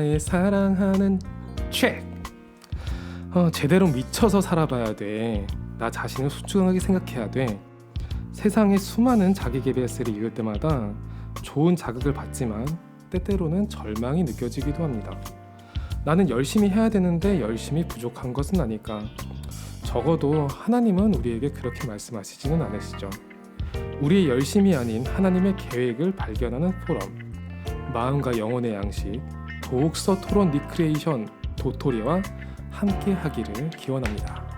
나의 사랑하는 책. 제대로 미쳐서 살아봐야 돼. 나 자신을 소중하게 생각해야 돼. 세상에 수많은 자기계발 에세이를 읽을 때마다 좋은 자극을 받지만 때때로는 절망이 느껴지기도 합니다. 나는 열심히 해야 되는데 열심히 부족한 것은 아닐까. 적어도 하나님은 우리에게 그렇게 말씀하시지는 않으시죠. 우리의 열심이 아닌 하나님의 계획을 발견하는 포럼, 마음과 영혼의 양식, 독서 토론 리크리에이션 도토리와 함께 하기를 기원합니다.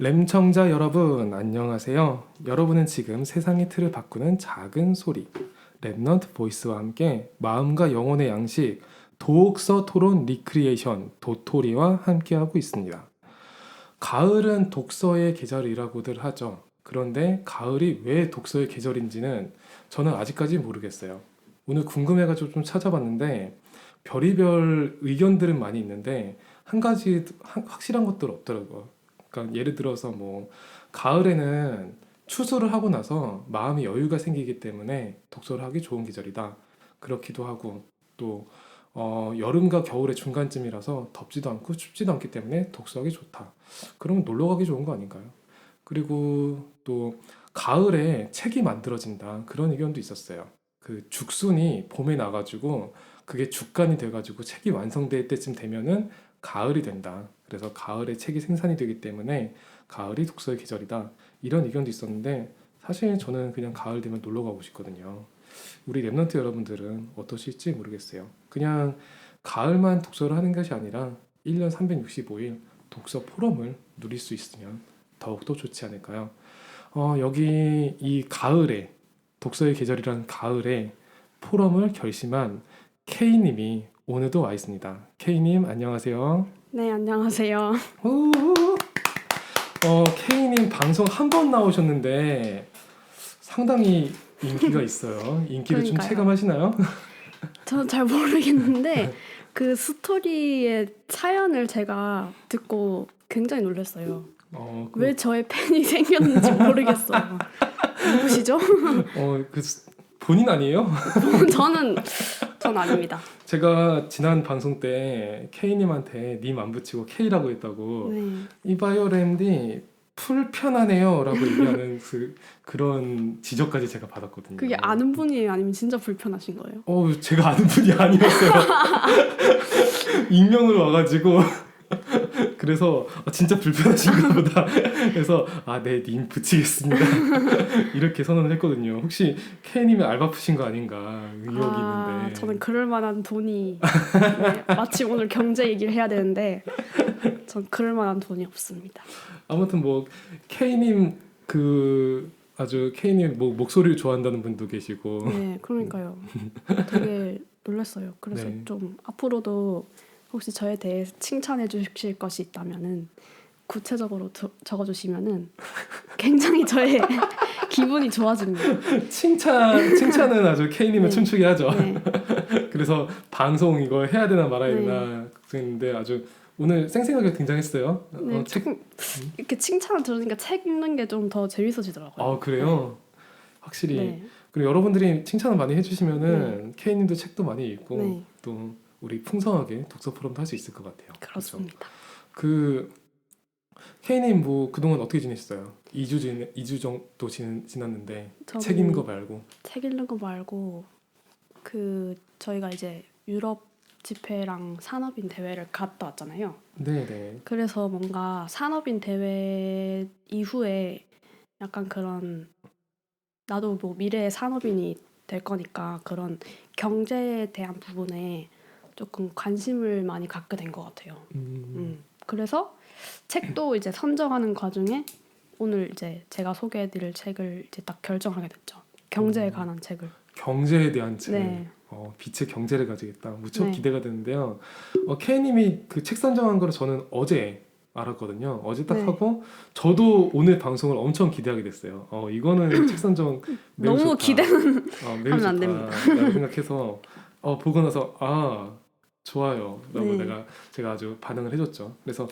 램청자 여러분 안녕하세요. 여러분은 지금 세상의 틀을 바꾸는 작은 소리 랩넌트 보이스와 함께 마음과 영혼의 양식 독서 토론 리크리에이션 도토리와 함께하고 있습니다. 가을은 독서의 계절이라고들 하죠. 그런데 가을이 왜 독서의 계절인지는 저는 아직까지 모르겠어요. 오늘 궁금해가지고 좀 찾아봤는데 별의별 의견들은 많이 있는데 한 가지 확실한 것들 없더라고요. 그러니까 예를 들어서 뭐 가을에는 추수를 하고 나서 마음이 여유가 생기기 때문에 독서를 하기 좋은 계절이다. 그렇기도 하고 또 여름과 겨울의 중간쯤이라서 덥지도 않고 춥지도 않기 때문에 독서하기 좋다. 그러면 놀러 가기 좋은 거 아닌가요? 그리고 또 가을에 책이 만들어진다. 그런 의견도 있었어요. 그 죽순이 봄에 나가지고 그게 죽간이 돼가지고 책이 완성될 때쯤 되면은 가을이 된다. 그래서 가을에 책이 생산이 되기 때문에 가을이 독서의 계절이다. 이런 의견도 있었는데 사실 저는 그냥 가을 되면 놀러 가고 싶거든요. 우리 랩넌트 여러분들은 어떠실지 모르겠어요. 그냥 가을만 독서를 하는 것이 아니라 1년 365일 독서 포럼을 누릴 수 있으면 더욱더 좋지 않을까요? 여기 이 가을에 독서의 계절이라는 가을에 포럼을 결심한 K님이 오늘도 와 있습니다. K님 안녕하세요. 네, 안녕하세요. K님 방송 한 번 나오셨는데 상당히 인기가 있어요. 인기를 좀 그러니까요. 체감하시나요? 저는 잘 모르겠는데 그 스토리의 사연을 제가 듣고 굉장히 놀랐어요. 왜 저의 팬이 생겼는지 모르겠어요. 누구시죠? 본인 아니에요? 전 아닙니다. 제가 지난 방송 때 K님한테 님 안 붙이고 K라고 했다고 네. 이봐요 램디 불편하네요 라고 얘기하는 그런 지적까지 제가 받았거든요. 그게 아는 분이에요? 아니면 진짜 불편하신 거예요? 제가 아는 분이 아니었어요. 익명으로 와가지고 그래서 진짜 불편하신가 보다. 그래서 네, 님 붙이겠습니다. 이렇게 선언을 했거든요. 혹시 K님이 알바 푸신 거 아닌가 의혹이 있는데. 저는 그럴 만한 돈이 네, 마침 오늘 경제 얘기를 해야 되는데 전 그럴 만한 돈이 없습니다. 아무튼 뭐 K님 아주 K님 목소리를 좋아한다는 분도 계시고. 네, 그러니까요. 되게 놀랐어요. 그래서 네. 좀 앞으로도 혹시 저에 대해 칭찬해 주실 것이 있다면은 구체적으로 적어주시면은 굉장히 저의 기분이 좋아집니다. 칭찬은 아주 K님을 네. 춤추게 하죠. 네. 그래서 방송 이거 해야 되나 말아야 네. 되나 걱정했는데 아주 오늘 쌩쌩하게 등장했어요. 네, 조금 이렇게 칭찬을 들으니까 책 읽는 게 좀 더 재밌어지더라고요. 그래요? 확실히. 네. 그리고 여러분들이 칭찬을 많이 해주시면은 K님도 책도 많이 읽고 네. 또 우리 풍성하게 독서 포럼도 할 수 있을 것 같아요. 그렇습니다. 그렇죠? K님 뭐 그동안 어떻게 지냈어요? 2주 정도 지났는데 책 읽는 거 말고. 책 읽는 거 말고 저희가 이제 유럽 집회랑 산업인 대회를 갔다 왔잖아요. 네네. 그래서 뭔가 산업인 대회 이후에 약간 그런 나도 뭐 미래의 산업인이 될 거니까 그런 경제에 대한 부분에 조금 관심을 많이 갖게 된 것 같아요. 그래서 책도 이제 선정하는 과정에 오늘 이제 제가 소개해드릴 책을 이제 딱 결정하게 됐죠. 경제에 관한 책을. 경제에 대한 책. 네. 빛의 경제를 가지겠다. 무척 네. 기대가 되는데요. K님이 그 책 선정한 거를 저는 어제 알았거든요. 어제 딱 네. 하고 저도 오늘 방송을 엄청 기대하게 됐어요. 이거는 책 선정 매우 너무 좋다. 기대는 매우 하면 안 좋다. 됩니다. 라고 생각해서 보고 나서 좋아요. 라고 네. 제가 아주 반응을 해줬죠. 그래서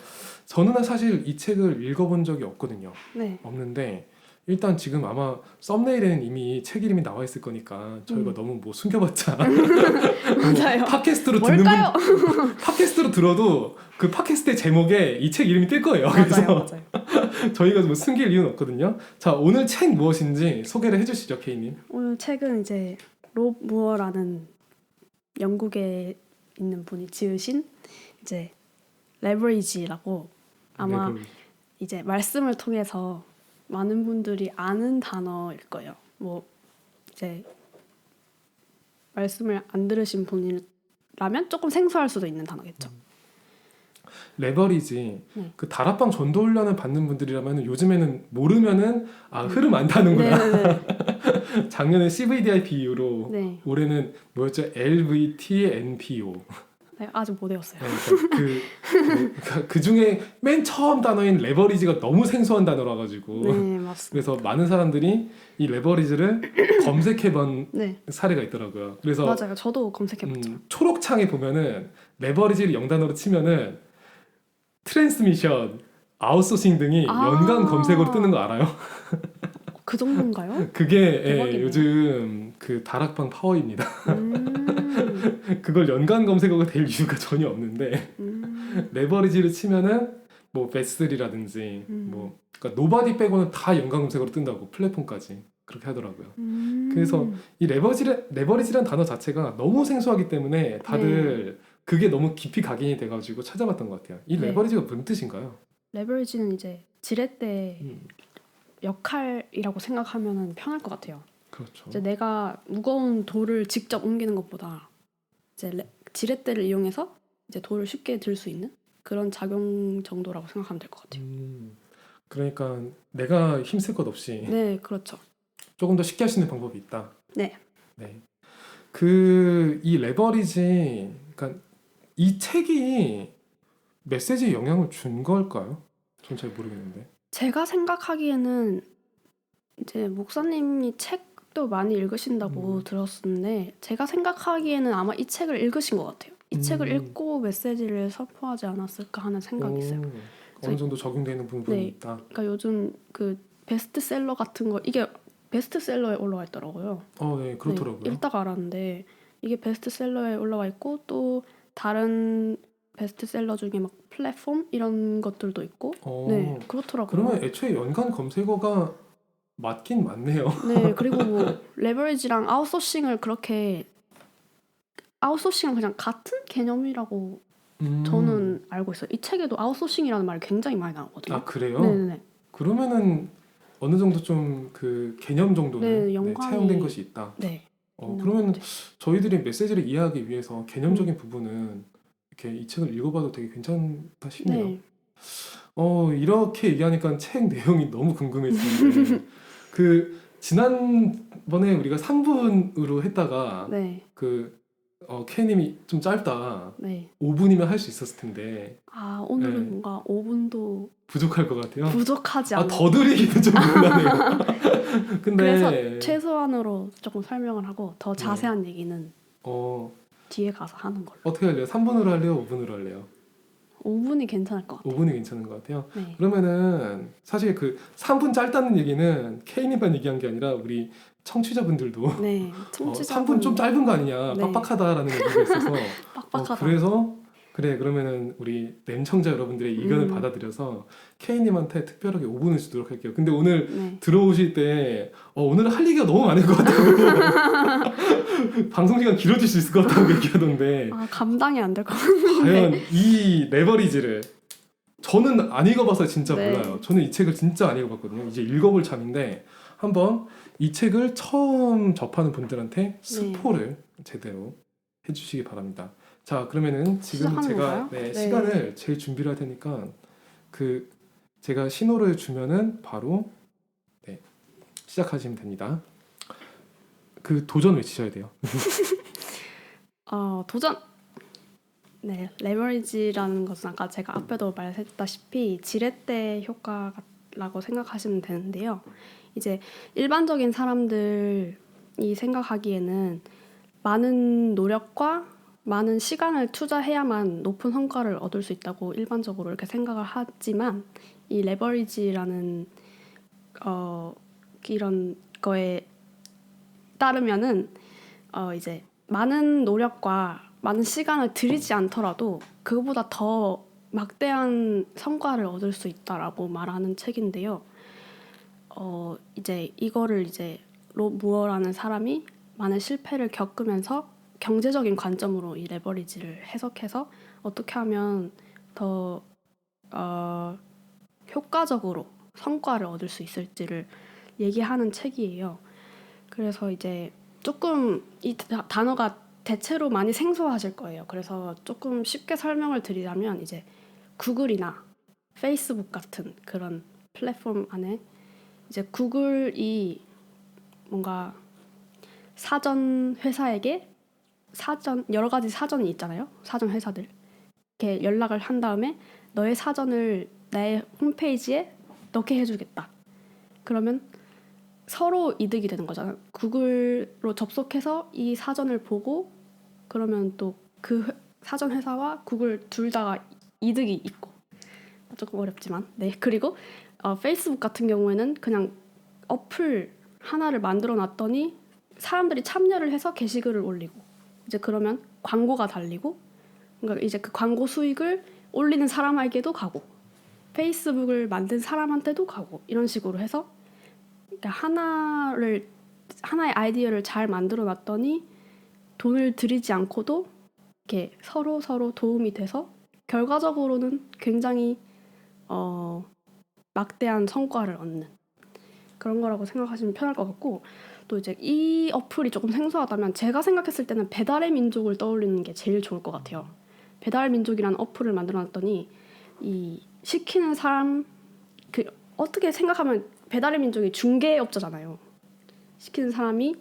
저는 사실 이 책을 읽어본 적이 없거든요. 네. 없는데 일단 지금 아마 썸네일에는 이미 책 이름이 나와 있을 거니까 저희가 너무 뭐 숨겨봤자 맞아요. 팟캐스트로 뭘까요? 팟캐스트로 들어도 그 팟캐스트의 제목에 이 책 이름이 뜰 거예요. 맞아요, 그래서 맞아요. 저희가 뭐 숨길 이유는 없거든요. 자, 오늘 책 무엇인지 소개를 해주시죠, K님. 오늘 책은 이제 롭 무어라는 영국에 있는 분이 지으신 이제 레버리지라고 아마 네, 이제 말씀을 통해서 많은 분들이 아는 단어일 거예요. 뭐 이제 말씀을 안 들으신 분이라면 조금 생소할 수도 있는 단어겠죠. 레버리지. 네. 그 다락방 전도 훈련을 받는 분들이라면 요즘에는 모르면은 흐름 안 타는구나. 네네네. 작년에 CVDIP 이후로 네. 올해는 뭐였죠? LVTNPO. 네, 아직 못 외웠어요. 그 중에 맨 처음 단어인 레버리지가 너무 생소한 단어라 가지고 네, 맞습니다. 그래서 많은 사람들이 이 레버리지를 검색해본 네, 사례가 있더라고요. 그래서 맞아요. 저도 검색해봤죠. 초록창에 보면은 레버리지를 영단어로 치면은 트랜스미션, 아웃소싱 등이 연관 검색어로 뜨는 거 알아요? 그 정도인가요? 그게 대박이네요. 요즘 그 다락방 파워입니다. 음, 그걸 연관 검색어가 될 이유가 전혀 없는데 레버리지를 치면은 뭐 베스트리라든지 뭐 그러니까 노바디 빼고는 다 연관 검색어로 뜬다고 플랫폼까지 그렇게 하더라고요. 그래서 이 레버리지라는 단어 자체가 너무 생소하기 때문에 다들 그게 너무 깊이 각인이 돼가지고 찾아봤던 것 같아요. 이 네. 레버리지가 무슨 뜻인가요? 레버리지는 이제 지렛대 역할이라고 생각하면 편할 것 같아요. 그렇죠. 이제 내가 무거운 돌을 직접 옮기는 것보다 이제 지렛대를 이용해서 이제 돌을 쉽게 들 수 있는 그런 작용 정도라고 생각하면 될 것 같아요. 그러니까 내가 힘쓸 것 없이 네, 그렇죠. 조금 더 쉽게 할 수 있는 방법이 있다. 네. 네. 이 레버리지, 그러니까 이 책이 메시지에 영향을 준 걸까요? 전 잘 모르겠는데. 제가 생각하기에는 이제 목사님이 책도 많이 읽으신다고 들었는데 제가 생각하기에는 아마 이 책을 읽으신 것 같아요. 이 책을 읽고 메시지를 선포하지 않았을까 하는 생각이 있어요. 어느 정도 적용되는 부분이 네. 있다. 그러니까 요즘 그 베스트셀러 같은 거 이게 베스트셀러에 올라와 있더라고요. 네, 그렇더라고요. 네, 읽다가 알았는데 이게 베스트셀러에 올라와 있고 또 다른 베스트셀러 중에 막 플랫폼 이런 것들도 있고 네, 그렇더라고요. 그러면 애초에 연관 검색어가 맞긴 맞네요. 네, 그리고 뭐 레버리지랑 아웃소싱을 그렇게 아웃소싱은 그냥 같은 개념이라고 저는 알고 있어요. 이 책에도 아웃소싱이라는 말이 굉장히 많이 나오거든요. 아, 그래요? 네네네. 그러면은 어느 정도 좀 그 개념 정도는 연관이- 차용된 것이 있다. 네. 있는 그러면 것 같아요. 저희들이 메시지를 이해하기 위해서 개념적인 부분은 이렇게 이 책을 읽어봐도 되게 괜찮다 싶네요. 네. 이렇게 얘기하니까 책 내용이 너무 궁금해지는데 그 지난번에 우리가 3분으로 했다가 네. K님이 좀 짧다. 네. 5분이면 할 수 있었을 텐데 아, 오늘은 네. 뭔가 5분도 부족할 것 같아요. 부족하지 않아요. 더 드리기는 좀 곤란해요. 근데 그래서 최소한으로 조금 설명을 하고 더 자세한 얘기는 뒤에 가서 하는 걸로. 어떻게 할래요? 3분으로 할래요? 5분으로 할래요? 5분이 괜찮을 것 같아요. 5분이 괜찮은 것 같아요. 네. 그러면은 사실 그 3분 짧다는 얘기는 K님만 얘기한 게 아니라 우리 청취자분들도 네. 3분 좀 짧은 거 아니냐, 네. 빡빡하다라는 얘기가 있어서 빡빡하다. 그래서 그러면은 우리 램청자 여러분들의 의견을 받아들여서 K님한테 특별하게 5분을 주도록 할게요. 근데 오늘 네. 들어오실 때 오늘 할 얘기가 너무 많을 것 같다고 방송 시간 길어질 수 있을 것 같다고 얘기하던데 아, 감당이 안 될 것 같아요. 과연 이 레버리지를 저는 안 읽어봐서 진짜 네. 몰라요. 저는 이 책을 진짜 안 읽어봤거든요. 이제 읽어볼 참인데 한번 이 책을 처음 접하는 분들한테 스포를 제대로 해주시기 바랍니다. 자, 그러면은 지금 시작하는 제가 건가요? 네. 시간을 제일 준비를 할 테니까 제가 신호를 주면은 바로 시작하시면 됩니다. 그 도전 외치셔야 돼요. 도전. 네, 레버리지라는 것은 아까 제가 앞에도 말했다시피 지렛대 효과라고 생각하시면 되는데요. 이제 일반적인 사람들이 생각하기에는 많은 노력과 많은 시간을 투자해야만 높은 성과를 얻을 수 있다고 일반적으로 이렇게 생각을 하지만 이 레버리지라는 이런 거에 따르면은 이제 많은 노력과 많은 시간을 들이지 않더라도 그보다 더 막대한 성과를 얻을 수 있다라고 말하는 책인데요. 이제 이거를 이제 로 무어라는 사람이 많은 실패를 겪으면서 경제적인 관점으로 이 레버리지를 해석해서 어떻게 하면 더 효과적으로 성과를 얻을 수 있을지를 얘기하는 책이에요. 그래서 이제 조금 이 단어가 대체로 많이 생소하실 거예요. 그래서 조금 쉽게 설명을 드리자면 이제 구글이나 페이스북 같은 그런 플랫폼 안에 이제 구글이 뭔가 사전 회사에게 여러 가지 사전이 있잖아요. 사전 회사들 이렇게 연락을 한 다음에 너의 사전을 내 홈페이지에 넣게 해주겠다. 그러면 서로 이득이 되는 거잖아요. 구글로 접속해서 이 사전을 보고 그러면 또 그 사전 회사와 구글 둘 다 이득이 있고 조금 어렵지만 네. 그리고 페이스북 같은 경우에는 그냥 어플 하나를 만들어 놨더니 사람들이 참여를 해서 게시글을 올리고 이제 그러면 광고가 달리고 그러니까 이제 그 광고 수익을 올리는 사람에게도 가고 페이스북을 만든 사람한테도 가고 이런 식으로 해서 그러니까 하나의 아이디어를 잘 만들어 놨더니 돈을 들이지 않고도 이렇게 서로 도움이 돼서 결과적으로는 굉장히 막대한 성과를 얻는 그런 거라고 생각하시면 편할 것 같고 또 이제 이 어플이 조금 생소하다면 제가 생각했을 때는 배달의 민족을 떠올리는 게 제일 좋을 것 같아요. 배달의 민족이라는 어플을 만들어 놨더니 이 시키는 사람 어떻게 생각하면 배달의 민족이 중개업자잖아요. 시키는 사람이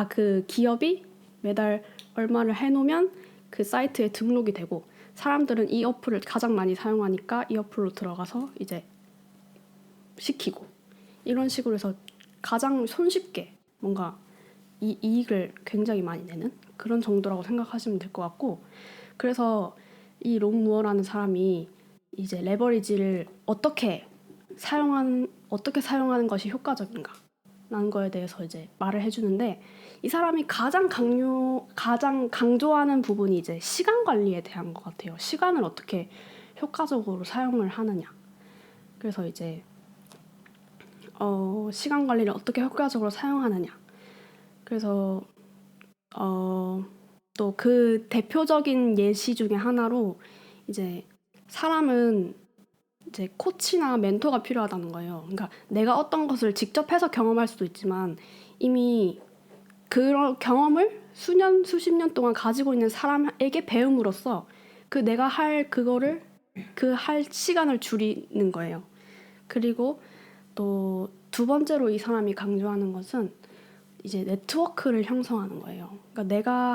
그 기업이 매달 얼마를 해놓으면 그 사이트에 등록이 되고 사람들은 이 어플을 가장 많이 사용하니까 이 어플로 들어가서 이제 시키고 이런 식으로 해서 가장 손쉽게 뭔가 이 이익을 굉장히 많이 내는 그런 정도라고 생각하시면 될 것 같고 그래서 이 론 무어라는 사람이 이제 레버리지를 어떻게 사용하는 것이 효과적인가 라는 거에 대해서 이제 말을 해주는데 이 사람이 가장 강조하는 부분이 이제 시간 관리에 대한 것 같아요. 시간을 어떻게 효과적으로 사용을 하느냐. 그래서 이제 시간 관리를 어떻게 효과적으로 사용하느냐. 그래서 또 그 대표적인 예시 중에 하나로 이제 사람은 이제 코치나 멘토가 필요하다는 거예요. 그러니까 내가 어떤 것을 직접 해서 경험할 수도 있지만 이미 그런 경험을 수십 년 동안 가지고 있는 사람에게 배움으로써 내가 할 그거를 할 시간을 줄이는 거예요. 그리고 또 두 번째로 이 사람이 강조하는 것은 이제 네트워크를 형성하는 거예요. 그러니까 내가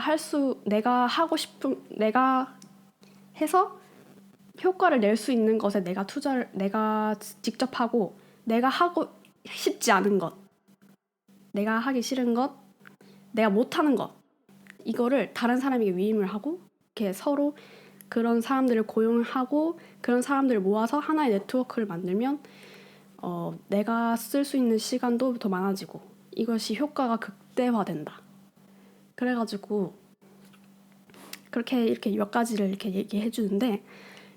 해서 효과를 낼 수 있는 것에 내가 직접 하고 내가 하고 싶지 않은 것, 내가 하기 싫은 것, 내가 못하는 것 이거를 다른 사람에게 위임을 하고 이렇게 서로 그런 사람들을 고용하고 그런 사람들을 모아서 하나의 네트워크를 만들면 내가 쓸 수 있는 시간도 더 많아지고 이것이 효과가 극대화된다. 그래가지고 그렇게 이렇게 몇 가지를 이렇게 얘기해 주는데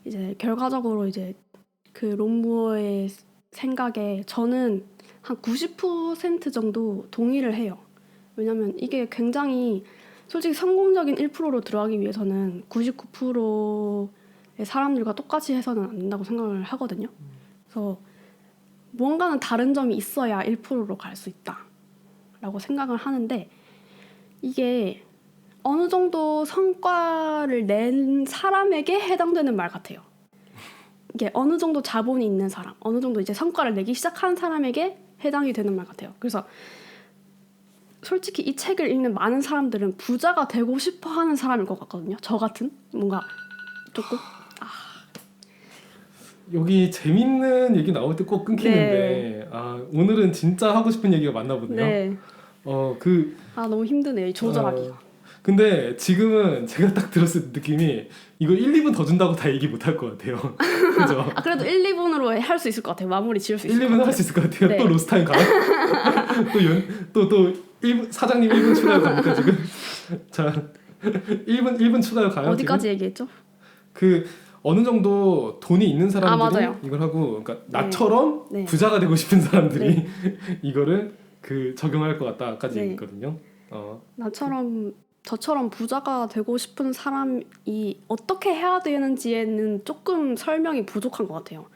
이제 결과적으로 이제 그 론 무어의 생각에 저는 한 90% 정도 동의를 해요. 왜냐면 이게 굉장히 솔직히 성공적인 1%로 들어가기 위해서는 99%의 사람들과 똑같이 해서는 안 된다고 생각을 하거든요. 그래서 뭔가는 다른 점이 있어야 1%로 갈 수 있다라고 생각을 하는데 이게 어느 정도 성과를 낸 사람에게 해당되는 말 같아요. 이게 어느 정도 자본이 있는 사람, 어느 정도 이제 성과를 내기 시작한 사람에게 해당이 되는 말 같아요. 그래서 솔직히 이 책을 읽는 많은 사람들은 부자가 되고 싶어 하는 사람일 것 같거든요. 저 같은 뭔가 조금 여기 재밌는 얘기 나올 때 꼭 끊기는데 오늘은 진짜 하고 싶은 얘기가 많나 보네요. 네. 너무 힘드네요. 이 조절하기가. 근데 지금은 제가 딱 들었을 때 느낌이 이거 1, 2분 더 준다고 다 얘기 못 할 것 같아요. 그죠? 그래도 1, 2분으로 할 수 있을 것 같아요. 마무리 지을 수 있을 1, 것 2분 같아요. 할 수 있을 것 같아요. 네. 또 로스타임 가요? 또 1분, 사장님 1분 추가요 갑니까 지금? 자, 1분 추가요 가요? 어디까지 지금? 얘기했죠? 어느 정도 돈이 있는 사람들이 맞아요. 이걸 하고, 그러니까 네. 나처럼 네. 부자가 되고 싶은 사람들이 이거를 적용할 것 같다까지 네. 얘기했거든요. 저처럼 부자가 되고 싶은 사람이 어떻게 해야 되는지에는 조금 설명이 부족한 것 같아요.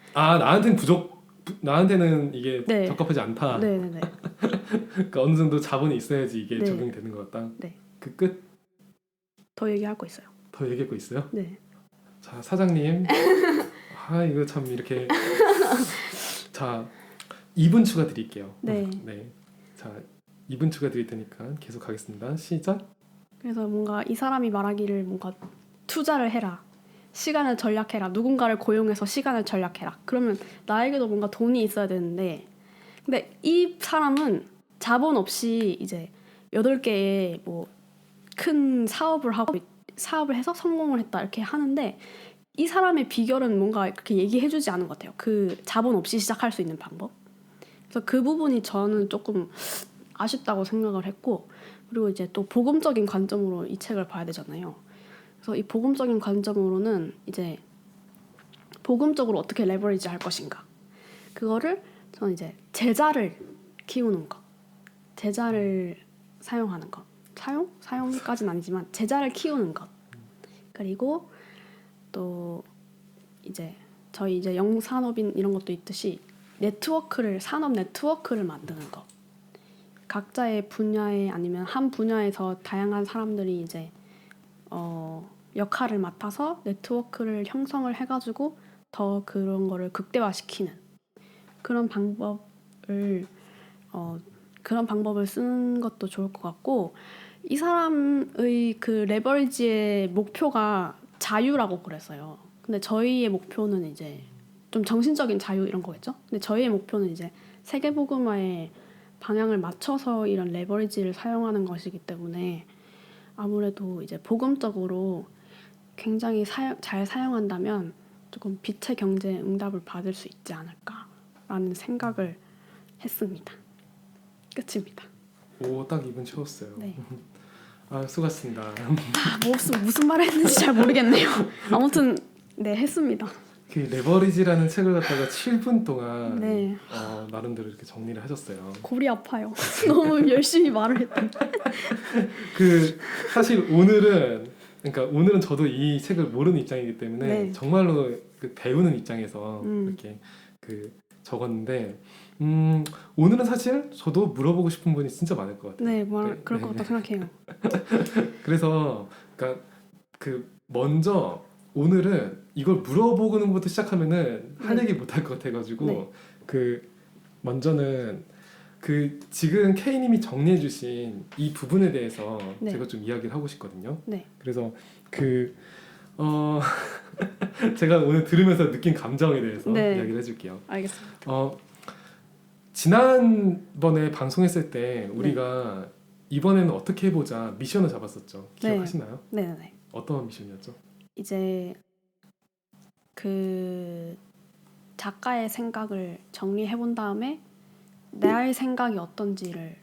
나한테는 이게 네. 적합하지 않다. 네네네. 그러니까 어느 정도 자본이 있어야지 이게 네. 적용이 되는 것 같다. 네. 그 끝? 더 얘기할 거 있어요. 더 얘기할 거 있어요? 네. 자, 사장님. 이거 참 이렇게. 자, 2분 추가 드릴게요. 네. 자, 2분 추가 드릴 테니까 계속 하겠습니다. 시작. 그래서 뭔가 이 사람이 말하기를 뭔가 투자를 해라. 시간을 절약해라. 누군가를 고용해서 시간을 절약해라. 그러면 나에게도 뭔가 돈이 있어야 되는데 근데 이 사람은 자본 없이 이제 8개의 뭐 큰 사업을 해서 성공을 했다 이렇게 하는데 이 사람의 비결은 뭔가 그렇게 얘기해주지 않은 것 같아요. 그 자본 없이 시작할 수 있는 방법. 그래서 그 부분이 저는 조금 아쉽다고 생각을 했고 그리고 이제 또 복음적인 관점으로 이 책을 봐야 되잖아요. 그래서 이 복음적인 관점으로는 이제 복음적으로 어떻게 레버리지 할 것인가. 그거를 저는 이제 제자를 키우는 것. 제자를 사용하는 것. 사용까지는 아니지만 제자를 키우는 것. 그리고 또 이제 저희 이제 영산업인 이런 것도 있듯이 산업 네트워크를 만드는 것. 각자의 분야에 아니면 한 분야에서 다양한 사람들이 이제 역할을 맡아서 네트워크를 형성을 해가지고 더 그런 거를 극대화시키는 그런 방법을 쓰는 것도 좋을 것 같고 이 사람의 그 레버리지의 목표가 자유라고 그랬어요. 근데 저희의 목표는 이제 좀 정신적인 자유 이런 거겠죠. 근데 저희의 목표는 이제 세계복음화의 방향을 맞춰서 이런 레버리지를 사용하는 것이기 때문에 아무래도 이제 복음적으로 굉장히 잘 사용한다면 조금 빛의 경제에 응답을 받을 수 있지 않을까라는 생각을 했습니다. 끝입니다. 딱 2분 채웠어요. 네. 수고하셨습니다. 무슨 말을 했는지 잘 모르겠네요. 아무튼 네 했습니다. 그 레버리지라는 책을 갖다가 7분 동안 네. 나름대로 이렇게 정리를 하셨어요. 골이 아파요. 너무 열심히 말을 했더니. 사실 오늘은 저도 이 책을 모르는 입장이기 때문에 네. 정말로 배우는 입장에서 이렇게 적었는데 오늘은 사실 저도 물어보고 싶은 분이 진짜 많을 것 같아요. 네, 그럴 것 같다 생각해요. 그래서 먼저 오늘은 이걸 물어보는 것부터 시작하면은 할 네. 얘기 못 할 것 같아가지고 네. 먼저는 지금 K님이 정리해주신 이 부분에 대해서 네. 제가 좀 이야기를 하고 싶거든요. 네. 그래서 제가 오늘 들으면서 느낀 감정에 대해서 네. 이야기를 해줄게요. 알겠습니다. 지난번에 방송했을 때 우리가 이번에는 어떻게 해보자 미션을 잡았었죠. 기억하시나요? 네. 어떤 미션이었죠? 이제 그 작가의 생각을 정리해 본 다음에 내 생각이 어떤지를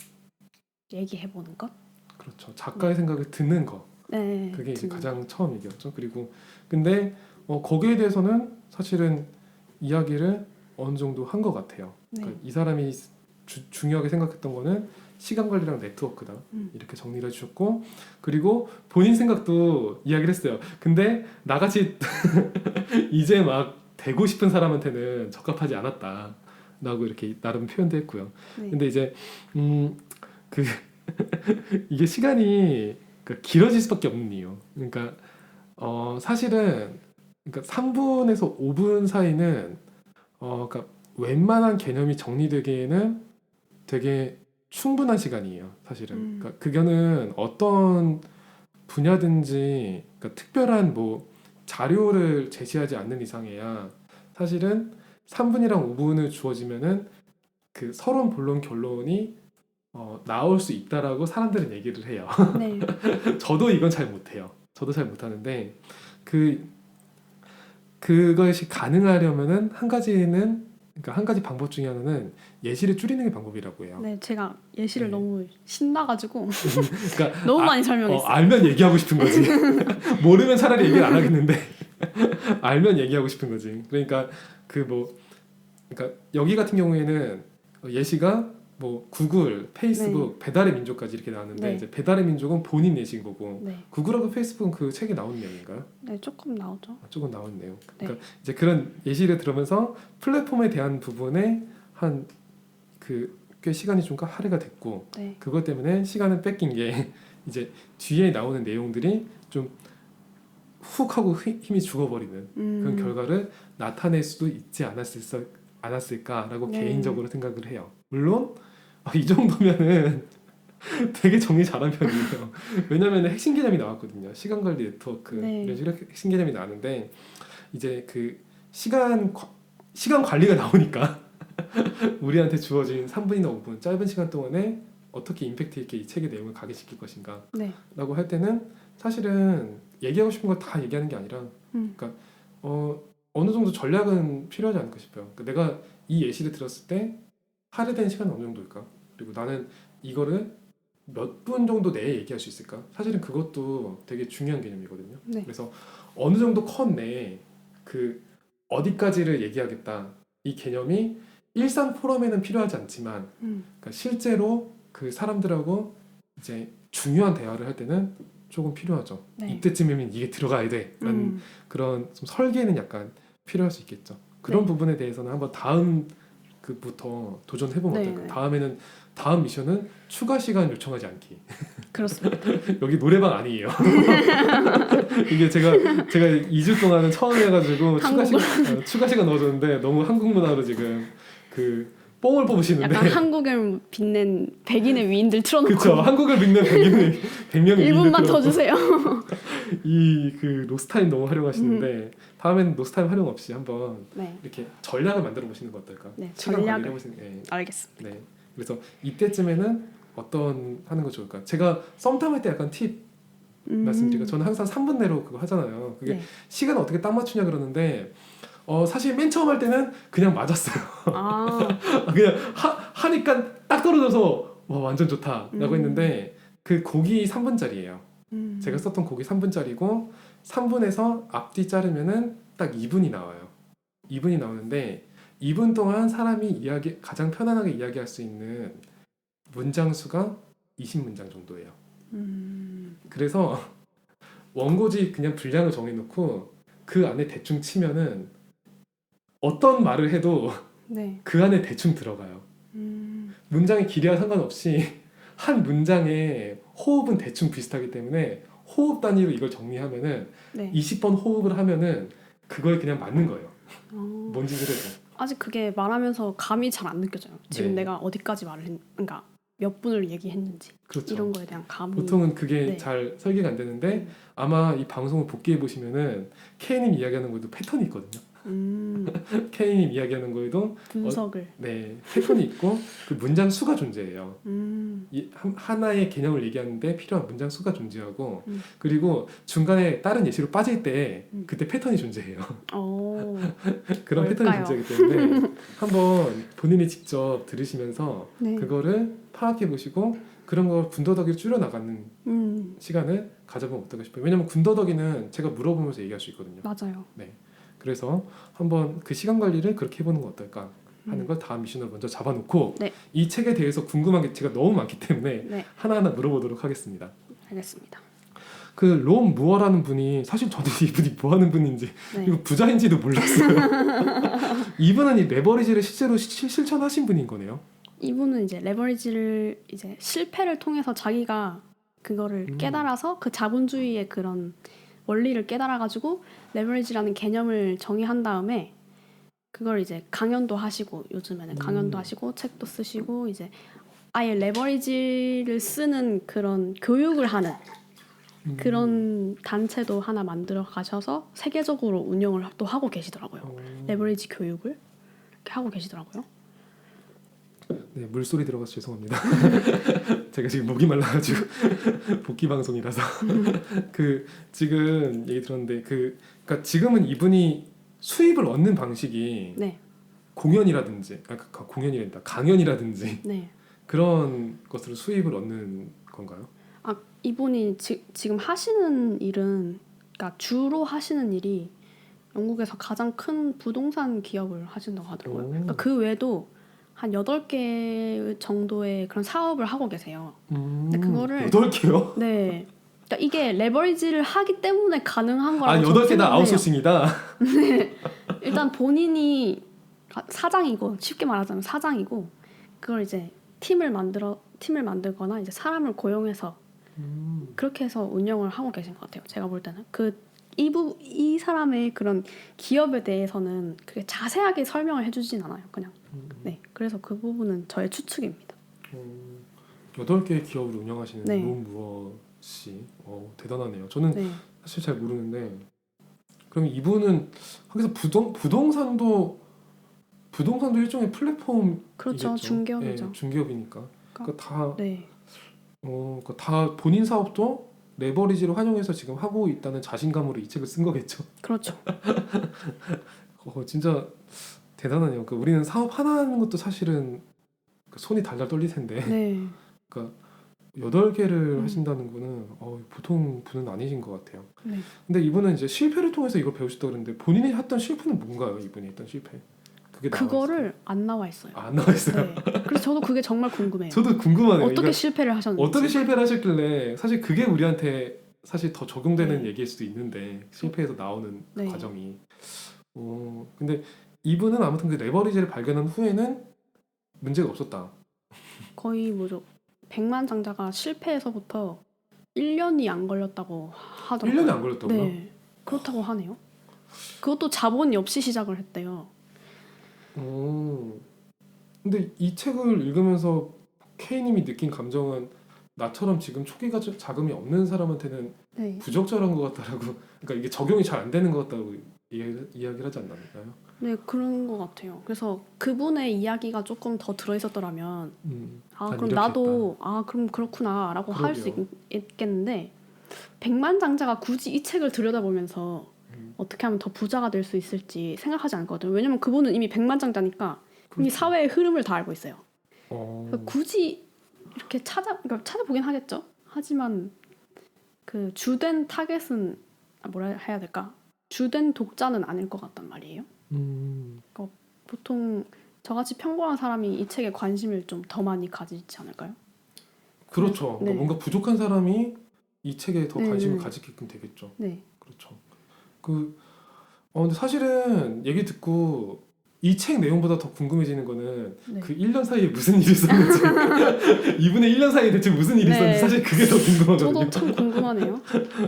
얘기해 보는 것. 그렇죠. 작가의 생각을 듣는 거. 네. 그게 이제 가장 처음 얘기였죠. 그리고 근데 거기에 대해서는 사실은 이야기를 어느 정도 한 것 같아요. 네. 그러니까 이 사람이 중요하게 생각했던 거는 시간 관리랑 네트워크다. 이렇게 정리를 해주셨고 그리고 본인 생각도 이야기를 했어요. 근데 나같이 이제 막 되고 싶은 사람한테는 적합하지 않았다. 라고 이렇게 나름 표현도 했고요. 네. 근데 이제 이게 시간이 길어질 수밖에 없는 이유. 그러니까 사실은 3분에서 5분 사이는 그러니까 웬만한 개념이 정리되기에는 되게 충분한 시간이에요. 사실은. 그러니까 그거는 어떤 분야든지 그러니까 특별한 뭐 자료를 제시하지 않는 이상이야 사실은 3분이랑 5분을 주어지면은 그 서론 본론 결론이 나올 수 있다라고 사람들은 얘기를 해요. 네. 저도 이건 잘 못해요. 저도 잘 못하는데 그 그것이 가능하려면은 한 가지는 그러니까 한 가지 방법 중에 하나는 예시를 줄이는 게 방법이라고 해요. 네, 제가 예시를 네. 너무 신나가지고 그러니까 너무 많이 설명했어요. 알면 얘기하고 싶은 거지. 모르면 차라리 얘기를 안 하겠는데 알면 얘기하고 싶은 거지. 그러니까 그 뭐 그러니까 여기 같은 경우에는 예시가 뭐 구글, 페이스북, 배달의 민족까지 이렇게 나왔는데 네. 이제 배달의 민족은 본인 예시인 거고 네, 구글하고 페이스북은 그 책에 나온 내용인가요? 네, 조금 나오죠. 조금 나온 내용. 네. 그러니까 이제 그런 예시를 들으면서 플랫폼에 대한 부분에 한 그 꽤 시간이 좀 할애가 됐고 네, 그것 때문에 시간을 뺏긴 게 이제 뒤에 나오는 내용들이 좀 훅 하고 힘이 죽어버리는 그런 결과를 나타낼 수도 있지 않았을까라고 네. 개인적으로 생각을 해요. 물론 이 정도면은 되게 정리 잘한 편이에요. 왜냐면 핵심 개념이 나왔거든요. 시간 관리 네트워크 네. 이런 식으로 핵심 개념이 나왔는데 이제 그 시간 관리가 나오니까 우리한테 주어진 3분이나 5분 짧은 시간 동안에 어떻게 임팩트 있게 이 책의 내용을 각인시킬 것인가 네, 라고 할 때는 사실은 얘기하고 싶은 걸 다 얘기하는 게 아니라 그러니까 어느 정도 전략은 필요하지 않을까 싶어요. 그러니까 내가 이 예시를 들었을 때 할애된 시간은 어느 정도일까? 그리고 나는 이거를 몇 분 정도 내에 얘기할 수 있을까? 사실은 그것도 되게 중요한 개념이거든요. 네. 그래서 어느 정도 컷 내에 그 어디까지를 얘기하겠다 이 개념이 일상 포럼에는 필요하지 않지만 그러니까 실제로 그 사람들하고 이제 중요한 대화를 할 때는 조금 필요하죠. 네. 이때쯤이면 이게 들어가야 돼라는 그런 좀 설계는 약간 필요할 수 있겠죠. 그런 네. 부분에 대해서는 한번 다음 그부터 도전해보면 네, 어떨까? 네. 다음 미션은 추가 시간 요청하지 않기. 그렇습니다. 여기 노래방 아니에요. 이게 제가 2주 동안은 처음 해가지고 추가 시간 넣어줬는데 너무 한국 문화로 지금 그 뽕을 뽑으시는데 약간 한국을 빛낸 백인의 위인들 틀어놓고 그쵸 한국을 믿는 100명의 1분만 더 주세요. 이그 노스타임 너무 활용하시는데 다음에는 노스타임 활용 없이 한번 네, 이렇게 전략을 만들어 보시는 거 어떨까? 네, 시간 관리를 전략을. 해보시는 게 알겠습니다. 네. 그래서 이때쯤에는 어떤 하는 거 좋을까? 제가 썸 탈 때 약간 팁 말씀드리고 저는 항상 3분 내로 그거 하잖아요. 그게 네. 시간 어떻게 딱 맞추냐 그러는데 사실 맨 처음 할 때는 그냥 맞았어요. 아, 그냥 하니까 딱 떨어져서 와 완전 좋다라고 했는데 그 곡이 3분짜리예요. 제가 썼던 곡이 3분짜리고 3분에서 앞뒤 자르면은 딱 2분이 나와요. 2분이 나오는데 2분 동안 사람이 가장 편안하게 이야기할 수 있는 문장 수가 20문장 정도예요. 그래서 원고지 그냥 분량을 정해놓고 그 안에 대충 치면은 어떤 말을 해도 네. 그 안에 대충 들어가요. 문장의 길이와 상관없이 한 문장의 호흡은 대충 비슷하기 때문에 호흡 단위로 이걸 정리하면은 네. 20번 호흡을 하면은 그거에 그냥 맞는 거예요. 어, 뭔 짓을 해도. 아직 그게 말하면서 감이 잘 안 느껴져요. 지금 네. 내가 어디까지 그러니까 몇 분을 얘기했는지 그렇죠. 이런 거에 대한 감이. 보통은 그게 네. 잘 설계가 안 되는데 아마 이 방송을 복귀해 보시면은 K님 이야기하는 거에도 패턴이 있거든요. K님 이야기하는 거에도 분석을. 네 패턴이 있고 그 문장 수가 존재해요. 하나의 개념을 얘기하는데 필요한 문장 수가 존재하고 그리고 중간에 다른 예시로 빠질 때 그때 패턴이 존재해요. 그런 뭘까요? 패턴이 존재하기 때문에 한번 본인이 직접 들으시면서 네. 그거를 파악해 보시고 그런 걸 군더더기를 줄여 나가는 시간을 가져보면 어떨까 싶어요. 왜냐면 군더더기는 제가 물어보면서 얘기할 수 있거든요. 맞아요. 그래서 한번 그 시간 관리를 그렇게 해보는 건 어떨까 하는 걸 다음 미션으로 먼저 잡아놓고 네. 이 책에 대해서 궁금한 게 제가 너무 많기 때문에 네, 하나하나 물어보도록 하겠습니다. 알겠습니다. 그 롬 무어라는 분이 사실 저도 이분이 뭐 하는 분인지 네. 이거 부자인지도 몰랐어요. 이분은 이 레버리지를 실제로 실천하신 분인 거네요. 이분은 이제 레버리지를 이제 실패를 통해서 자기가 그거를 깨달아서 그 자본주의의 그런 원리를 깨달아가지고 레버리지라는 개념을 정의한 다음에 그걸 이제 강연도 하시고 요즘에는 강연도 하시고 책도 쓰시고 이제 아예 레버리지를 쓰는 그런 교육을 하는 그런 단체도 하나 만들어 가셔서 세계적으로 운영을 또 하고 계시더라고요. 레버리지 교육을 이렇게 하고 계시더라고요. 네, 물소리 들어가서 죄송합니다. 제가 지금 목이 말라가지고 복귀 방송이라서 그 지금 얘기 들었는데 그러니까 지금은 이분이 수입을 얻는 방식이 네, 공연이라든지 공연이란다 강연이라든지 네. 그런 것으로 수입을 얻는 건가요? 아, 이분이 지금 하시는 일은, 그러니까 주로 하시는 일이 영국에서 가장 큰 부동산 기업을 하신다고 하더라고요. 그러니까 그 외에도 한 8개 정도의 그런 사업을 하고 계세요. 근데 그거를 8개요? 네. 그러니까 이게 레버리지를 하기 때문에 가능한 거라고 8개 다 아웃소싱이다? 네. 일단 본인이 사장이고, 쉽게 말하자면 사장이고, 그걸 이제 팀을 만들거나 이제 사람을 고용해서 그렇게 해서 운영을 하고 계신 것 같아요. 제가 볼 때는 이 사람의 그런 기업에 대해서는 그게 자세하게 설명을 해주진 않아요. 그냥 네. 그래서 그 부분은 저의 추측입니다. 8개의 기업을 운영하시는 네. 롬 무어 씨, 대단하네요. 저는 네. 사실 잘 모르는데 그럼 이분은 거기서 부동산도 일종의 플랫폼 그렇죠. 중개업이죠. 네, 중개업이니까. 그러니까 다 네. 그러니까 다 본인 사업도 레버리지를 활용해서 지금 하고 있다는 자신감으로 이 책을 쓴 거겠죠. 그렇죠. 진짜 대단하네요. 그러니까 우리는 사업 하나 하는 것도 사실은 손이 달달 떨릴 텐데 네. 그러니까 8개를 하신다는 거는 보통 분은 아니신 것 같아요. 네. 근데 이분은 이제 실패를 통해서 이걸 배우셨다고 그러는데 본인이 했던 실패는 뭔가요? 이분이 했던 실패. 그게 그거를 안 나와 있어요. 안 나와 있어요? 네. 그래서 저도 그게 정말 궁금해요. 저도 궁금하네요. 어떻게 실패를 하셨는지. 어떻게 실패를 하셨길래 사실 그게 우리한테 사실 더 적용되는 네. 얘기일 수도 있는데 실패해서 나오는 네. 과정이. 근데 이분은 아무튼 그 레버리지를 발견한 후에는 문제가 없었다. 거의 뭐죠? 100만 장자가 실패해서부터 1년이 안 걸렸다고 하더라고요. 1년이 안 걸렸다고요? 네. 그렇다고 하네요. 그것도 자본이 없이 시작을 했대요. 근데 이 책을 읽으면서 K님이 느낀 감정은 나처럼 지금 초기 자금이 없는 사람한테는 네. 부적절한 것 같다라고, 그러니까 이게 적용이 잘 안 되는 것 같다고 이야기를 하지 않나요? 네, 그런 것 같아요. 그래서 그분의 이야기가 조금 더 들어있었더라면 난 그럼 이렇게 나도 그럼 그렇구나 라고 할 수 있겠는데 100만 장자가 굳이 이 책을 들여다보면서 어떻게 하면 더 부자가 될 수 있을지 생각하지 않거든요. 왜냐면 그분은 이미 100만 장자니까 이미 그렇죠. 사회의 흐름을 다 알고 있어요. 그러니까 어, 굳이 이렇게 그러니까 찾아보긴 하겠죠. 하지만 그 주된 타겟은 뭐라 해야 될까? 주된 독자는 아닐 것 같단 말이에요. 보통 저같이 평범한 사람이 이 책에 관심을 좀 더 많이 가지지 않을까요? 그렇죠. 네. 그러니까 뭔가 부족한 사람이 이 책에 더 네, 관심을 네. 가지게끔 되겠죠. 네. 그렇죠. 근데 사실은 얘기 듣고 이 책 내용보다 더 궁금해지는 거는 네. 그 1년 사이에 무슨 일이 있었는지 이분의 1년 사이에 대체 무슨 일이 네. 있었는지 사실 그게 더 궁금하거든요. 저도 참 궁금하네요.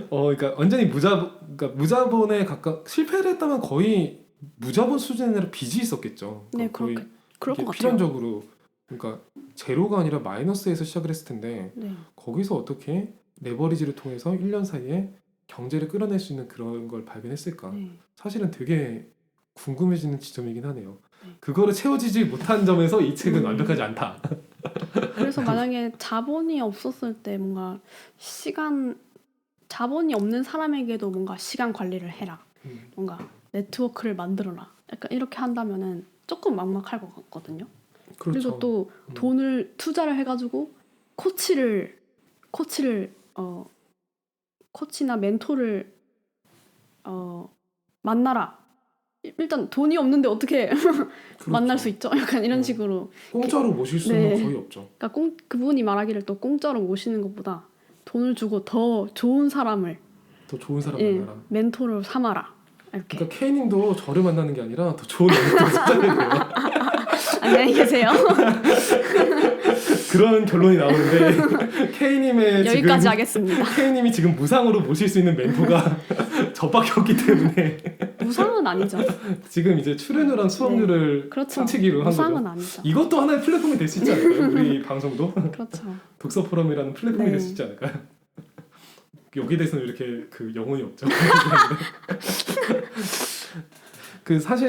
그러니까 완전히 그러니까 무자본에 실패를 했다면 거의 무자본 수준으로 빚이 있었겠죠. 네, 거의 그럴 것 이게 같아요. 필연적으로 그러니까 제로가 아니라 마이너스에서 시작을 했을 텐데 네. 거기서 어떻게 레버리지를 통해서 1년 사이에 경제를 끌어낼 수 있는 그런 걸 발견했을까? 네. 사실은 되게 궁금해지는 지점이긴 하네요. 네. 그거를 채워지지 못한 점에서 이 책은 완벽하지 않다. 그래서 만약에 자본이 없었을 때 뭔가 자본이 없는 사람에게도 뭔가 시간 관리를 해라. 뭔가 네트워크를 만들어라. 약간 이렇게 한다면은 조금 막막할 것 같거든요. 그렇죠. 그리고 또 돈을 투자를 해가지고 코치나 멘토를 만나라. 일단 돈이 없는데 어떻게 그렇죠. 만날 수 있죠? 약간 이런 식으로. 공짜로 모실 수는 네. 거의 없죠. 그러니까 그분이 말하기를 또 공짜로 모시는 것보다 돈을 주고 더 좋은 사람을 더 좋은 사람 예, 만나라. 멘토를 삼아라. 이렇게. 그러니까 K님도 저를 만나는 게 아니라 더 좋은 멘토를 찾아야 돼요. 안녕히 계세요. 그런 결론이 나오는데 K님의 여기까지 지금 하겠습니다. K님이 지금 무상으로 모실 수 있는 멘토가 저밖에 없기 때문에 무상은 아니죠. 지금 이제 출연료랑 수업료를 그렇죠. 훔치기로 한 무상은 거죠. 아니죠. 이것도 하나의 플랫폼이 될 수 있지 않을까요? 우리 방송도 그렇죠. 독서 포럼이라는 플랫폼이 네. 될 수 있지 않을까요? 여기에 대해서는 이렇게 그 영혼이 없죠. 그 사실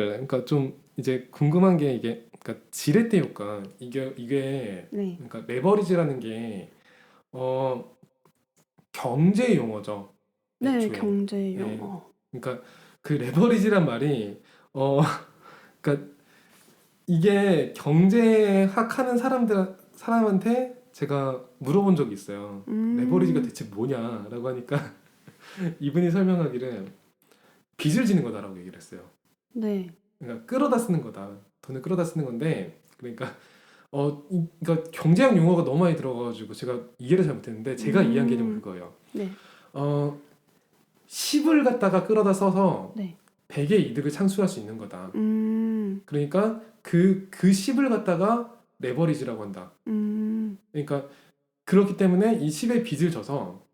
그러니까 좀 이제 궁금한 게 이게 그러니까 지렛대 효과 이게 네. 그러니까 레버리지라는 게 경제 용어죠. 네, 애초에. 경제 네. 용어. 그러니까 그 레버리지란 말이 그러니까 이게 경제학 하는 사람한테 제가 물어본 적이 있어요. 레버리지가 대체 뭐냐라고 하니까 이분이 설명하기를 빚을 지는 거다라고 얘기를 했어요. 네. 그러니까 끌어다 쓰는 거다. 돈을 끌어다 쓰는 건데 그러니까 그러니까 경제학 용어가 너무 많이 들어가가지고 제가 이해를 잘못했는데 제가 이해한 개념은 그거예요. 네. 10을 갖다가 끌어다 써서 네. 100의 이득을 창출할 수 있는 거다. 음. 그러니까 그 10을 갖다가 레버리지라고 한다. 그러니까 그렇기 때문에 이 10의 빚을 져서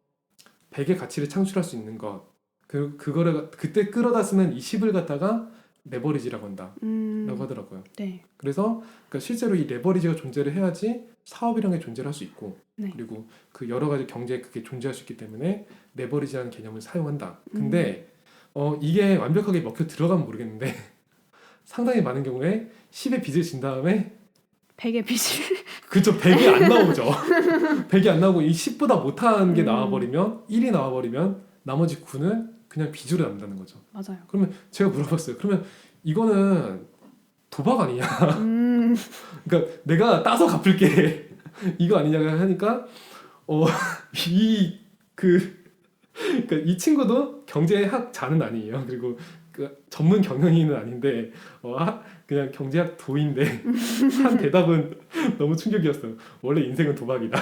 100의 가치를 창출할 수 있는 것. 그거를 그때 끌어다 쓰는 이 10을 갖다가 레버리지라고 한다. 라고 하더라고요. 네. 그래서 그러니까 실제로 이 레버리지가 존재를 해야지 사업이라는 게 존재를 할 수 있고 네. 그리고 그 여러 가지 경제에 그게 존재할 수 있기 때문에 레버리지라는 개념을 사용한다. 근데 이게 완벽하게 먹혀 들어가면 모르겠는데 상당히 많은 경우에 10의 빚을 진 다음에 100의 빚을. 그쵸 100이 안 나오죠. 100이 안 나오고 이 10보다 못한 게 음. 나와버리면 1이 나와버리면 나머지 9는 그냥 빚으로 남는다는 거죠. 맞아요. 그러면 제가 물어봤어요. 그러면 이거는 도박 아니냐? 그러니까 내가 따서 갚을게 이거 아니냐고 하니까 그러니까 이 친구도 경제학자는 아니에요. 그리고 그 전문 경영인은 아닌데 그냥 경제학 도인데 한 대답은 너무 충격이었어요. 원래 인생은 도박이다.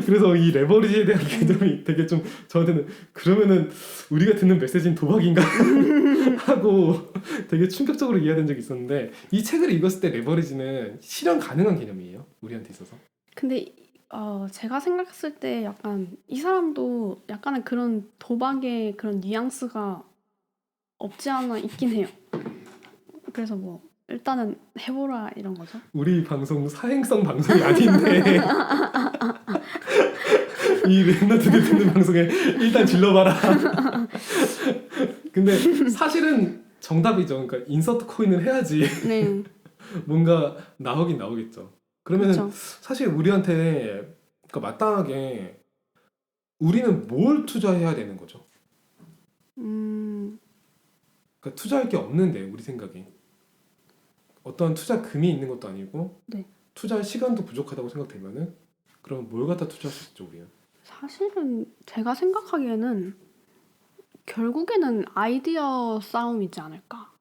그래서 이 레버리지에 대한 개념이 되게 좀 저한테는 그러면은 우리가 듣는 메시지는 도박인가 하고 되게 충격적으로 이해된 적이 있었는데 이 책을 읽었을 때 레버리지는 실현 가능한 개념이에요? 우리한테 있어서? 근데 제가 생각했을 때 약간 이 사람도 약간의 그런 도박의 그런 뉘앙스가 없지 않아 있긴 해요. 그래서 뭐 일단은 해보라 이런 거죠. 우리 방송 사행성 방송이 아닌데 이 랩너트들 듣는 방송에 일단 질러봐라. 근데 사실은 정답이죠. 그러니까 인서트 코인을 해야지 네. 뭔가 나오긴 나오겠죠. 그러면은 그렇죠. 사실 우리한테 그러니까 마땅하게 우리는 뭘 투자해야 되는 거죠? 그러니까 투자할 게 없는데 우리 생각에 어떤 투자금이 있는 것도 아니고 네. 투자할 시간도 부족하다고 생각되면은 그럼 뭘 갖다 투자할 수 있죠 우리는? 사실은 제가 생각하기에는 결국에는 아이디어 싸움이지 않을까.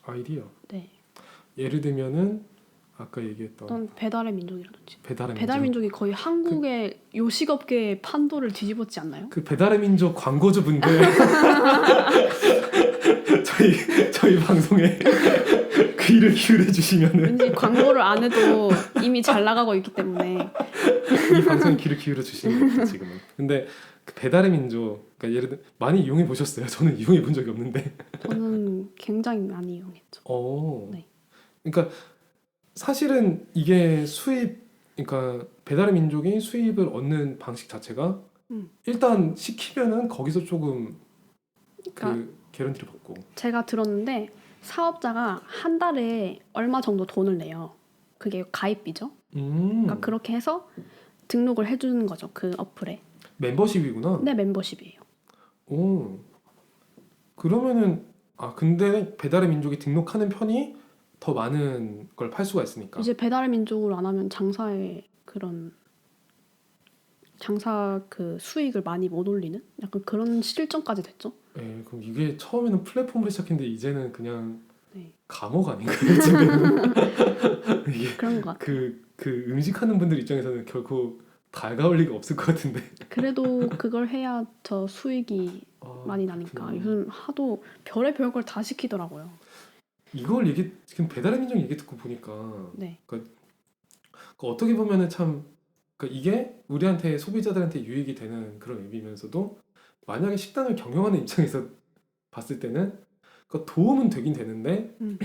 아이디어. 네. 예를 들면은 아까 얘기했던 어떤 배달의 민족이라든지. 배달의 배달 민족. 민족이 거의 한국의 요식업계의 판도를 뒤집었지 않나요? 그 배달의 민족 광고주분들 저희 방송에 귀를 기울여 주시면은 왠지 광고를 안 해도 이미 잘 나가고 있기 때문에. 이 방송에 귀를 기울여 주시는 거죠 지금은. 근데 그 배달의 민족 그러니까 예를 들어 많이 이용해 보셨어요? 저는 이용해 본 적이 없는데. 저는 굉장히 많이 이용했죠. 네. 그러니까 사실은 이게 그러니까 배달의 민족이 수입을 얻는 방식 자체가 일단 시키면은 거기서 조금 그러니까 개런티를 받고. 제가 들었는데 사업자가 한 달에 얼마 정도 돈을 내요. 그게 가입비죠. 그러니까 그렇게 해서 등록을 해주는 거죠. 그 어플에. 멤버십이구나. 네, 멤버십이에요. 오. 그러면은 근데 배달의 민족이 등록하는 편이 더 많은 걸 팔 수가 있으니까. 이제 배달의 민족을 안 하면 장사 그 수익을 많이 못 올리는 약간 그런 실정까지 됐죠. 네, 그럼 이게 처음에는 플랫폼으로 시작했는데 이제는 그냥 네. 감옥 아닌가요? 지금 이게 그런 것 같아요. 그 음식하는 분들 입장에서는 결코 달가울 리가 없을 것 같은데. 그래도 그걸 해야 저 수익이 많이 나니까 그렇구나. 요즘 하도 별의별 걸 다 시키더라고요. 이걸 지금 배달의 민족 얘기 듣고 보니까 네. 그러니까 어떻게 보면은 참 그러니까 이게 우리한테 소비자들한테 유익이 되는 그런 앱이면서도 만약에 식당을 경영하는 입장에서 봤을 때는 그러니까 도움은 되긴 되는데 음.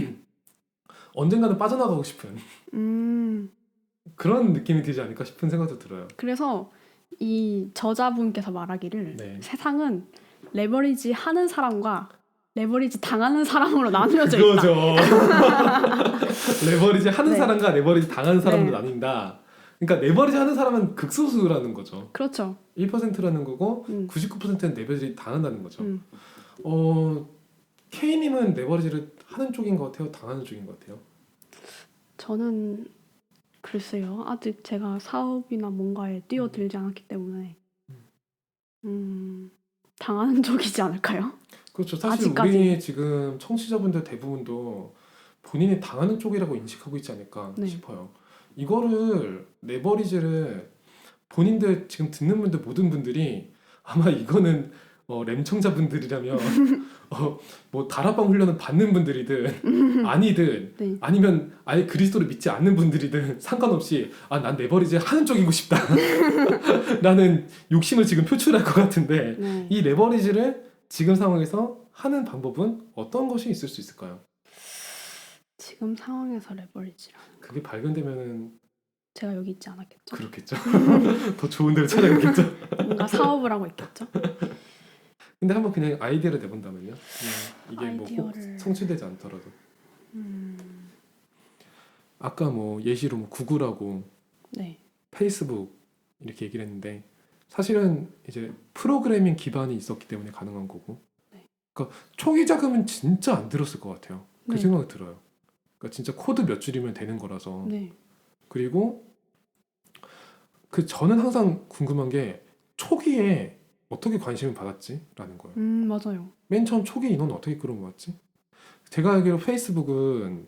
언젠가는 빠져나가고 싶은 그런 느낌이 들지 않을까 싶은 생각도 들어요. 그래서 이 저자분께서 말하기를 네. 세상은 레버리지 하는 사람과 레버리지 당하는 사람으로 나누어져 있다. 그거죠. 레버리지 하는 네. 사람과 레버리지 당하는 사람으로 네. 나뉜다. 그러니까 레버리지 하는 사람은 극소수라는 거죠. 그렇죠. 1%라는 거고 99%는 레버리지 당한다는 거죠. K님은 레버리지를 하는 쪽인 것 같아요? 당하는 쪽인 것 같아요? 저는 글쎄요. 아직 제가 사업이나 뭔가에 뛰어들지 않았기 때문에 당하는 쪽이지 않을까요? 그렇죠. 사실 아직까지. 우리 지금 청취자분들 대부분도 본인이 당하는 쪽이라고 인식하고 있지 않을까 네. 싶어요. 이거를 레버리지를 본인들 지금 듣는 분들 모든 분들이 아마 이거는 램청자분들이라면 뭐 다락방 훈련을 받는 분들이든 아니든 네. 아니면 아예 그리스도를 믿지 않는 분들이든 상관없이 난 레버리지 하는 쪽이고 싶다 라는 욕심을 지금 표출할 것 같은데 네. 이 레버리지를 지금 상황에서 하는 방법은 어떤 것이 있을 수 있을까요? 지금 상황에서 레버리지라 그게 발견되면은 제가 여기 있지 않았겠죠. 그렇겠죠. 더 좋은 데로 찾아가겠죠. 뭔가 사업을 하고 있겠죠. 근데 한번 그냥 아이디어를 내본다면요. 이게 뭐 꼭 아이디어를. 성취되지 않더라도. 아까 뭐 예시로 뭐 구글하고 네. 페이스북 이렇게 얘기를 했는데 사실은 이제 프로그래밍 기반이 있었기 때문에 가능한 거고. 네. 그러니까 초기 자금은 진짜 안 들었을 것 같아요. 그 네. 생각이 들어요. 그러니까 진짜 코드 몇 줄이면 되는 거라서. 네. 그리고 저는 항상 궁금한 게 초기에 어떻게 관심을 받았지라는 거예요. 맞아요. 맨 처음 초기 인원은 어떻게 끌어모았지? 제가 알기로 페이스북은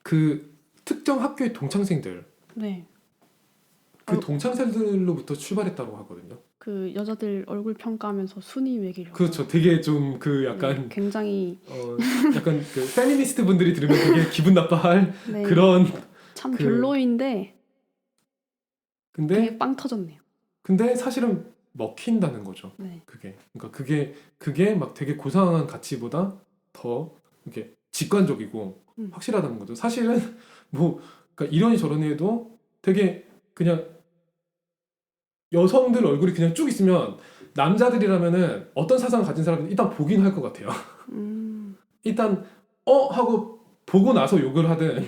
그 특정 학교의 동창생들 네. 그 동창생들로부터 출발했다고 하거든요. 그 여자들 얼굴 평가하면서 순위 매기려고. 그렇죠. 되게 좀 그 약간 굉장히 약간 그 페미니스트 분들이 들으면 되게 기분 나빠할 네. 그런 참 그- 별로인데 근데 되게 빵 터졌네요. 사실은 먹힌다는 거죠. 네. 그러니까 그게 막 되게 고상한 가치보다 더 이렇게 직관적이고 확실하다는 거죠. 사실은 뭐 그러니까 이러니 저러니 해도 되게 그냥 여성들 얼굴이 그냥 쭉 있으면 남자들이라면은 어떤 사상을 가진 사람은 일단 보긴 할 것 같아요. 일단 하고 보고 나서 욕을 하든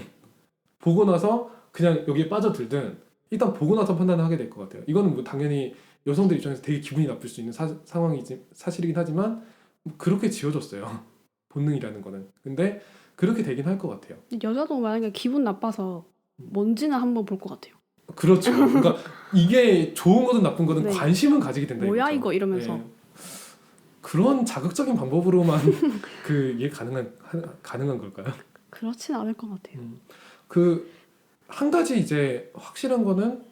보고 나서 그냥 여기에 빠져들든 일단 보고 나서 판단을 하게 될 것 같아요. 이거는 뭐 당연히 여성들 입장에서 되게 기분이 나쁠 수 있는 상황이지 사실이긴 하지만 뭐 그렇게 지어졌어요. 본능이라는 거는. 근데 그렇게 되긴 할 것 같아요. 여자도 만약에 기분 나빠서 뭔지는 한번 볼 것 같아요. 그렇죠. 그러니까 이게 좋은 거든 나쁜 거든 네. 관심은 가지게 된다. 뭐야 이거죠. 이거 이러면서. 네. 그런 자극적인 방법으로만 이게 가능한 걸까요? 그렇진 않을 것 같아요. 그 한 가지 이제 확실한 거는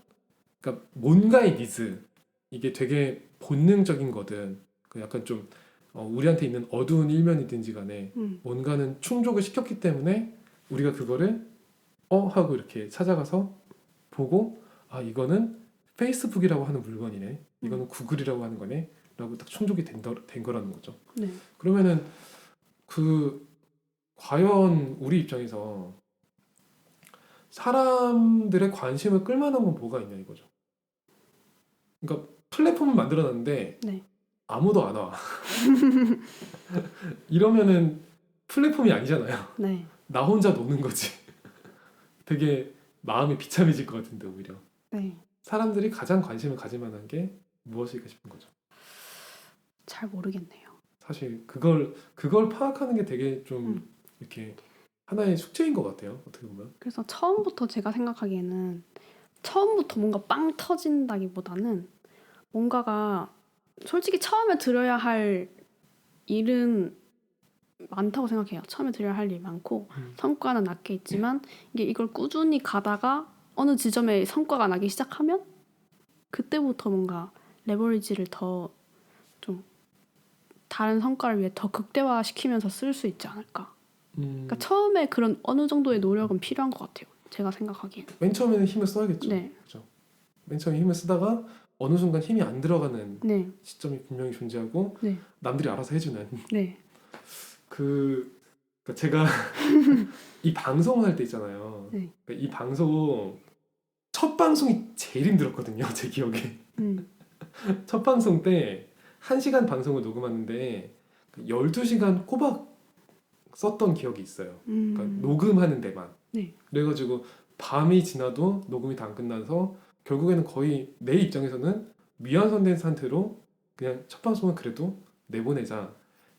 그러니까 뭔가의 니즈 이게 되게 본능적인 거든 그 약간 좀 우리한테 있는 어두운 일면이든지 간에 뭔가는 충족을 시켰기 때문에 우리가 그거를 하고 이렇게 찾아가서 보고 이거는 페이스북이라고 하는 물건이네 이거는 구글이라고 하는 거네 라고 딱 충족이 된 거라는 거죠. 네. 그러면은 과연 우리 입장에서 사람들의 관심을 끌만한 건 뭐가 있냐 이거죠. 그러니까 플랫폼을 만들어놨는데 네. 아무도 안 와. 이러면은 플랫폼이 아니잖아요. 네. 나 혼자 노는 거지. 되게 마음이 비참해질 것 같은데 오히려. 네. 사람들이 가장 관심을 가질 만한 게 무엇일까 싶은 거죠. 잘 모르겠네요. 사실 그걸 파악하는 게 되게 좀 이렇게 하나의 숙제인 것 같아요. 어떻게 보면. 그래서 처음부터 제가 생각하기에는 처음부터 뭔가 빵 터진다기보다는 뭔가가 솔직히 처음에 들어야 할 일은 많다고 생각해요. 처음에 들어야 할 일 많고 성과는 낮게 있지만 이걸 꾸준히 가다가 어느 지점에 성과가 나기 시작하면 그때부터 뭔가 레버리지를 더 좀 다른 성과를 위해 더 극대화시키면서 쓸 수 있지 않을까. 그러니까 처음에 그런 어느 정도의 노력은 필요한 것 같아요. 제가 생각하기에는. 맨 처음에는 힘을 써야겠죠. 네. 그렇죠. 맨 처음에 힘을 쓰다가 어느 순간 힘이 안 들어가는 네. 시점이 분명히 존재하고 네. 남들이 알아서 해주는 네. 그러니까 제가 이 방송을 할 때 있잖아요. 네. 그러니까 이 방송 첫 방송이 제일 힘들었거든요. 제 기억에. 첫 방송 때 1시간 방송을 녹음하는데 12시간 꼬박 썼던 기억이 있어요. 그러니까 녹음하는 데만. 네. 그래가지고 밤이 지나도 녹음이 다 안 끝나서 결국에는 거의 내 입장에서는 미완성된 상태로 그냥 첫 방송은 그래도 내보내자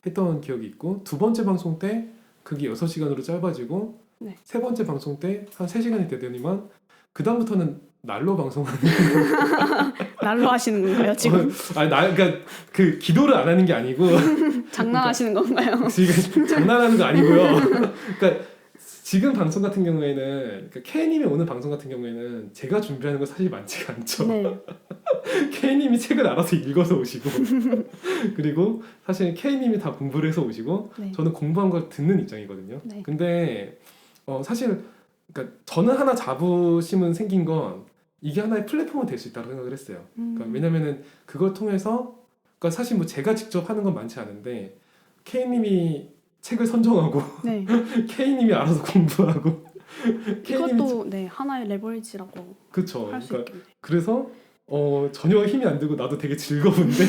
했던 기억이 있고 두 번째 방송 때 그게 6시간으로 짧아지고 네. 세 번째 방송 때 한 3시간이 되더니만 그 다음부터는 날로 방송하는 날로 하시는 건가요 지금? 아니 나 그러니까 그 기도를 안 하는 게 아니고 장난하시는 건가요? 지금 장난하는 거 아니고요. 그러니까 지금 방송 같은 경우에는 그러니까 K님이 오는 방송 같은 경우에는 제가 준비하는 거 사실 많지가 않죠. 네. K님이 책을 알아서 읽어서 오시고 그리고 사실 K님이 다 공부를 해서 오시고 네. 저는 공부한 걸 듣는 입장이거든요. 네. 근데 사실 그러니까 저는 하나 자부심은 생긴 건 이게 하나의 플랫폼이 될 수 있다고 생각을 했어요. 그러니까 왜냐면은 그걸 통해서 그러니까 사실 뭐 제가 직접 하는 건 많지 않은데 K님이 책을 선정하고 네. K님이 알아서 공부하고 K님이 이것도 네 하나의 레버리지라고 그쵸. 할 수 그러니까 있겠네요. 그래서 전혀 힘이 안 들고 나도 되게 즐거운데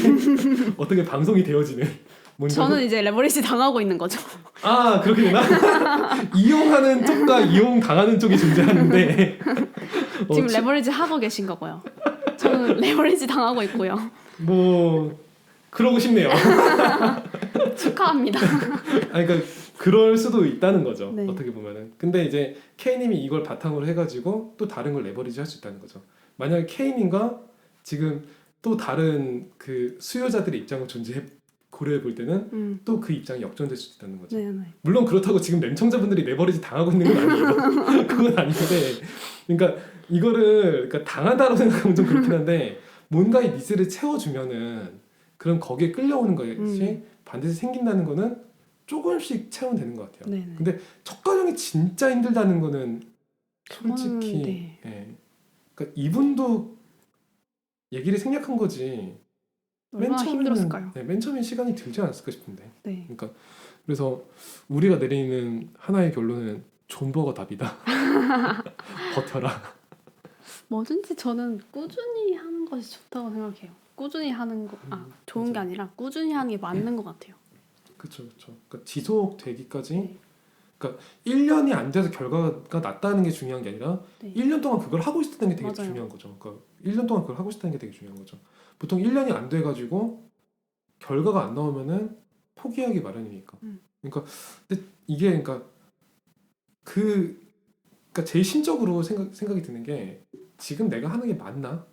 어떻게 방송이 되어지는 뭔가 저는 이제 레버리지 당하고 있는 거죠. 그렇게 되나? 이용하는 쪽과 이용 당하는 쪽이 존재하는데 지금 레버리지 하고 계신 거고요. 저는 레버리지 당하고 있고요. 뭐 그러고 싶네요. 축하합니다. 그러니까 그럴 수도 있다는 거죠. 네. 어떻게 보면은. 근데 이제 K님이 이걸 바탕으로 해가지고 또 다른 걸 레버리지 할 수 있다는 거죠. 만약에 K님과 지금 또 다른 그 수요자들의 입장을 고려해 볼 때는 또 그 입장이 역전될 수도 있다는 거죠. 네, 네. 물론 그렇다고 지금 램청자분들이 레버리지 당하고 있는 건 아니에요. 그건 아닌데, 그러니까 이거를 그러니까 당하다고 생각하면 좀 그렇긴 한데 뭔가의 니즈를 채워주면은 그럼 거기에 끌려오는 것이 반드시 생긴다는 거는 조금씩 체험되는 것 같아요. 네, 네. 근데 첫 과정이 진짜 힘들다는 거는 솔직히 네. 예. 그러니까 이분도 얘기를 생략한 거지. 얼마나 힘들었을까요? 맨 처음엔 시간이 들지 않았을까 싶은데. 네. 그러니까 그래서 우리가 내리는 하나의 결론은 존버가 답이다. 버텨라. 뭐든지 저는 꾸준히 하는 것이 좋다고 생각해요. 꾸준히 하는 거, 좋은 게 아니라 꾸준히 하는 게 맞는 것 같아요. 그렇죠. 그러니까 지속되기까지. 네. 그러니까 1년이 안 돼서 결과가 났다는 게 중요한 게 아니라 네. 1년 동안 그걸 하고 있었다는 게 되게 맞아요. 중요한 거죠. 그러니까 1년 동안 그걸 하고 있었다는 게 되게 중요한 거죠. 보통 1년이 안 돼가지고 결과가 안 나오면은 포기하기 마련이니까. 그러니까 근데 이게 그러니까 그러니까 제일 심적으로 생각이 드는 게 지금 내가 하는 게 맞나?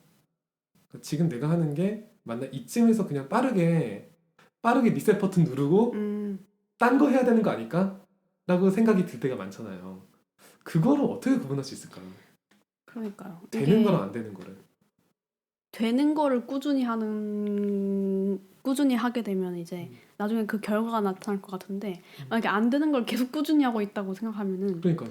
그러니까 지금 내가 하는 게 맞나? 이쯤에서 그냥 빠르게 리셋 버튼 누르고 딴 거 해야 되는 거 아닐까? 라고 생각이 들 때가 많잖아요. 그거를 어떻게 구분할 수 있을까요? 그러니까요. 되는 거랑 안 되는 거를. 되는 거를 꾸준히 하게 되면 이제 나중에 그 결과가 나타날 것 같은데 만약에 안 되는 걸 계속 꾸준히 하고 있다고 생각하면은 그러니까요.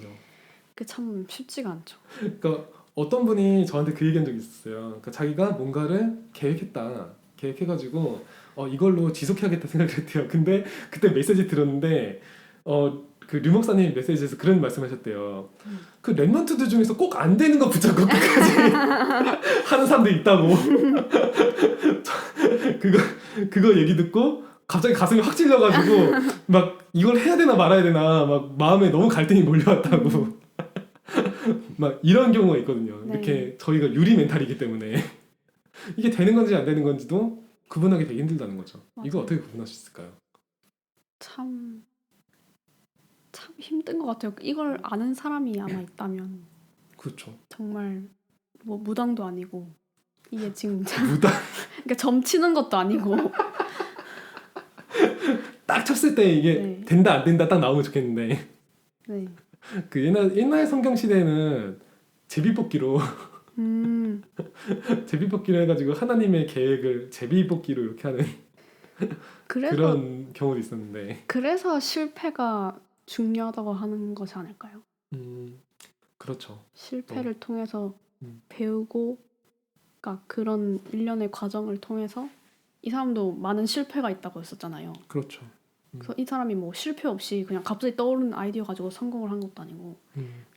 그게 참 쉽지가 않죠. 그러니까 어떤 분이 저한테 그 얘기한 적이 있었어요. 그러니까 자기가 뭔가를 계획해가지고 이걸로 지속해야겠다 생각을 했대요. 근데 그때 메시지 들었는데 그 류목사님 메시지에서 그런 말씀하셨대요. 그 랩런트들 중에서 꼭 안 되는 거 붙잡고 끝까지 하는 사람도 있다고. 그거 얘기 듣고 갑자기 가슴이 확 찔려가지고 막 이걸 해야 되나 말아야 되나 막 마음에 너무 갈등이 몰려왔다고. 막 이런 경우가 있거든요. 네. 이렇게 저희가 유리 멘탈이기 때문에 이게 되는 건지 안 되는 건지도 구분하기 되게 힘들다는 거죠. 맞아요. 이거 어떻게 구분할 수 있을까요? 참 힘든 것 같아요. 이걸 아는 사람이 아마 있다면 그렇죠. 정말 뭐 무당도 아니고 이게 지금 무당 그러니까 점치는 것도 아니고 딱 쳤을 때 이게 네. 된다 안 된다 딱 나오면 좋겠는데 네. 그 옛날 성경 시대에는 제비뽑기로 제비뽑기로 해가지고 하나님의 계획을 제비뽑기로 이렇게 하는 그런 경우도 있었는데 그래서 실패가 중요하다고 하는 것이 아닐까요? 그렇죠. 실패를 통해서 음. 배우고 그러니까 그런 일련의 과정을 통해서 이 사람도 많은 실패가 있다고 했었잖아요. 그렇죠. 그래서 이 사람이 뭐 실패 없이 그냥 갑자기 떠오르는 아이디어 가지고 성공을 한 것도 아니고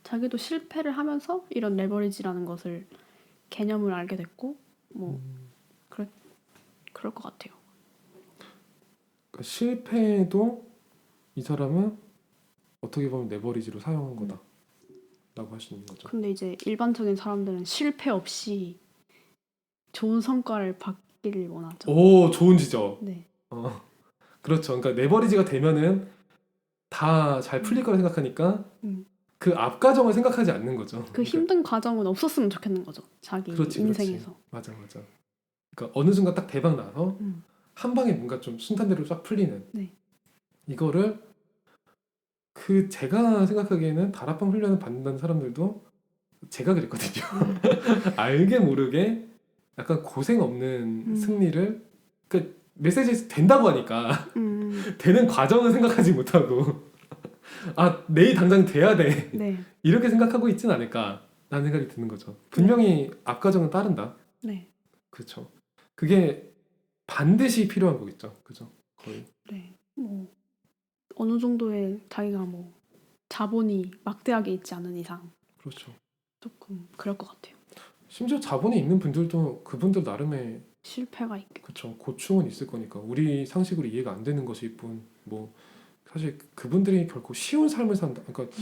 자기도 실패를 하면서 이런 레버리지라는 것을 개념을 알게 됐고 뭐 그럴 것 같아요. 그러니까 실패도 이 사람은 어떻게 보면 레버리지로 사용한 거다라고 할 수 있는 거죠. 근데 이제 일반적인 사람들은 실패 없이 좋은 성과를 받기를 원하죠. 오, 좋은 지적. 네. 그렇죠. 그러니까 레버리지가 되면은 다 잘 풀릴 거라 생각하니까 음. 그 앞 과정을 생각하지 않는 거죠. 그 힘든 과정은 없었으면 좋겠는 거죠. 자기 그렇지, 인생에서. 맞아. 그러니까 어느 순간 딱 대박 나서 음. 한 방에 뭔가 좀 순탄대로 쫙 풀리는 네. 이거를 제가 생각하기에는 다락방 훈련을 받는다는 사람들도 제가 그랬거든요. 알게 모르게 약간 고생 없는 승리를 그 메시지 된다고 하니까 되는 과정은 생각하지 못하고 아 내일 당장 돼야 돼 네. 이렇게 생각하고 있진 않을까라는 생각이 드는 거죠. 분명히 앞 과정은 따른다. 네. 그렇죠. 그게 반드시 필요한 거겠죠. 그죠? 거의. 네. 뭐 어느 정도의 자기가 뭐 자본이 막대하게 있지 않은 이상 그렇죠. 조금 그럴 것 같아요. 심지어 자본이 있는 분들도 그분들 나름의 실패가 있겠고. 그렇죠. 고충은 있을 거니까 우리 상식으로 이해가 안 되는 것일 뿐 뭐 사실 그분들이 결코 쉬운 삶을 산다. 그러니까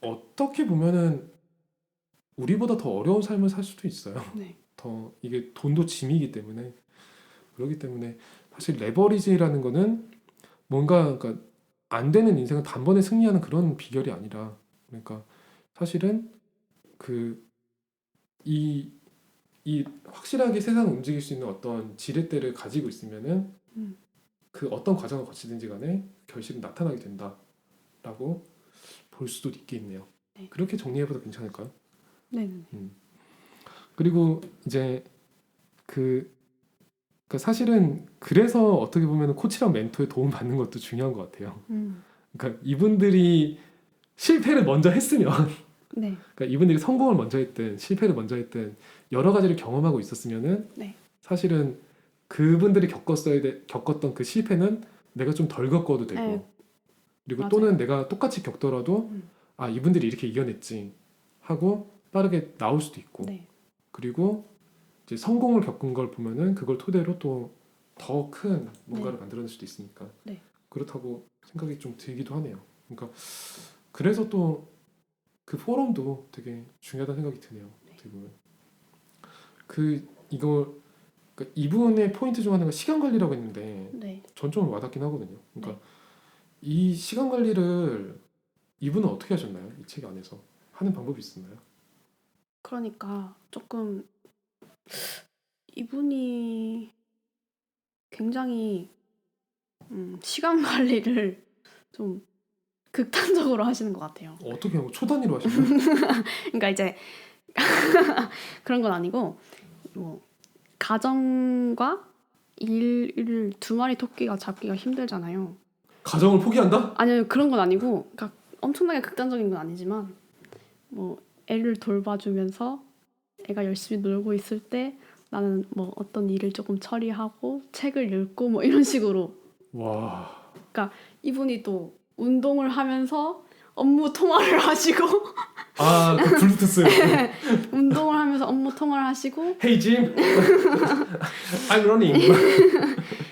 어떻게 보면은 우리보다 더 어려운 삶을 살 수도 있어요. 네. 더 이게 돈도 짐이기 때문에 그렇기 때문에 사실 레버리지라는 거는 뭔가 그러니까 안 되는 인생을 단번에 승리하는 그런 비결이 아니라 그러니까 사실은 이 확실하게 세상을 움직일 수 있는 어떤 지렛대를 가지고 있으면은 그 어떤 과정을 거치든지 간에 결실은 나타나게 된다라고 볼 수도 있겠네요. 네. 그렇게 정리해봐도 괜찮을까요? 네. 그리고 이제 그러니까 사실은 그래서 어떻게 보면 코치랑 멘토의 도움 받는 것도 중요한 것 같아요. 그러니까 이분들이 실패를 먼저 했으면 네. 그러니까 이분들이 성공을 먼저 했든 실패를 먼저 했든 여러 가지를 경험하고 있었으면은 네. 사실은 그분들이 겪었던 그 실패는 내가 좀 덜 겪어도 되고 네. 그리고 맞아요. 또는 내가 똑같이 겪더라도 아 이분들이 이렇게 이겨냈지 하고 빠르게 나올 수도 있고 네. 그리고 이제 성공을 겪은 걸 보면은 그걸 토대로 또 더 큰 뭔가를 만들어낼 수도 있으니까 네. 그렇다고 생각이 좀 들기도 하네요. 그러니까 그래서 또 그 포럼도 되게 중요하다는 생각이 드네요. 어떻게 보면 그러니까 이분의 포인트 중 하나가 시간 관리라고 했는데 네. 전 좀 와닿긴 하거든요. 그러니까 이 시간 관리를 이분은 어떻게 하셨나요? 이 책 안에서 하는 방법이 있었나요? 그러니까 조금 이분이 굉장히 시간 관리를 좀 극단적으로 하시는 것 같아요. 어떻게 하고 초단위로 하시나요? 그러니까 이제 그런 건 아니고 뭐 가정과 일을 두 마리 토끼가 잡기가 힘들잖아요. 가정을 포기한다? 아니요, 그런 건 아니고 그러니까 엄청나게 극단적인 건 아니지만 뭐 애를 돌봐주면서 애가 열심히 놀고 있을 때 나는 뭐 어떤 일을 조금 처리하고 책을 읽고 뭐 이런 식으로. 와. 그러니까 이분이 또 운동을 하면서 업무 통화를 하시고 아, 그 블루투스. 운동을 하면서 업무 통화를 하시고 Hey Jim, I'm running.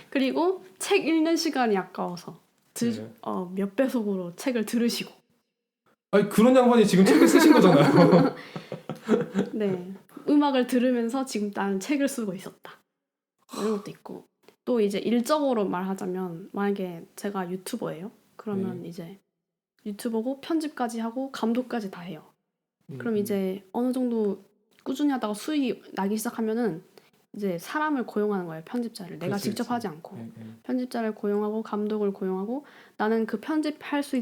그리고 책 읽는 시간이 아까워서 네. 몇 배속으로 책을 들으시고. 아니 그런 양반이 지금 책을 쓰신 거잖아요. 네, 음악을 들으면서 지금 나는 책을 쓰고 있었다. 이런 것도 있고 또 이제 일적으로 말하자면 만약에 제가 유튜버예요. 그러면 이제 유튜버고 편집까지 하고 감독까지 다 해요. 그럼 이제 어느 정도 꾸준히 하다가 수익이 나기 시작하면은 이제 사람을 고용하는 거예요. 편집자를. 내가 직접 그렇지. 하지 않고 편집자를 고용하고 감독을 고용하고 나는 그 편집할 수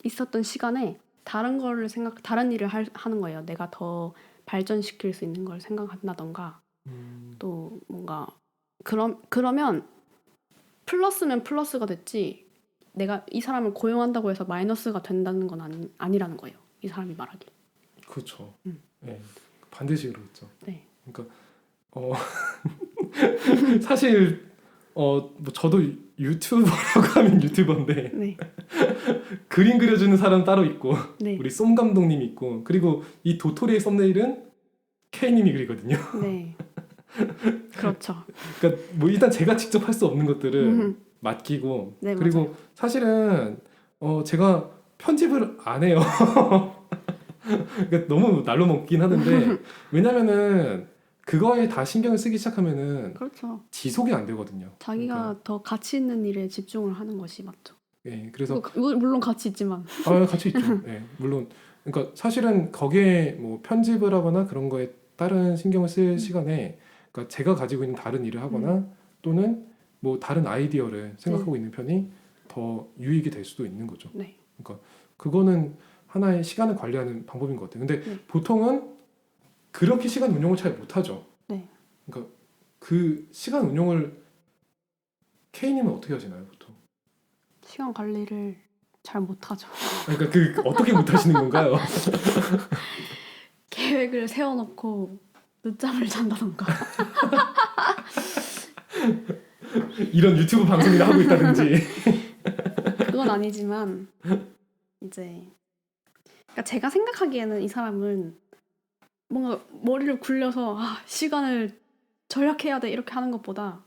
있었던 시간에 다른 일을 하는 거예요. 내가 더 발전시킬 수 있는 걸 생각한다던가 또 뭔가 그러면 플러스면 플러스가 됐지 내가 이 사람을 고용한다고 해서 마이너스가 된다는 건 아니라는 거예요. 이 사람이 말하길. 그렇죠. 네. 반드시 그러겠죠. 네. 그러니까 어, 사실 뭐 저도 유튜버라고 하면 유튜버인데 네. 그림 그려주는 사람 따로 있고 네. 우리 쏨 감독님 있고 그리고 이 도토리의 썸네일은 K님이 그리거든요. 네. 그렇죠. 그러니까 뭐 일단 제가 직접 할 수 없는 것들을 맡기고 네, 그리고 맞아요. 사실은 제가 편집을 안 해요. 그러니까 너무 날로 먹긴 하는데 왜냐면은 그거에 다 신경을 쓰기 시작하면은 그렇죠. 지속이 안 되거든요. 자기가 그러니까, 더 가치 있는 일에 집중을 하는 것이 맞죠. 예, 그래서 물론 가치 있지만. 같이 있죠. 예, 물론 그러니까 사실은 거기에 뭐 편집을 하거나 그런 거에 다른 신경을 쓸 시간에 그러니까 제가 가지고 있는 다른 일을 하거나 또는 뭐 다른 아이디어를 생각하고 있는 편이 더 유익이 될 수도 있는 거죠. 네. 그러니까 그거는 하나의 시간을 관리하는 방법인 것 같아요. 근데 네. 보통은 그렇게 시간 운용을 잘 못하죠. 네. 그러니까 그 시간 운용을 K님은 어떻게 하시나요, 보통? 시간 관리를 잘 못하죠. 그러니까 그 어떻게 못하시는 건가요? 계획을 세워놓고 늦잠을 잔다던가. 이런 유튜브 방송이나 하고 있다든지. 그건 아니지만 이제 그러니까 제가 생각하기에는 이 사람은 뭔가 머리를 굴려서 시간을 절약해야 돼 이렇게 하는 것보다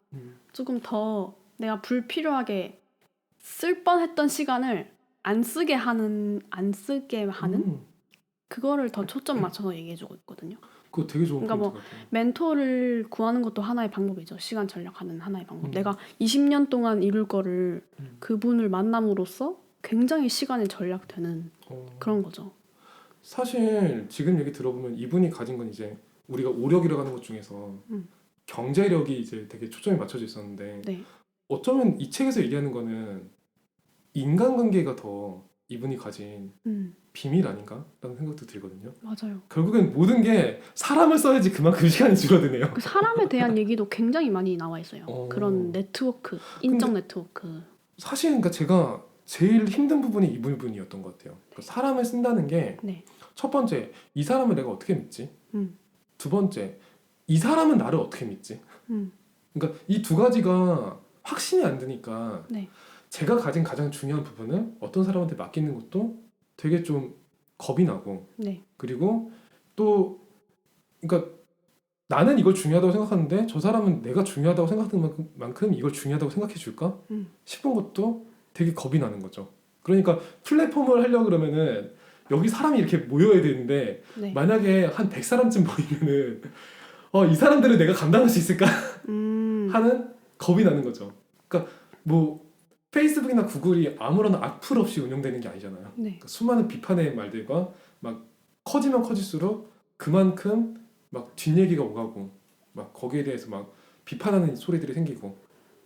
조금 더 내가 불필요하게 쓸 뻔했던 시간을 안 쓰게 하는 그거를 더 초점 맞춰서 얘기해주고 있거든요. 그거 되게 좋은 그러니까 포인트 뭐 같아요. 멘토를 구하는 것도 하나의 방법이죠. 시간 절약하는 하나의 방법. 내가 20년 동안 이룰 거를 그분을 만남으로써 굉장히 시간이 절약되는 그런 거죠. 사실 지금 얘기 들어보면 이분이 가진 건 이제 우리가 오력이라고 하는 것 중에서 경제력이 이제 되게 초점이 맞춰져 있었는데 네. 어쩌면 이 책에서 얘기하는 거는 인간관계가 더 이분이 가진 비밀 아닌가라는 생각도 들거든요. 맞아요. 결국엔 모든 게 사람을 써야지 그만큼 시간이 줄어드네요. 그 사람에 대한 얘기도 굉장히 많이 나와 있어요. 그런 네트워크, 인적 네트워크. 사실 그러니까 제가 제일 힘든 부분이 이 부분이었던 것 같아요. 그러니까 사람을 쓴다는 게 첫 네. 번째, 이 사람을 내가 어떻게 믿지? 음. 두 번째, 이 사람은 나를 어떻게 믿지? 음. 그러니까 이 두 가지가 확신이 안 드니까 네. 제가 가진 가장 중요한 부분은 어떤 사람한테 맡기는 것도 되게 좀 겁이 나고 네. 그리고 또 그러니까 나는 이걸 중요하다고 생각하는데 저 사람은 내가 중요하다고 생각하는 만큼 이걸 중요하다고 생각해 줄까 싶은 것도 되게 겁이 나는 거죠. 그러니까 플랫폼을 하려고 그러면은 여기 사람이 이렇게 모여야 되는데 네. 만약에 한 100사람쯤 모이면은 이 사람들을 내가 감당할 수 있을까 하는 겁이 나는 거죠. 그러니까 뭐 페이스북이나 구글이 아무런 악플 없이 운영되는 게 아니잖아요. 네. 그러니까 수많은 비판의 말들과 막 커지면 커질수록 그만큼 막 뒷얘기가 오가고 막 거기에 대해서 막 비판하는 소리들이 생기고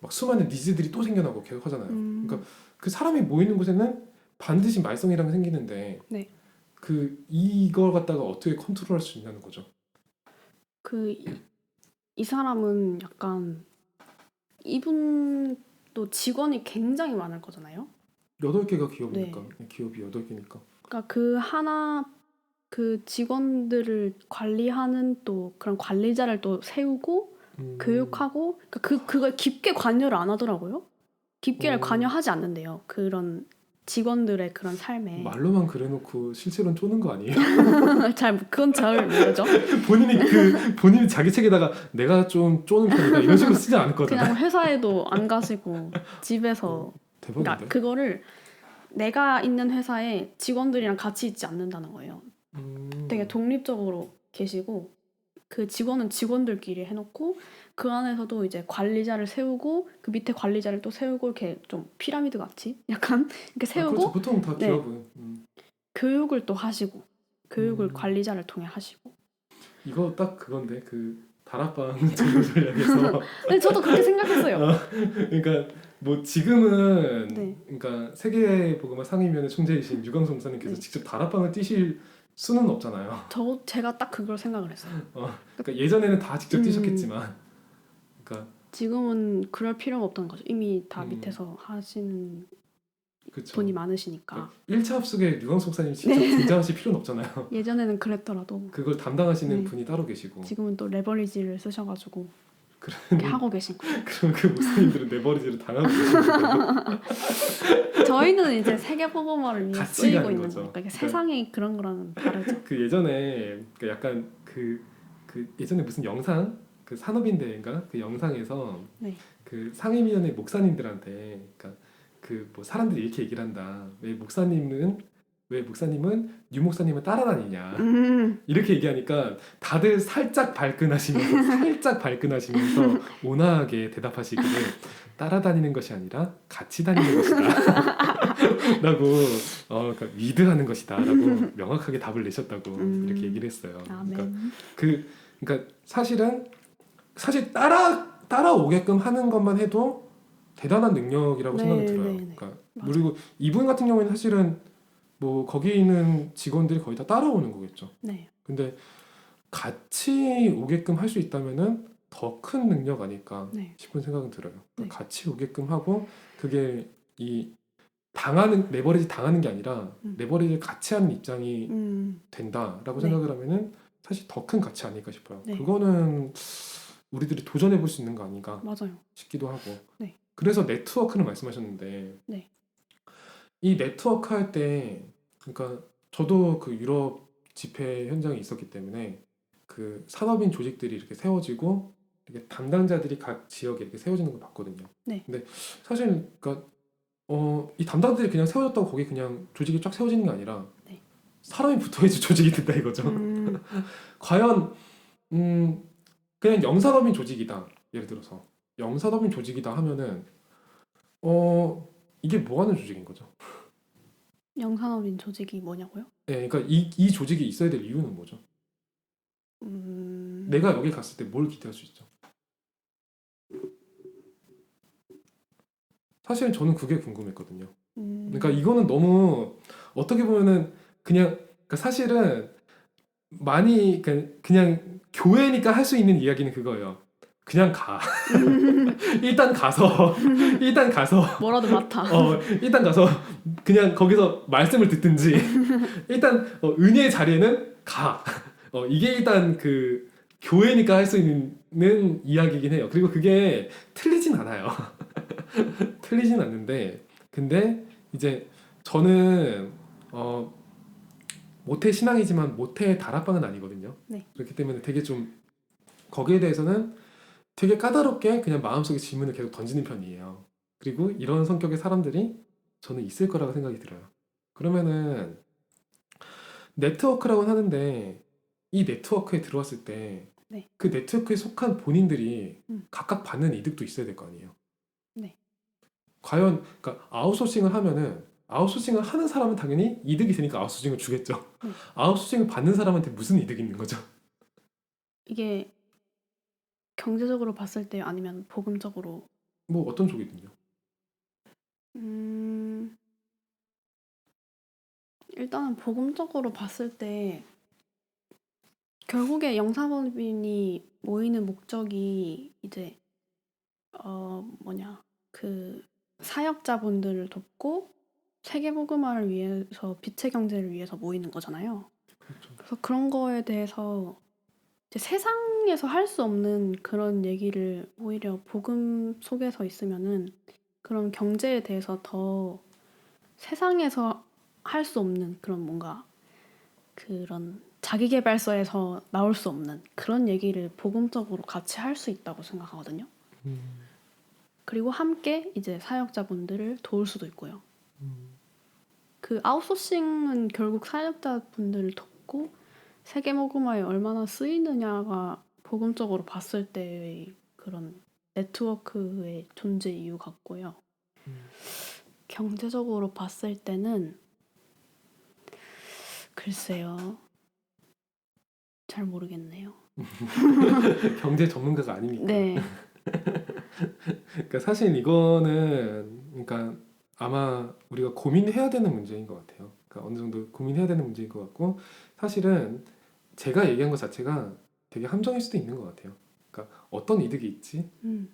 막 수많은 니즈들이 또 생겨나고 계속 하잖아요. 그러니까 그 사람이 모이는 곳에는 반드시 말썽이란 게 생기는데 네. 그 이걸 갖다가 어떻게 컨트롤할 수 있냐는 거죠. 이 사람은 약간 이분도 직원이 굉장히 많을 거잖아요. 8개가 기업이니까 기업이 8개니까. 그러니까 그 직원들을 관리하는 또 그런 관리자를 또 세우고 교육하고 그걸 깊게 관여를 안 하더라고요. 깊게 관여하지 않는데요. 그런 직원들의 그런 삶에. 말로만 그래놓고 실제로는 쪼는 거 아니에요? 그건 잘 모르죠. 본인이 자기 책에다가 내가 좀 쪼는 편이다 이런 식으로 쓰지 않을 거잖아요. 그냥 회사에도 안 가시고 집에서. 대박인데? 그러니까 그거를 내가 있는 회사에 직원들이랑 같이 있지 않는다는 거예요. 되게 독립적으로 계시고 그 직원은 직원들끼리 해놓고 그 안에서도 이제 관리자를 세우고 그 밑에 관리자를 또 세우고 이렇게 좀 피라미드 같이 약간 이렇게 세우고 그렇죠. 보통 다 기업은 교육을 또 하시고 교육을 관리자를 통해 하시고 이거 딱 그건데 그 다락방 제도 전략에서 근데 저도 그렇게 생각했어요. 그러니까 뭐 지금은 네. 그러니까 세계보그마 상임위원회 총재이신 유광수 목사님께서 직접 다락방을 뛰실 수는 없잖아요. 제가 딱 그걸 생각을 했어요. 그러니까 예전에는 다 직접 뛰셨겠지만 그러니까 지금은 그럴 필요가 없다는 거죠. 이미 다 밑에서 하시는 그쵸. 돈이 많으시니까. 1차 합숙에 류광수 목사님 직접 등장하실 필요는 없잖아요. 예전에는 그랬더라도 그걸 담당하시는 네. 분이 따로 계시고. 지금은 또 레버리지를 쓰셔가지고 이렇게 하고 계신 거예요. 그럼 그 목사님들은 내버리지를 당하고 계시는 거예요. 저희는 이제 세계보고마를 위해 같이 쓰이고 가는 있는 거죠. 거니까 그러니까 세상이 그런 거랑은 다르죠. 그 예전에 그 약간 그 예전에 무슨 영상 그 산업인대인가 그 영상에서 네. 그 상임위원회 목사님들한테 그러니까 그 뭐 사람들이 이렇게 얘기를 한다. 왜 목사님은 유 목사님을 따라다니냐 이렇게 얘기하니까 다들 살짝 발끈하시면서 온화하게 대답하시기를 따라다니는 것이 아니라 같이 다니는 것이다 라고 그러니까 위드하는 것이다 라고 명확하게 답을 내셨다고 이렇게 얘기를 했어요. 아멘. 그러니까 사실 따라오게끔 하는 것만 해도 대단한 능력이라고 네, 생각이 들어요. 네, 네. 그러니까 맞아요. 그리고 이분 같은 경우에는 사실은 뭐 거기 있는 직원들이 거의 다 따라오는 거겠죠. 네. 근데 같이 오게끔 할 수 있다면은 더 큰 능력 아닐까 네. 싶은 생각은 들어요. 네. 같이 오게끔 하고 그게 이 레버리지 당하는 게 아니라 레버리지를 같이 하는 입장이 된다라고 네. 생각을 하면은 사실 더 큰 가치 아닐까 싶어요. 네. 그거는 우리들이 도전해 볼 수 있는 거 아닌가 맞아요. 싶기도 하고. 네. 그래서 네트워크를 말씀하셨는데 네. 이 네트워크 할 때 그러니까 저도 그 유럽 집회 현장에 있었기 때문에 그 산업인 조직들이 이렇게 세워지고 이렇게 담당자들이 각 지역에 이렇게 세워지는 걸 봤거든요. 네. 근데 사실 그러니까 이 담당자들이 그냥 세워졌다고 거기 그냥 조직이 쫙 세워지는 게 아니라 네. 사람이 붙어야지 조직이 된다 이거죠. 과연 그냥 영산업인 조직이다. 예를 들어서 영산업인 조직이다 하면은 이게 뭐 하는 조직인 거죠? 영산업인 조직이 뭐냐고요? 네, 그러니까 이 조직이 있어야 될 이유는 뭐죠? 내가 여기 갔을 때 뭘 기대할 수 있죠? 사실 저는 그게 궁금했거든요. 그러니까 이거는 너무 어떻게 보면은 그러니까 사실은 많이 그냥 교회니까 할 수 있는 이야기는 그거예요. 그냥 가. 일단 가서 뭐라도 맡아. 일단 가서 그냥 거기서 말씀을 듣든지 일단 은혜의 자리에는 가. 이게 일단 그 교회니까 할 수 있는 이야기이긴 해요. 그리고 그게 틀리진 않아요. 틀리진 않는데 근데 이제 저는 모태 신앙이지만 모태 다락방은 아니거든요. 네. 그렇기 때문에 되게 좀 거기에 대해서는 되게 까다롭게 그냥 마음속에 질문을 계속 던지는 편이에요. 그리고 이런 성격의 사람들이 저는 있을 거라고 생각이 들어요. 그러면은 네트워크라고 하는데 이 네트워크에 들어왔을 때 그 네. 네트워크에 속한 본인들이 음. 각각 받는 이득도 있어야 될 거 아니에요. 네. 과연 그러니까 아웃소싱을 하면은 아웃소싱을 하는 사람은 당연히 이득이 있으니까 아웃소싱을 주겠죠. 네. 아웃소싱을 받는 사람한테 무슨 이득이 있는 거죠? 이게 경제적으로 봤을 때 아니면 복음적으로 뭐 어떤 쪽이든요. 일단은 복음적으로 봤을 때 결국에 영상업인이 모이는 목적이 이제 그 사역자분들을 돕고 세계복음화를 위해서 빛의 경제를 위해서 모이는 거잖아요. 그렇죠. 그래서 그런 거에 대해서 이제 세상에서 할 수 없는 그런 얘기를 오히려 복음 속에서 있으면은 그런 경제에 대해서 더 세상에서 할 수 없는 그런 뭔가 그런 자기계발서에서 나올 수 없는 그런 얘기를 복음적으로 같이 할 수 있다고 생각하거든요. 그리고 함께 이제 사역자분들을 도울 수도 있고요. 그 아웃소싱은 결국 사역자분들을 돕고 세계복음화에 얼마나 쓰이느냐가 복음적으로 봤을 때의 그런 네트워크의 존재 이유 같고요. 경제적으로 봤을 때는 글쎄요. 잘 모르겠네요. 경제 전문가가 아니니까. 네. 그러니까 사실 이거는 그러니까 아마 우리가 고민해야 되는 문제인 것 같아요. 그러니까 어느 정도 고민해야 되는 문제인 것 같고 사실은 제가 얘기한 것 자체가 되게 함정일 수도 있는 것 같아요. 그러니까 어떤 이득이 있지?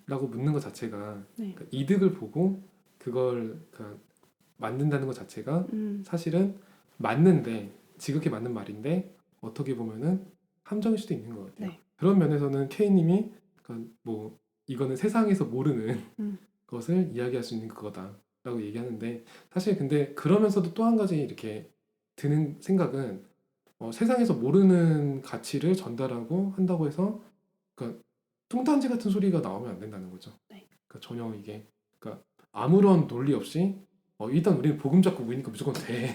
라고 묻는 것 자체가 네. 그러니까 이득을 보고 그걸 그러니까 만든다는 것 자체가 음. 사실은 맞는데 지극히 맞는 말인데 어떻게 보면은 함정일 수도 있는 것 같아요. 네. 그런 면에서는 K님이 그러니까 뭐 이거는 세상에서 모르는 음. 것을 이야기할 수 있는 그거다라고 얘기하는데 사실 근데 그러면서도 또 한 가지 이렇게 드는 생각은 세상에서 모르는 가치를 전달하고 한다고 해서 그러니까 뚱딴지 같은 소리가 나오면 안 된다는 거죠. 네. 그러니까 전혀 이게 그러니까 아무런 논리 없이 일단 우리는 복음 잡고 모이니까 무조건 돼.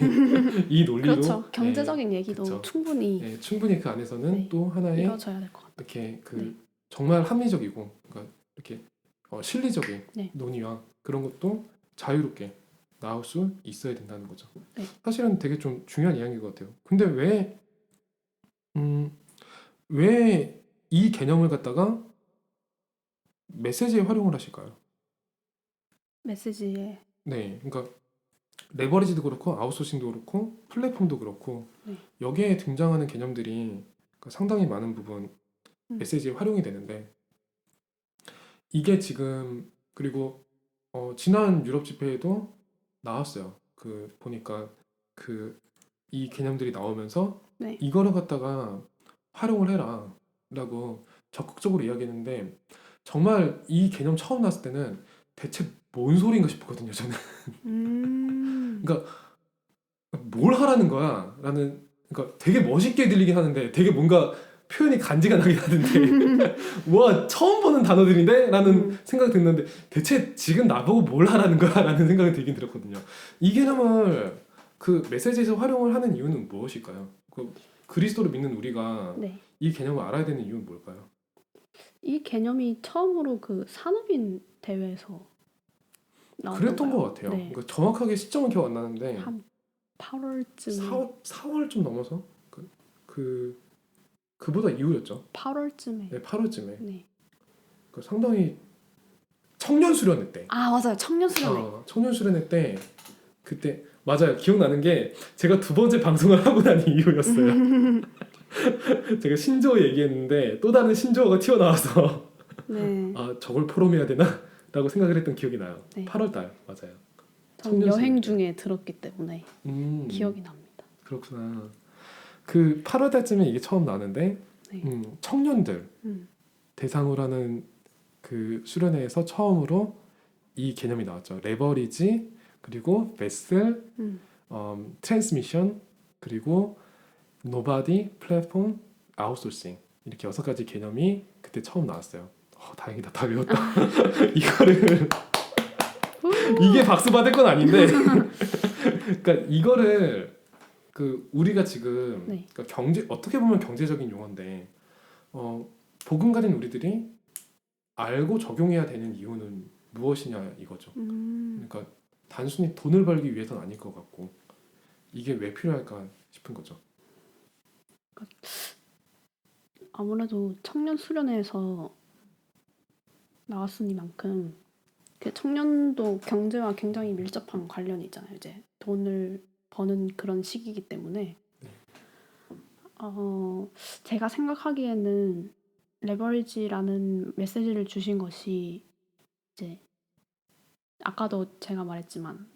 이 논리로 그렇죠. 경제적인 얘기도 그쵸. 충분히 충분히 그 안에서는 네. 또 하나의 이뤄져야 될 것 같아요. 이렇게 그 네. 정말 합리적이고 그러니까 이렇게 실리적인 네. 논의와 그런 것도 자유롭게 나올 수 있어야 된다는 거죠. 네. 사실은 되게 좀 중요한 이야기인 것 같아요. 근데 왜 이 개념을 갖다가 메시지에 활용을 하실까요? 메시지에 네, 그러니까 레버리지도 그렇고 아웃소싱도 그렇고 플랫폼도 그렇고 네. 여기에 등장하는 개념들이 그러니까 상당히 많은 부분 메시지에 활용이 되는데 이게 지금 그리고 지난 유럽 집회에도 나왔어요. 그 보니까 그 이 개념들이 나오면서 네. 이거를 갖다가 활용을 해라라고 적극적으로 이야기했는데 정말 이 개념 처음 나왔을 때는 대체 뭔 소리인가 싶었거든요. 저는 그러니까 뭘 하라는 거야? 라는 그러니까 되게 멋있게 들리긴 하는데 되게 뭔가 표현이 간지가 나긴 하는데 와 처음 보는 단어들인데? 라는 생각이 듣는데 대체 지금 나보고 뭘 하라는 거야? 라는 생각이 들긴 들었거든요. 이 개념을 그 메시지에서 활용을 하는 이유는 무엇일까요? 그리스도를 믿는 우리가 네. 이 개념을 알아야 되는 이유는 뭘까요? 이 개념이 처음으로 그 산업인 대회에서 그랬던 나왔던가요? 것 같아요. 네. 그러니까 정확하게 시점은 기억 안 나는데 한 8월쯤에 4월 좀 넘어서 그보다 이후였죠. 8월쯤에 네, 8월쯤에. 네. 상당히 청년 수련회 때. 아 맞아요. 청년 수련회. 청년 수련회 때 그때 맞아요. 기억나는 게 제가 두 번째 방송을 하고 난 이후였어요. 제가 신조어 얘기했는데 또 다른 신조어가 튀어나와서 네. 아 저걸 포럼해야 되나? 라고 생각을 했던 기억이 나요. 네. 8월달 맞아요. 전 청년 여행 수련회. 중에 들었기 때문에 기억이 납니다. 그렇구나. 그 8월달쯤에 이게 처음 나는데 네. 청년들 음. 대상으로 하는 그 수련회에서 처음으로 이 개념이 나왔죠. 레버리지 그리고 베슬, 트랜스미션 그리고 노바디, 플랫폼, 아웃소싱 이렇게 6가지 개념이 그때 처음 나왔어요. 다행이다 다 외웠다. 이거를 이게 박수 받을 건 아닌데 그러니까 이거를 그 우리가 지금 네. 그러니까 경제 어떻게 보면 경제적인 용어인데 복음 가진 우리들이 알고 적용해야 되는 이유는 무엇이냐 이거죠. 그러니까 단순히 돈을 벌기 위해서는 아닐 것 같고 이게 왜 필요할까 싶은 거죠. 아무래도 청년 수련회에서 나왔으니만큼 그 청년도 경제와 굉장히 밀접한 관련이 있잖아요. 이제 돈을 버는 그런 시기이기 때문에 제가 생각하기에는 레버리지라는 메시지를 주신 것이 이제 아까도 제가 말했지만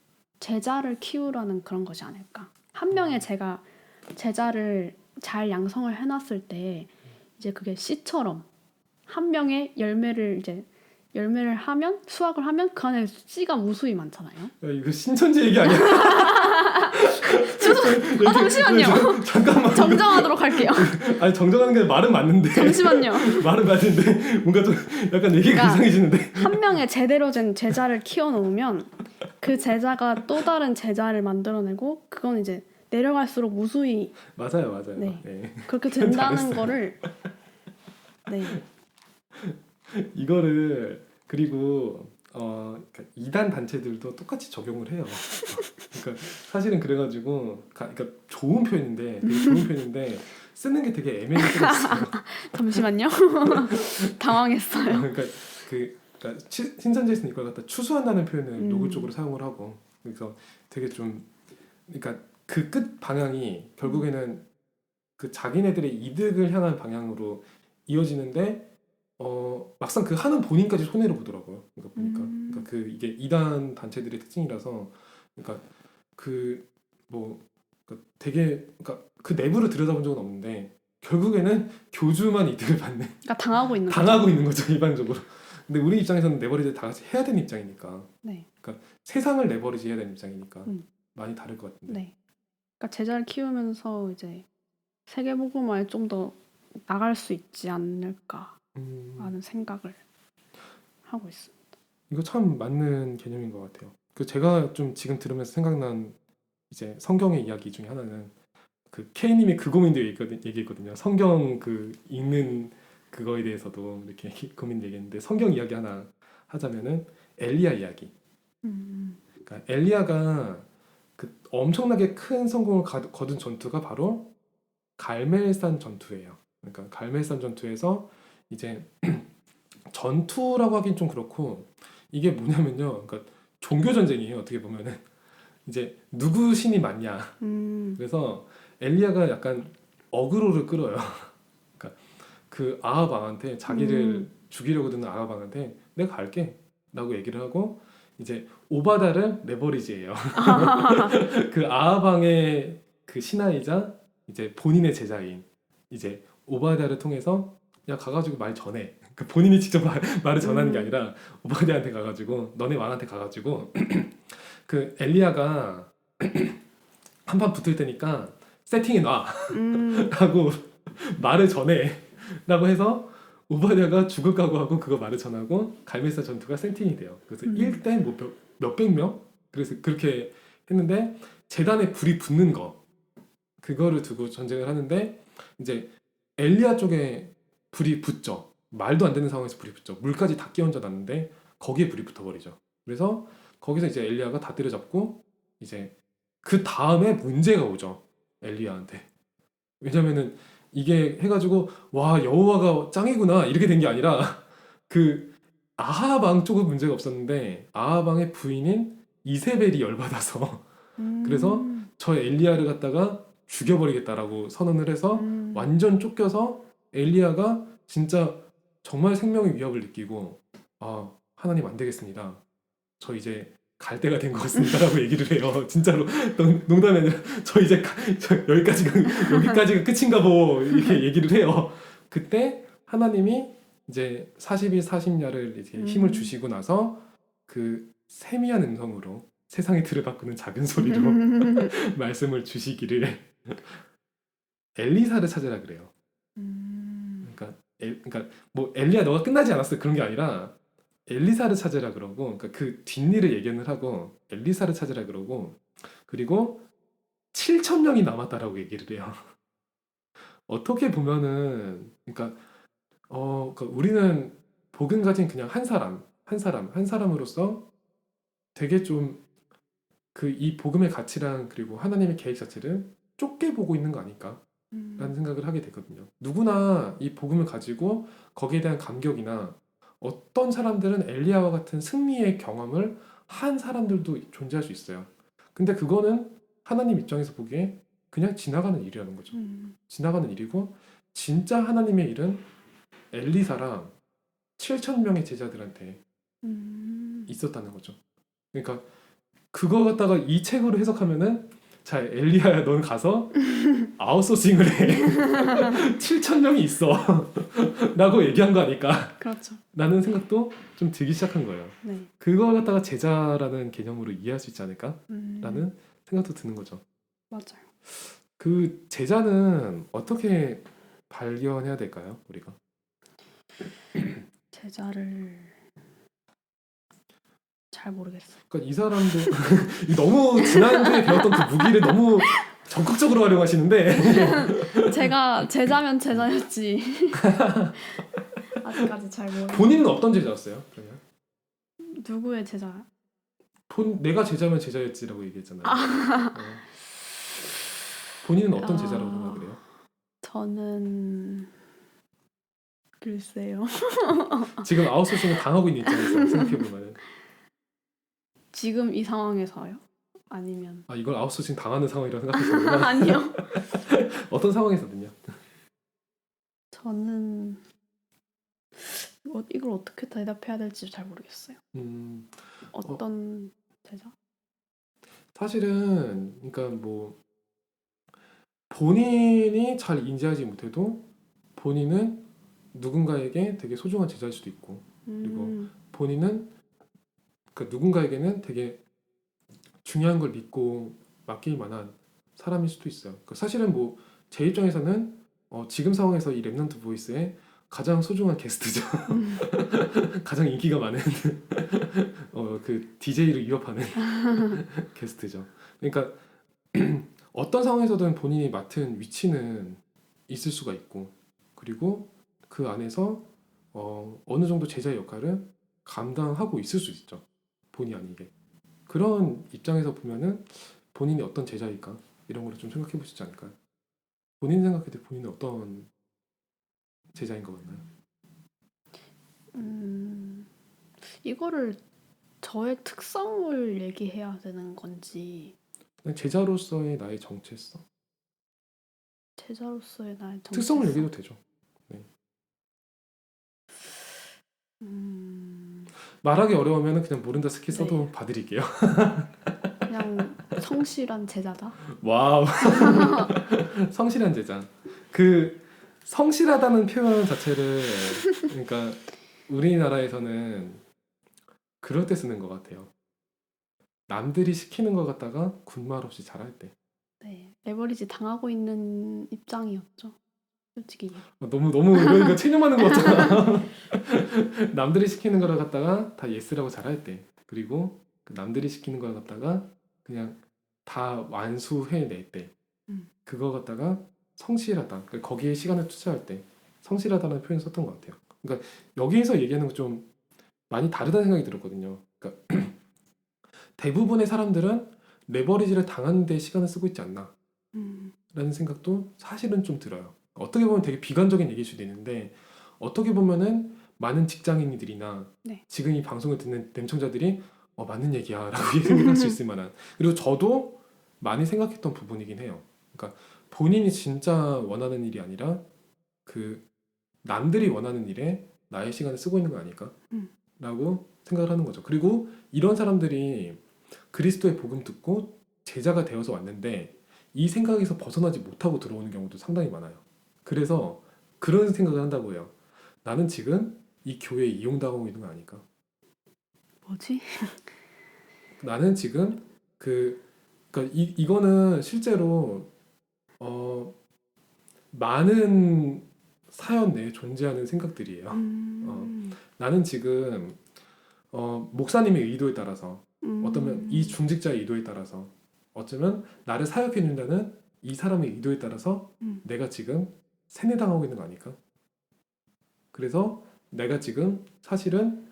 제자를 키우라는 그런 것이 아닐까. 한 명의 제자를 잘 양성을 해놨을 때 이제 그게 씨처럼 한 명의 열매를 하면 수확을 하면 그 안에 씨가 무수히 많잖아요. 야, 이거 신천지 얘기 아니야? 잠시만요. 잠깐만. 정정하도록 할게요. 아니 정정하는 게 말은 맞는데. 잠시만요. 말은 맞는데 뭔가 좀 약간 얘기가 그러니까 이상해지는데. 한 명의 제대로 된 제자를 키워놓으면 그 제자가 또 다른 제자를 만들어내고 그건 이제 내려갈수록 무수히 맞아요. 네. 네. 그렇게 된다는 잘했어요. 거를 네. 이거를 그리고 그러니까 이단 단체들도 똑같이 적용을 해요. 그러니까 사실은 그래가지고 그러니까 좋은 표현인데 되게 좋은 표현인데 쓰는 게 되게 애매할 때가 있어요. 잠시만요. 당황했어요. 그러니까 신천지에서는 이걸 갖다 추수한다는 표현을 노골적으로 음. 사용을 하고 그래서 되게 좀 그러니까 그 끝 방향이 결국에는 그 자기네들의 이득을 향한 방향으로 이어지는데 막상 그 하는 본인까지 손해를 보더라고요. 그러니까 보니까 그러니까 그 이게 이단 단체들의 특징이라서 그러니까 그뭐 되게 그러니까 그 내부를 들여다본 적은 없는데 결국에는 교주만 이득을 받는 그러니까 당하고 있는 당하고 거죠. 있는 거죠 일반적으로. 근데 우리 입장에서는 레버리지 다 같이 해야 되는 입장이니까. 네. 그러니까 세상을 레버리지 해야 되는 입장이니까 음. 많이 다를 것 같은데. 네. 그러니까 제자를 키우면서 이제 세계복음화에 좀 더 나갈 수 있지 않을까라는 생각을 하고 있습니다. 이거 참 맞는 개념인 것 같아요. 그 제가 좀 지금 들으면서 생각난 이제 성경의 이야기 중에 하나는 그 K님이 그 고민도 얘기했거든요. 성경 그 읽는 그거에 대해서도 이렇게 고민 얘기했는데 성경 이야기 하나 하자면은 엘리야 이야기. 그러니까 엘리야가 그 엄청나게 큰 성공을 거둔 전투가 바로 갈멜산 전투예요. 그러니까 갈멜산 전투에서 이제 전투라고 하긴 좀 그렇고 이게 뭐냐면요. 그러니까 종교 전쟁이에요. 어떻게 보면은 이제 누구 신이 맞냐. 그래서 엘리야가 약간 어그로를 끌어요. 그러니까 그 아합 왕한테 자기를 죽이려고 드는 아합 왕한테 내가 갈게 라고 얘기를 하고 이제 오바다를 레버리지예요. 그 아합 왕의 그 신하이자 이제 본인의 제자인 이제 오바다를 통해서 야 가가지고 말 전해. 그 본인이 직접 말을 전하는 게 아니라 오바다한테 가가지고 너네 왕한테 가가지고 그 엘리야가 한판 붙을 테니까 세팅해 놔 라고 말을 전해 라고 해서 오바댜가 죽을 각오하고 그거 말을 전하고 갈멜산 전투가 세팅이 돼요. 그래서 1대 뭐 몇백 명? 그래서 그렇게 했는데 제단에 불이 붙는 거 그거를 두고 전쟁을 하는데 이제 엘리야 쪽에 불이 붙죠. 말도 안 되는 상황에서 불이 붙죠. 물까지 다 끼얹어 놨는데 거기에 불이 붙어버리죠. 그래서 거기서 이제 엘리야가 다 때려잡고 이제 그 다음에 문제가 오죠. 엘리야한테. 왜냐면은 이게 해가지고 와 여호와가 짱이구나 이렇게 된 게 아니라 그 아하방 쪽은 문제가 없었는데 아하방의 부인인 이세벨이 열받아서 그래서 저 엘리야를 갖다가 죽여버리겠다라고 선언을 해서 완전 쫓겨서 엘리야가 진짜 정말 생명의 위협을 느끼고 아 하나님 안 되겠습니다. 저 이제 갈 때가 된 것 같습니다라고 얘기를 해요. 진짜로 농담이 아니라 저 이제 저 여기까지가 끝인가 보 이렇게 얘기를 해요. 그때 하나님이 이제 40일 40야를 이렇게 힘을 주시고 나서 그 세미한 음성으로 세상의 틀을 바꾸는 작은 소리로 말씀을 주시기를 엘리사를 찾으라 그래요. 그러니까 뭐 엘리야 너가 끝나지 않았어 그런 게 아니라 엘리사를 찾으라 그러고 그러니까 그 뒷일을 예견을 하고 엘리사를 찾으라 그러고 그리고 7천 명이 남았다라고 얘기를 해요. 어떻게 보면은 그러니까 그러니까 우리는 복음 가진 그냥 한 사람으로서 되게 좀 그 이 복음의 가치랑 그리고 하나님의 계획 자체를 좁게 보고 있는 거 아닐까? 라는 생각을 하게 되거든요. 누구나 이 복음을 가지고 거기에 대한 감격이나 어떤 사람들은 엘리야와 같은 승리의 경험을 한 사람들도 존재할 수 있어요. 근데 그거는 하나님 입장에서 보기에 그냥 지나가는 일이라는 거죠. 지나가는 일이고 진짜 하나님의 일은 엘리사랑 7천 명의 제자들한테 있었다는 거죠. 그러니까 그거 갖다가 이 책으로 해석하면은 자 엘리야야 넌 가서 아웃소싱을 해 7천 명이 있어 라고 얘기한 거 아닐까 그렇죠. 라는 생각도 좀 들기 시작한 거예요. 네. 그걸 갖다가 제자라는 개념으로 이해할 수 있지 않을까 라는 생각도 드는 거죠. 맞아요. 그 제자는 어떻게 발견해야 될까요 우리가? 제자를 잘 모르겠어요. 그러니까 이 사람도 너무 지난주에 배웠던 그 무기를 너무 적극적으로 활용하시는데 제가 제자면 제자였지. 아직까지 잘 모르겠어요. 본인은 어떤 제자였어요? 그러면 누구의 제자? 내가 제자면 제자였지라고 얘기했잖아요. 본인은 어떤 제자라고 생각을 해요? 저는 글쎄요. 지금 아웃소싱을 당하고 있는 입장에서 생각해보면 지금 이 상황에서요? 아니면 이걸 아웃소싱 당하는 상황이라고 생각하시는구나. 아니요. 어떤 상황에서든요. 저는 이걸 어떻게 대답해야 될지 잘 모르겠어요. 어떤 제자? 사실은 그러니까 뭐 본인이 잘 인지하지 못해도 본인은 누군가에게 되게 소중한 제자일 수도 있고 그리고 음, 본인은 그러니까 누군가에게는 되게 중요한 걸 믿고 맡길 만한 사람일 수도 있어요. 그러니까 사실은 뭐 제 입장에서는 지금 상황에서 이 랩넌트 보이스의 가장 소중한 게스트죠. 음, 가장 인기가 많은 그 DJ를 위협하는 게스트죠. 그러니까 어떤 상황에서든 본인이 맡은 위치는 있을 수가 있고 그리고 그 안에서 어느 정도 제자의 역할을 감당하고 있을 수 있죠. 본의 아니게. 그런 입장에서 보면은 본인이 어떤 제자일까 이런 거를 좀 생각해 보시지 않을까요? 본인 생각할 때 본인은 어떤 제자인 것 같나요? 음, 이거를 저의 특성을 얘기해야 되는 건지 그냥 제자로서의 나의 정체성, 제자로서의 나의 특성을 정체성. 얘기해도 되죠. 네. 음, 말하기 어려우면 그냥 모른다 스킬 네, 써도 봐드릴게요. 그냥 성실한 제자다. 와우, 성실한 제자. 그 성실하다는 표현 자체를 그러니까 우리나라에서는 그럴 때 쓰는 것 같아요. 남들이 시키는 것 같다가 군말 없이 잘할 때. 네, 레버리지 당하고 있는 입장이었죠. 솔직히 얘기. 너무 이러니까 체념하는 것 같잖아. 남들이 시키는 거를 갖다가 다 예스라고 잘할 때. 그리고 그 남들이 시키는 걸 갖다가 그냥 다 완수해낼 때. 음, 그거 갖다가 성실하다. 그러니까 거기에 시간을 투자할 때 성실하다는 표현 썼던 것 같아요. 그러니까 여기에서 얘기하는 거 좀 많이 다르다는 생각이 들었거든요. 그러니까 대부분의 사람들은 레버리지를 당하는 데 시간을 쓰고 있지 않나 음, 라는 생각도 사실은 좀 들어요. 어떻게 보면 되게 비관적인 얘기일 수도 있는데 어떻게 보면은 많은 직장인들이나 네. 지금 이 방송을 듣는 nem청자들이 맞는 얘기야 라고 생각할 수 있을 만한 그리고 저도 많이 생각했던 부분이긴 해요. 그러니까 본인이 진짜 원하는 일이 아니라 그 남들이 원하는 일에 나의 시간을 쓰고 있는 거 아닐까 음, 라고 생각을 하는 거죠. 그리고 이런 사람들이 그리스도의 복음 듣고 제자가 되어서 왔는데 이 생각에서 벗어나지 못하고 들어오는 경우도 상당히 많아요. 그래서 그런 생각을 한다고 해요. 나는 지금 이 교회에 이용당하고 있는 거 아닐까? 뭐지? 나는 지금 그러니까 이거는 실제로 어, 많은 사연 내에 존재하는 생각들이에요. 음, 나는 지금 목사님의 의도에 따라서 어쩌면 이 음, 중직자의 의도에 따라서 어쩌면 나를 사역해 준다는 이 사람의 의도에 따라서 음, 내가 지금 세뇌당하고 있는 거 아닐까? 그래서 내가 지금 사실은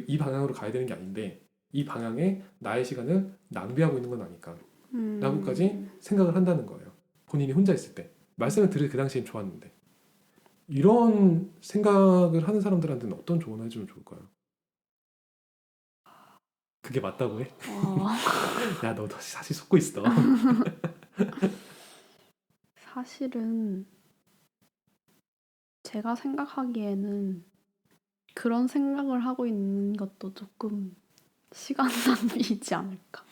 이 방향으로 가야 되는 게 아닌데 이 방향에 나의 시간을 낭비하고 있는 건 아닐까? 라고까지 음. 생각을 한다는 거예요. 본인이 혼자 있을 때. 말씀을 들을 그 당시엔 좋았는데. 이런 생각을 하는 사람들한테는 어떤 조언을 해주면 좋을까요? 그게 맞다고 해? 어, 야, 너 사실 속고 있어. 사실은 제가 생각하기에는 그런 생각을 하고 있는 것도 조금 시간 낭비이지 않을까.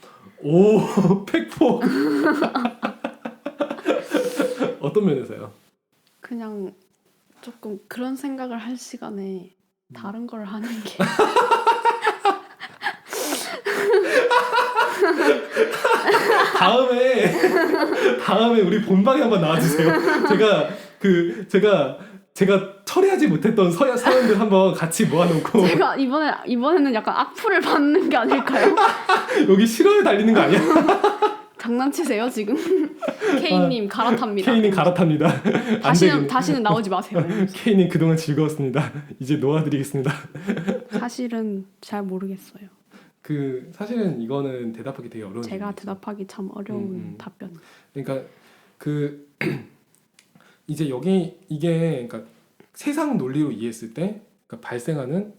오, 팩폭. 어떤 면에서요? 그냥 조금 그런 생각을 할 시간에 다른 걸 하는 게 다음에 다음에 우리 본방에 한번 나와주세요. 제가 처리하지 못했던 사연들 한번 같이 모아놓고 제가 이번에는 약간 악플을 받는 게 아닐까요? 여기 싫어요 달리는 거 아니야? 장난치세요 지금? K님 갈아탑니다. K님 갈아탑니다. 안 되겠네. 다시는 나오지 마세요. 이러면서. K님 그동안 즐거웠습니다. 이제 놓아드리겠습니다. 사실은 잘 모르겠어요. 사실은 이거는 대답하기 되게 어려운 제가 질문이죠. 대답하기 참 어려운 답변. 그러니까 이제 여기 이게 그러니까 세상 논리로 이해했을 때 그러니까 발생하는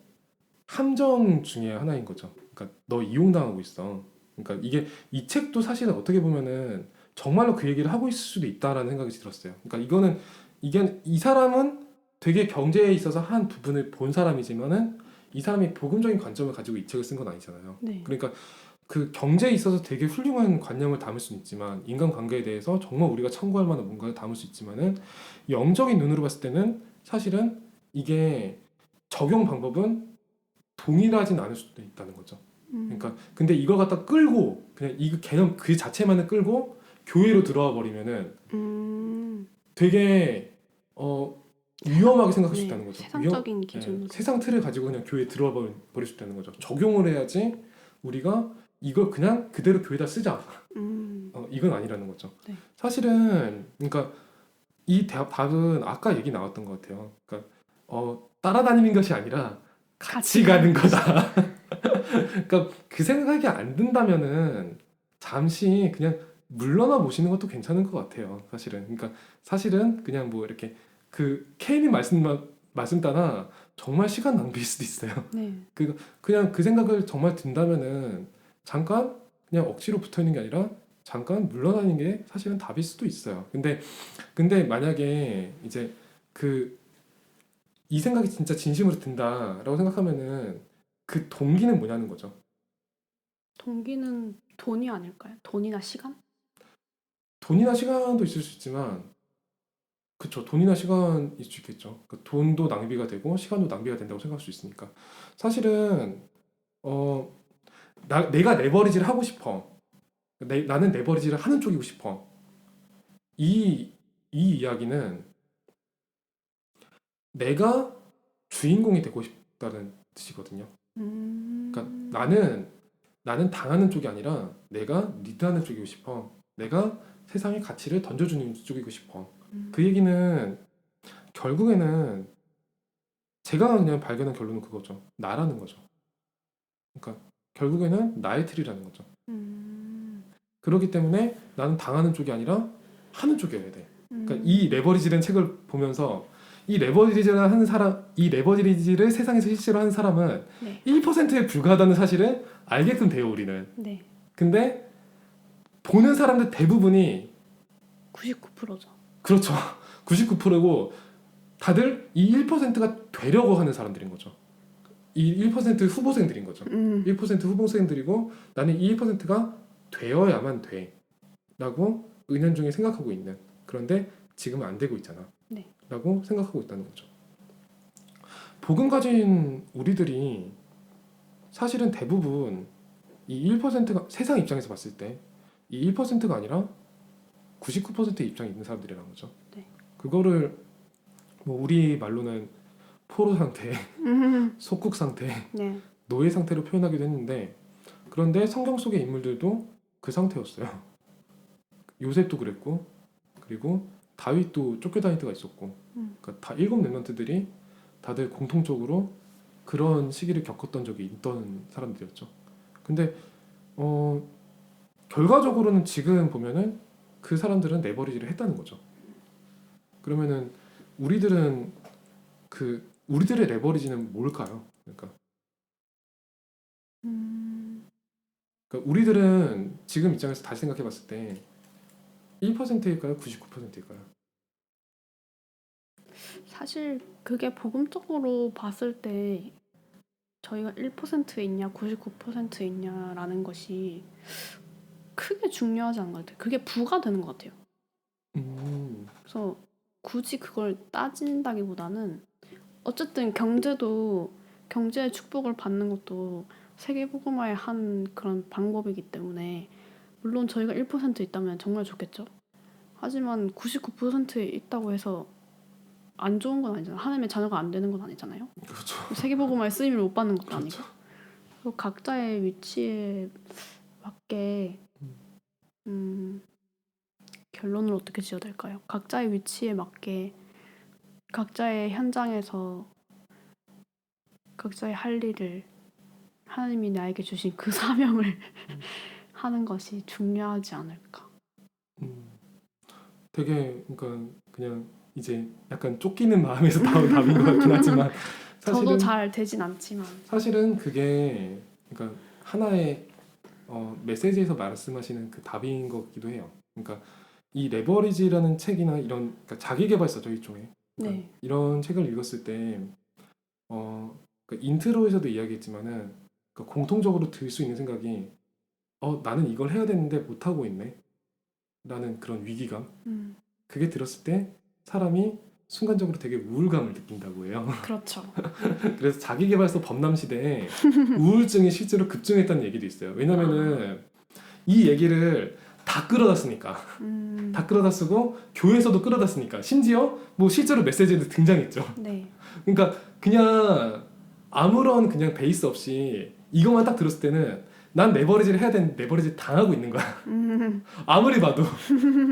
함정 중에 하나인 거죠. 그러니까 너 이용당하고 있어. 그러니까 이 책도 사실은 어떻게 보면은 정말로 그 얘기를 하고 있을 수도 있다라는 생각이 들었어요. 그러니까 이게 이 사람은 되게 경제에 있어서 한 부분을 본 사람이지만은 이 사람이 복음적인 관점을 가지고 이 책을 쓴 건 아니잖아요. 네. 그러니까 그 경제에 있어서 되게 훌륭한 관념을 담을 수는 있지만 인간관계에 대해서 정말 우리가 참고할 만한 뭔가를 담을 수 있지만은 영적인 눈으로 봤을 때는 사실은 이게 적용 방법은 동일하진 않을 수도 있다는 거죠. 그러니까 근데 이걸 갖다 끌고 그냥 이 개념 그 자체만을 끌고 교회로 들어와 버리면은 되게 위험하게 생각할 수 네, 있다는 거죠. 세상적인 기준으로. 세상 틀을 가지고 그냥 교회에 들어와 버릴 수 있다는 거죠. 적용을 해야지 우리가 이걸 그냥 그대로 교회에다 쓰자. 이건 아니라는 거죠. 네. 사실은 그러니까 이 답은 아까 얘기 나왔던 것 같아요. 그러니까 따라다니는 것이 아니라 같이 가는 거다. 그러니까 그 생각이 안 든다면은 잠시 그냥 물러나 보시는 것도 괜찮은 것 같아요. 사실은. 그러니까 사실은 그냥 뭐 이렇게 그 케이님 말씀 따라 정말 시간 낭비일 수도 있어요. 네. 그냥 그 생각을 정말 든다면은 잠깐 그냥 억지로 붙어 있는 게 아니라 잠깐 물러나는 게 사실은 답일 수도 있어요. 근데 만약에 이제 이 생각이 진짜 진심으로 든다라고 생각하면은 그 동기는 뭐냐는 거죠. 동기는 돈이 아닐까요? 돈이나 시간? 돈이나 시간도 있을 수 있지만, 그쵸. 돈이나 시간일 수 있겠죠. 돈도 낭비가 되고 시간도 낭비가 된다고 생각할 수 있으니까. 사실은 어, 내가 레버리지를 하고 싶어. 나는 레버리지를 하는 쪽이고 싶어. 이 이야기는 내가 주인공이 되고 싶다는 뜻이거든요. 그러니까 나는 당하는 쪽이 아니라 내가 리드하는 쪽이고 싶어. 내가 세상에 가치를 던져주는 쪽이고 싶어. 그 얘기는 결국에는 제가 그냥 발견한 결론은 그거죠. 나라는 거죠. 그러니까 결국에는 나의 틀이라는 거죠. 그렇기 때문에 나는 당하는 쪽이 아니라 하는 쪽이어야 돼. 그러니까 이 레버리지라는 책을 보면서 이 레버리지를 세상에서 실제로 하는 사람은 네. 1%에 불과하다는 사실을 알게끔 돼요, 우리는. 네. 근데 보는 사람들 대부분이 99%죠. 그렇죠. 99%고 다들 이 1%가 되려고 하는 사람들인 거죠. 이 1% 후보생들인 거죠. 1% 후보생들이고 나는 이 1%가 되어야만 돼 라고 은연중에 생각하고 있는, 그런데 지금은 안 되고 있잖아 네. 라고 생각하고 있다는 거죠. 복음 가진 우리들이 사실은 대부분 이 1%가 세상 입장에서 봤을 때 이 1%가 아니라 99%의 입장에 있는 사람들이라는 거죠. 네. 그거를 뭐 우리 말로는 포로 상태, 속국 상태, 네. 노예 상태로 표현하기도 했는데, 그런데 성경 속의 인물들도 그 상태였어요. 요셉도 그랬고, 그리고 다윗도 쫓겨다닐 때가 있었고, 그러니까 다 7 렘넌트들이 다들 공통적으로 그런 시기를 겪었던 적이 있던 사람들이었죠. 근데 결과적으로는 지금 보면은 그 사람들은 내버리지를 했다는 거죠. 그러면은 우리들은 우리들의 레버리지는 뭘까요? 그러니까 우리들은 지금 입장에서 다시 생각해봤을 때 1%일까요? 99%일까요? 사실 그게 복음적으로 봤을 때 저희가 1%에 있냐 99%에 있냐라는 것이 크게 중요하지 않은 것 같아요. 그게 부가 되는 것 같아요. 그래서 굳이 그걸 따진다기보다는 어쨌든 경제의 축복을 받는 것도 세계복음화의 한 그런 방법이기 때문에 물론 저희가 1% 있다면 정말 좋겠죠. 하지만 99%에 있다고 해서 안 좋은 건 아니잖아요. 하나님의 자녀가 안 되는 건 아니잖아요. 그렇죠. 세계복음화의 쓰임을 못 받는 것도 그렇죠. 아니고. 그리고 각자의 위치에 맞게 결론을 어떻게 지어야 될까요? 각자의 위치에 맞게 각자의 현장에서 각자의 할 일을 하나님이 나에게 주신 그 사명을 하는 것이 중요하지 않을까. 되게 그러니까 그냥 이제 약간 쫓기는 마음에서 나온 답인 것 같긴 하지만 저도 잘 되진 않지만 사실은 그게 그러니까 하나의 메시지에서 말씀하시는 그 답인 것 같기도 해요. 그러니까 이 레버리지라는 책이나 이런 그러니까 자기계발서죠, 일종의. 그러니까 네. 이런 책을 읽었을 때 그러니까 인트로에서도 이야기했지만은 그러니까 공통적으로 들 수 있는 생각이 나는 이걸 해야 되는데 못하고 있네 라는 그런 위기감, 그게 들었을 때 사람이 순간적으로 되게 우울감을 느낀다고 해요. 그렇죠. 그래서 자기계발서 범람 시대에 우울증이 실제로 급증했다는 얘기도 있어요. 왜냐면은 이 얘기를 다 끌어다 쓰니까, 다 끌어다 쓰고 교회에서도 끌어다 쓰니까, 심지어 뭐 실제로 메시지도 등장했죠. 네. 그러니까 그냥 아무런 그냥 베이스 없이 이것만 딱 들었을 때는 난 레버리지를 해야 되는데 레버리지 당하고 있는 거야. 아무리 봐도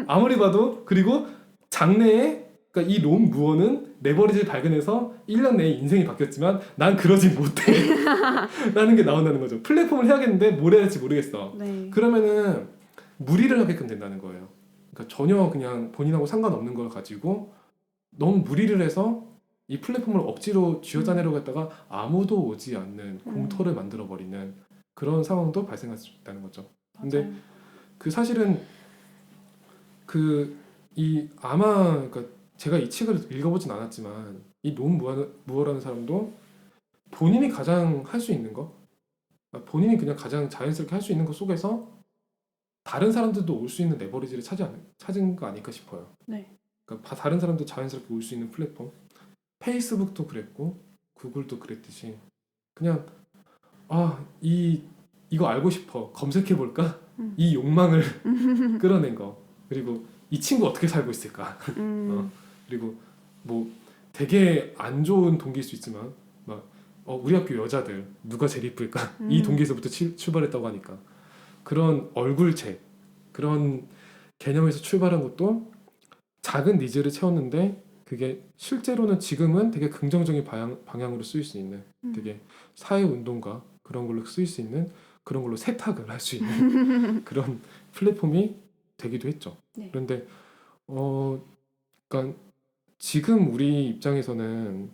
아무리 봐도. 그리고 장래에, 그러니까 이 롬 무어는 레버리지를 발견해서 1년 내에 인생이 바뀌었지만 난 그러진 못해 라는 게 나온다는 거죠. 플랫폼을 해야겠는데 뭘 해야 할지 모르겠어. 네. 그러면은 무리를 하게끔 된다는 거예요. 그러니까 전혀 그냥 본인하고 상관없는 걸 가지고 너무 무리를 해서 이 플랫폼을 억지로 쥐어짜내려고 했다가 아무도 오지 않는 공터를 만들어 버리는 그런 상황도 발생할 수 있다는 거죠. 근데 맞아요. 그 사실은 그 이 아마, 그러니까 제가 이 책을 읽어보진 않았지만 이 논 무어라는 사람도 본인이 가장 할 수 있는 거, 본인이 그냥 가장 자연스럽게 할 수 있는 것 속에서 다른 사람들도 올 수 있는 레버리지를 찾은 거 아닐까 싶어요. 네. 그러니까 다른 사람도 자연스럽게 올 수 있는 플랫폼, 페이스북도 그랬고 구글도 그랬듯이 그냥 이거 알고 싶어, 검색해 볼까, 이 욕망을 끌어낸 거. 그리고 이 친구 어떻게 살고 있을까. 그리고 뭐 되게 안 좋은 동기일 수 있지만 막 우리 학교 여자들 누가 제일 이쁠까, 이 동기에서부터 출발했다고 하니까 그런 얼굴책, 그런 개념에서 출발한 것도 작은 니즈를 채웠는데 그게 실제로는 지금은 되게 긍정적인 방향으로 쓰일 수 있는, 되게 사회운동가 그런 걸로 쓰일 수 있는, 그런 걸로 세탁을 할 수 있는 그런 플랫폼이 되기도 했죠. 네. 그런데 그러니까 지금 우리 입장에서는,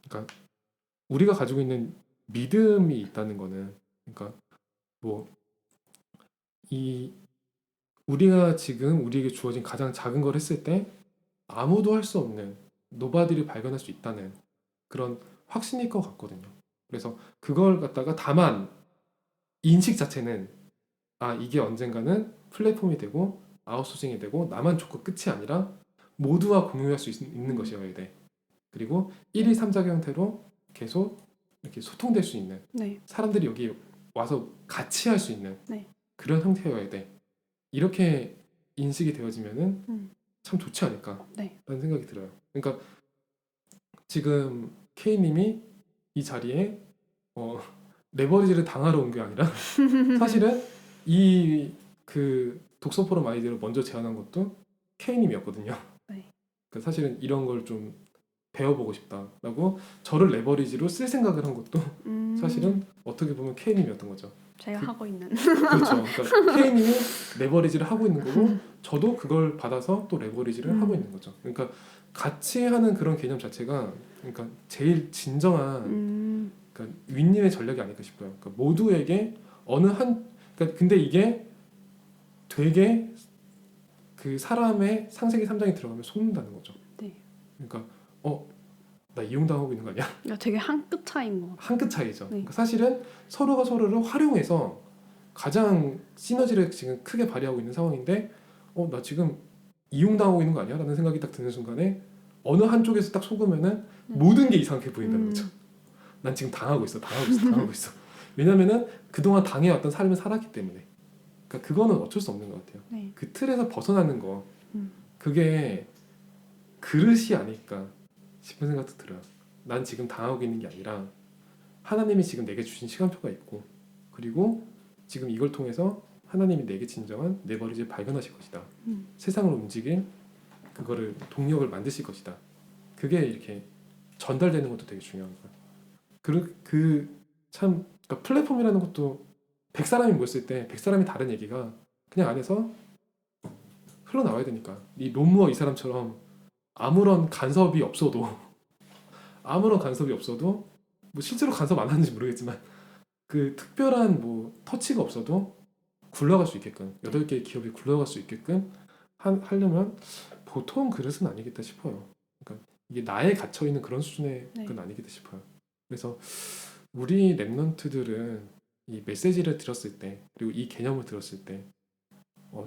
그러니까 우리가 가지고 있는 믿음이 있다는 거는, 그러니까 뭐 이 우리가 지금 우리에게 주어진 가장 작은 걸 했을 때 아무도 할 수 없는 노바디를 발견할 수 있다는 그런 확신일 것 같거든요. 그래서 그걸 갖다가, 다만 인식 자체는 이게 언젠가는 플랫폼이 되고 아웃소싱이 되고 나만 좋고 끝이 아니라 모두와 공유할 수 있는 것이어야 돼. 그리고 1, 2, 3, 4개 형태로 계속 이렇게 소통될 수 있는, 네. 사람들이 여기 와서 같이 할 수 있는 네. 그런 형태여야 돼. 이렇게 인식이 되어지면은 음. 참 좋지 않을까라는 네. 생각이 들어요. 그러니까 지금 K님이 이 자리에 레버리지를 당하러 온 게 아니라 사실은 이 그 독서 포럼 아이디어를 먼저 제안한 것도 K님이었거든요. 네. 그러니까 사실은 이런 걸 좀 배워보고 싶다라고 저를 레버리지로 쓸 생각을 한 것도 사실은 어떻게 보면 K님이었던 거죠. 제가 하고 있는. 그렇죠. 그러니까 K님이 레버리지를 하고 있는 거고 저도 그걸 받아서 또 레버리지를 하고 있는 거죠. 그러니까 같이 하는 그런 개념 자체가, 그러니까 제일 진정한 그러니까 윈윈의 전략이 아닐까 싶어요. 그러니까 모두에게 그러니까 근데 이게 되게 그 사람의 상세기 3장이 들어가면 속는다는 거죠. 네. 그러니까 나 이용당하고 있는 거 아니야? 그러니까 되게 한 끗 차이인 것 같아요. 한 끗 차이죠. 네. 그러니까 사실은 서로가 서로를 활용해서 가장 시너지를 지금 크게 발휘하고 있는 상황인데 나 지금 이용당하고 있는 거 아니야? 라는 생각이 딱 드는 순간에 어느 한쪽에서 딱 속으면은 모든 게 이상하게 보인다는 거죠. 난 지금 당하고 있어. 당하고 있어. 왜냐면은 그동안 당해왔던 삶을 살았기 때문에. 그러니까 그거는 어쩔 수 없는 것 같아요. 네. 그 틀에서 벗어나는 거, 그게 그릇이 아닐까 싶은 생각도 들어요. 난 지금 당하고 있는 게 아니라 하나님이 지금 내게 주신 시간표가 있고, 그리고 지금 이걸 통해서 하나님이 내게 진정한 레버리지를 발견하실 것이다. 세상을 움직일 그거를 동력을 만드실 것이다. 그게 이렇게 전달되는 것도 되게 중요한 거예요. 참, 그러니까 플랫폼이라는 것도 100사람이 모였을 때 100사람이 다른 얘기가 그냥 안에서 흘러나와야 되니까, 이 롬무어 이 사람처럼 아무런 간섭이 없어도 뭐 실제로 간섭 안 하는지 모르겠지만 그 특별한 뭐 터치가 없어도 굴러갈 수 있게끔, 8개의 기업이 굴러갈 수 있게끔 하려면 보통 그릇은 아니겠다 싶어요. 그러니까 이게 나에 갇혀있는 그런 수준의 건 아니겠다 싶어요. 그래서 우리 랩런트들은 이 메시지를 들었을 때 그리고 이 개념을 들었을 때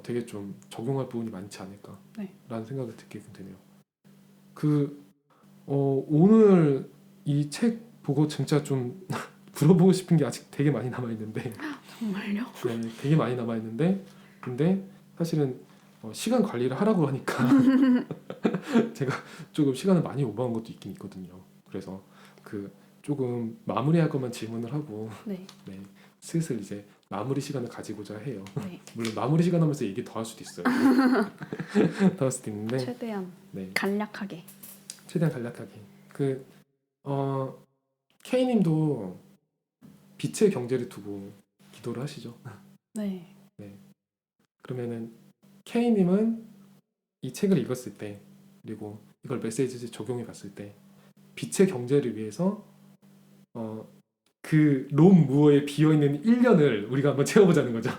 되게 좀 적용할 부분이 많지 않을까라는 네. 생각을 듣게 되네요. 오늘 이 책 보고 진짜 좀 물어보고 싶은 게 아직 되게 많이 남아 있는데 정말요? 네, 되게 많이 남아 있는데 근데 사실은 시간 관리를 하라고 하니까 제가 조금 시간을 많이 오버한 것도 있긴 있거든요. 그래서 그 조금 마무리할 것만 질문을 하고 네. 네, 슬슬 이제 마무리 시간을 가지고자 해요. 네. 물론 마무리 시간 하면서 얘기 더 할 수도 있어요. 더 할 수도 있는데 최대한 네, 간략하게. 최대한 간략하게 K님도 빛의 경제를 두고 기도를 하시죠. 네. 네. 그러면은 K님은 이 책을 읽었을 때 그리고 이걸 메시지에 적용해 봤을 때 빛의 경제를 위해서 그 롬 무어에 비어 있는 1년을 우리가 한번 채워보자는 거죠.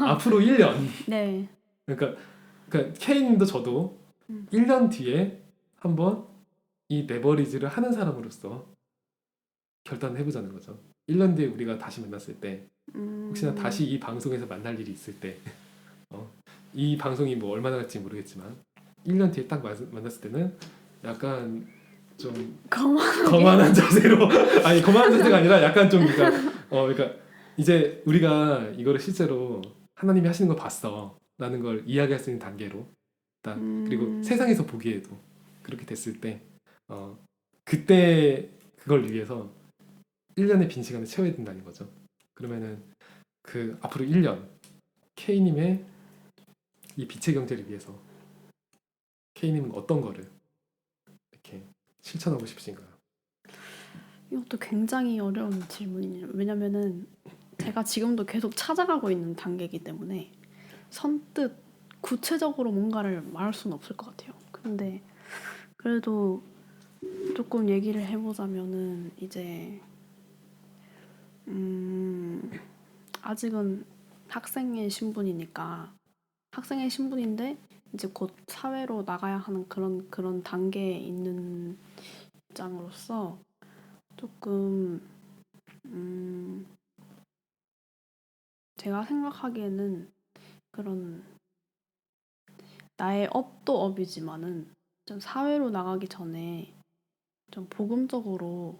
앞으로 1년. 네. 그러니까 K님도 저도 음. 1년 뒤에 한번 이 레버리지를 하는 사람으로서 결단을 해보자는 거죠. 1년 뒤에 우리가 다시 만났을 때 혹시나 다시 이 방송에서 만날 일이 있을 때 이 방송이 뭐 얼마나 갈지 모르겠지만 1년 뒤에 딱 만났을 때는 약간 좀 거만한 자세로 아니 거만한 자세가 아니라 약간 좀 그러니까 이제 우리가 이거를 실제로 하나님이 하시는 걸 봤어 라는 걸 이야기할 수 있는 단계로 딱 그리고 세상에서 보기에도 그렇게 됐을 때 그때 그걸 위해서 1년의 빈 시간을 채워야 된다는 거죠. 그러면은 그 앞으로 1년 K님의 이 빛의 경제를 위해서 K님은 어떤 거를 이렇게 실천하고 싶으신가요? 이것도 굉장히 어려운 질문이에요. 왜냐면은 제가 지금도 계속 찾아가고 있는 단계이기 때문에 선뜻 구체적으로 뭔가를 말할 수는 없을 것 같아요. 근데 그래도 조금 얘기를 해보자면은 이제 아직은 학생의 신분인데 이제 곧 사회로 나가야 하는 그런 단계에 있는 입장으로서 조금 제가 생각하기에는 그런 나의 업도 업이지만은 좀 사회로 나가기 전에 좀 복음적으로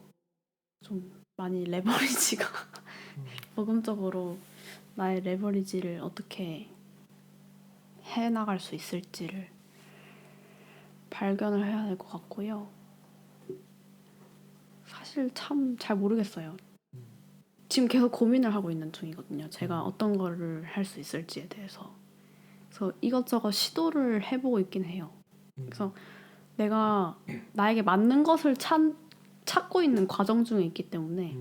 좀 많이 레버리지가 복음적으로 나의 레버리지를 어떻게 해 나갈 수 있을지를 발견을 해야 될 것 같고요. 사실 참 잘 모르겠어요. 지금 계속 고민을 하고 있는 중이거든요. 제가 어떤 거를 할 수 있을지에 대해서. 그래서 이것저것 시도를 해보고 있긴 해요. 그래서 내가 나에게 맞는 것을 찾고 있는 과정 중에 있기 때문에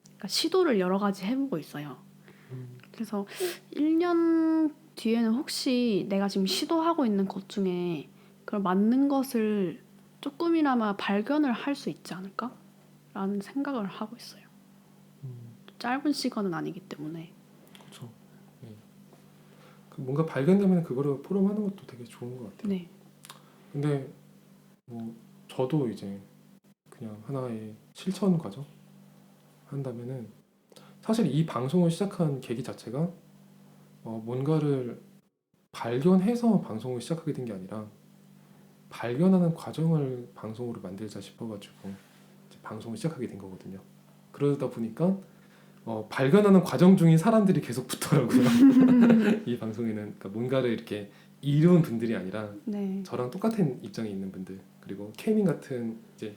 그러니까 시도를 여러 가지 해보고 있어요. 그래서 1년 뒤에는 혹시 내가 지금 시도하고 있는 것 중에 그걸 맞는 것을 조금이나마 발견을 할 수 있지 않을까? 라는 생각을 하고 있어요. 짧은 시간은 아니기 때문에. 그렇죠. 네. 뭔가 발견되면 그거를 포럼하는 것도 되게 좋은 것 같아요. 네. 근데 뭐 저도 이제 그냥 하나의 실천 과정 한다면은 사실 이 방송을 시작한 계기 자체가 뭔가를 발견해서 방송을 시작하게 된 게 아니라 발견하는 과정을 방송으로 만들자 싶어가지고 이제 방송을 시작하게 된 거거든요. 그러다 보니까 발견하는 과정 중인 사람들이 계속 붙더라고요. 이 방송에는 그러니까 뭔가를 이렇게 이룬 분들이 아니라 네. 저랑 똑같은 입장에 있는 분들 그리고 케이민 같은 이제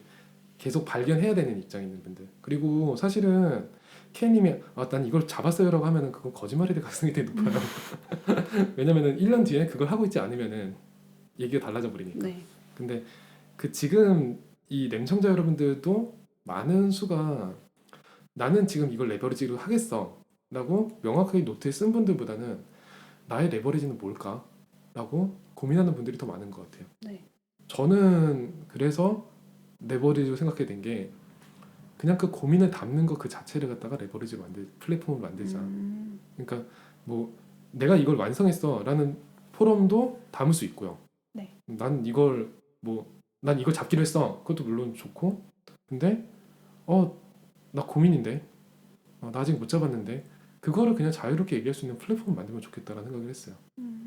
계속 발견해야 되는 입장에 있는 분들 그리고 사실은 케이님이 난 이걸 잡았어요라고 하면은 그건 거짓말이 될 가능성이 되게 높아요. 왜냐면은 1년 뒤에 그걸 하고 있지 않으면은 얘기가 달라져 버리니까. 네. 근데 그 지금 이 램청자 여러분들도 많은 수가 나는 지금 이걸 레버리지로 하겠어 라고 명확하게 노트에 쓴 분들보다는 나의 레버리지는 뭘까? 라고 고민하는 분들이 더 많은 것 같아요. 네. 저는 그래서 레버리지로 생각하게 된 게 그냥 그 고민을 담는 것 그 자체를 갖다가 레버리지로 플랫폼을 만들자. 그러니까 뭐 내가 이걸 완성했어 라는 포럼도 담을 수 있고요. 네. 난 이걸 잡기로 했어. 그것도 물론 좋고 근데 나 고민인데 나 아직 못 잡았는데 그거를 그냥 자유롭게 얘기할 수 있는 플랫폼을 만들면 좋겠다라는 생각을 했어요.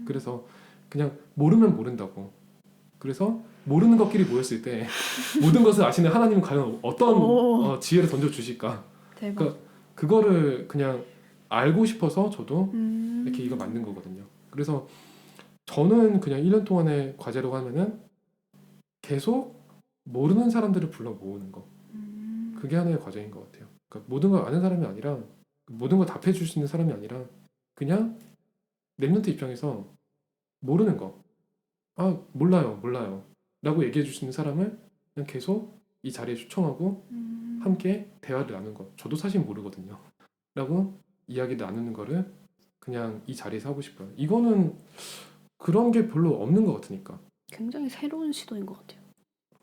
그래서 그냥 모르면 모른다고. 그래서 모르는 것끼리 모였을 때 모든 것을 아시는 하나님은 과연 어떤 오. 지혜를 던져주실까? 대박. 그러니까 그거를 그냥 알고 싶어서 저도 이렇게 이거 만든 거거든요. 그래서 저는 그냥 1년 동안의 과제라고 하면은 계속 모르는 사람들을 불러 모으는 거. 그게 하나의 과제인 것 같아요. 그러니까 모든 걸 아는 사람이 아니라 모든 걸 답해 줄 수 있는 사람이 아니라 그냥 랩런트 입장에서 모르는 거. 아, 몰라요. 라고 얘기해 줄 수 있는 사람을 그냥 계속 이 자리에 초청하고 함께 대화를 나누는 거. 저도 사실 모르거든요. 라고 이야기 나누는 거를 그냥 이 자리에서 하고 싶어요. 이거는 그런 게 별로 없는 것 같으니까. 굉장히 새로운 시도인 것 같아요.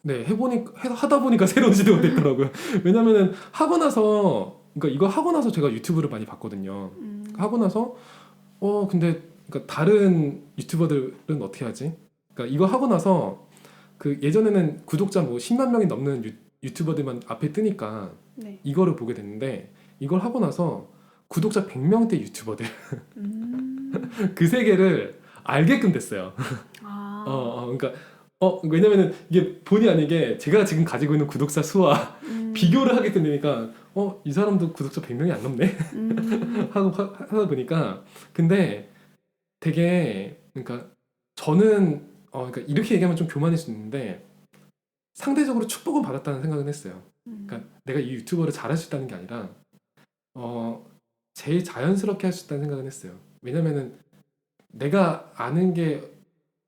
네, 하다 보니까 새로운 시도가 됐더라고요. 왜냐면은 하고 나서, 그러니까 이거 하고 나서 제가 유튜브를 많이 봤거든요. 하고 나서, 근데, 그러니까 다른 유튜버들은 어떻게 하지? 그러니까 이거 하고 나서, 그 예전에는 구독자 뭐 10만 명이 넘는 유튜버들만 앞에 뜨니까 네. 이거를 보게 됐는데, 이걸 하고 나서 구독자 100명대 유튜버들, 그 세계를 알게끔 됐어요. 아. 그러니까 왜냐면은 이게 본의 아니게 제가 지금 가지고 있는 구독자 수와 비교를 하게 되니까 이 사람도 구독자 100명이 안 넘네 하고 하다 보니까 근데 되게 그러니까 저는 그러니까 이렇게 얘기하면 좀 교만일 수 있는데 상대적으로 축복은 받았다는 생각은 했어요. 그러니까 내가 이 유튜버를 잘할 수 있다는 게 아니라 제일 자연스럽게 할 수 있다는 생각은 했어요. 왜냐면은 내가 아는 게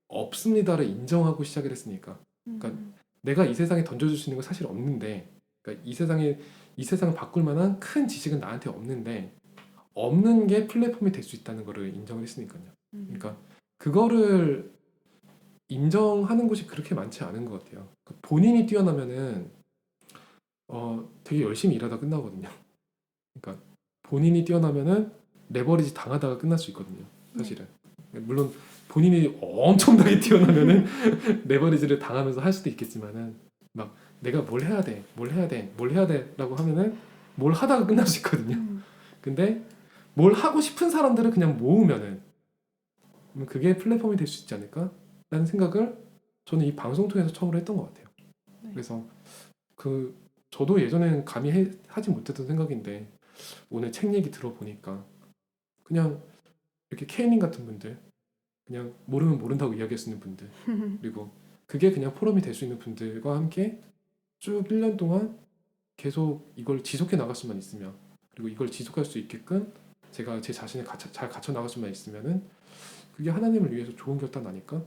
없습니다를 인정하고 시작을 했으니까. 그러니까 내가 이 세상에 던져줄 수 있는 건 사실 없는데, 그러니까 이 세상을 바꿀 만한 큰 지식은 나한테 없는데, 없는 게 플랫폼이 될 수 있다는 거를 인정을 했으니까요. 그러니까 그거를 인정하는 곳이 그렇게 많지 않은 것 같아요. 그러니까 본인이 뛰어나면은 되게 열심히 일하다 끝나거든요. 그러니까 본인이 뛰어나면은 레버리지 당하다가 끝날 수 있거든요. 사실은. 물론 본인이 엄청나게 뛰어나면은 레버리지를 당하면서 할 수도 있겠지만은 막 내가 뭘 해야 돼라고 하면은 뭘 하다가 끝날 수 있거든요. 근데 뭘 하고 싶은 사람들을 그냥 모으면은 그게 플랫폼이 될 수 있지 않을까라는 생각을 저는 이 방송 통해서 처음으로 했던 것 같아요. 네. 그래서 저도 예전에는 감히 하지 못했던 생각인데 오늘 책 얘기 들어보니까 그냥 이렇게 케이님 같은 분들 그냥 모르면 모른다고 이야기할 수 있는 분들 그리고 그게 그냥 포럼이 될 수 있는 분들과 함께 쭉 1년 동안 계속 이걸 지속해 나갈 수만 있으면 그리고 이걸 지속할 수 있게끔 제가 제 자신을 잘 갖춰 나갈 수만 있으면은 그게 하나님을 위해서 좋은 결단 아닐까?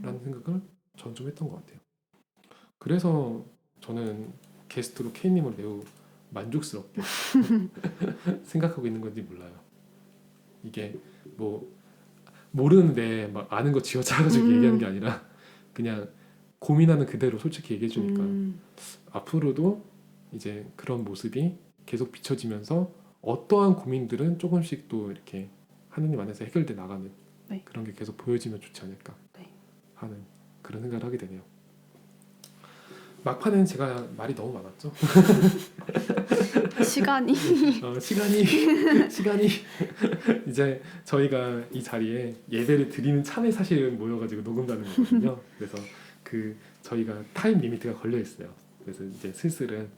라는 생각을 전 좀 했던 것 같아요. 그래서 저는 게스트로 K님을 매우 만족스럽게 생각하고 있는 건지 몰라요. 이게 뭐 모르는데 막 아는 거 쥐어짜가지고 얘기하는 게 아니라 그냥 고민하는 그대로 솔직히 얘기해 주니까 앞으로도 이제 그런 모습이 계속 비춰지면서 어떠한 고민들은 조금씩 또 이렇게 하느님 안에서 해결돼 나가는 네. 그런 게 계속 보여지면 좋지 않을까 네. 하는 그런 생각을 하게 되네요. 막판엔 제가 말이 너무 많았죠. 시간이 시간이 이제 저희가 이 자리에 예배를 드리는 참에 사실 모여가지고 녹음하는 거거든요. 그래서 저희가 타임 리미트가 걸려 있어요. 그래서 이제 슬슬은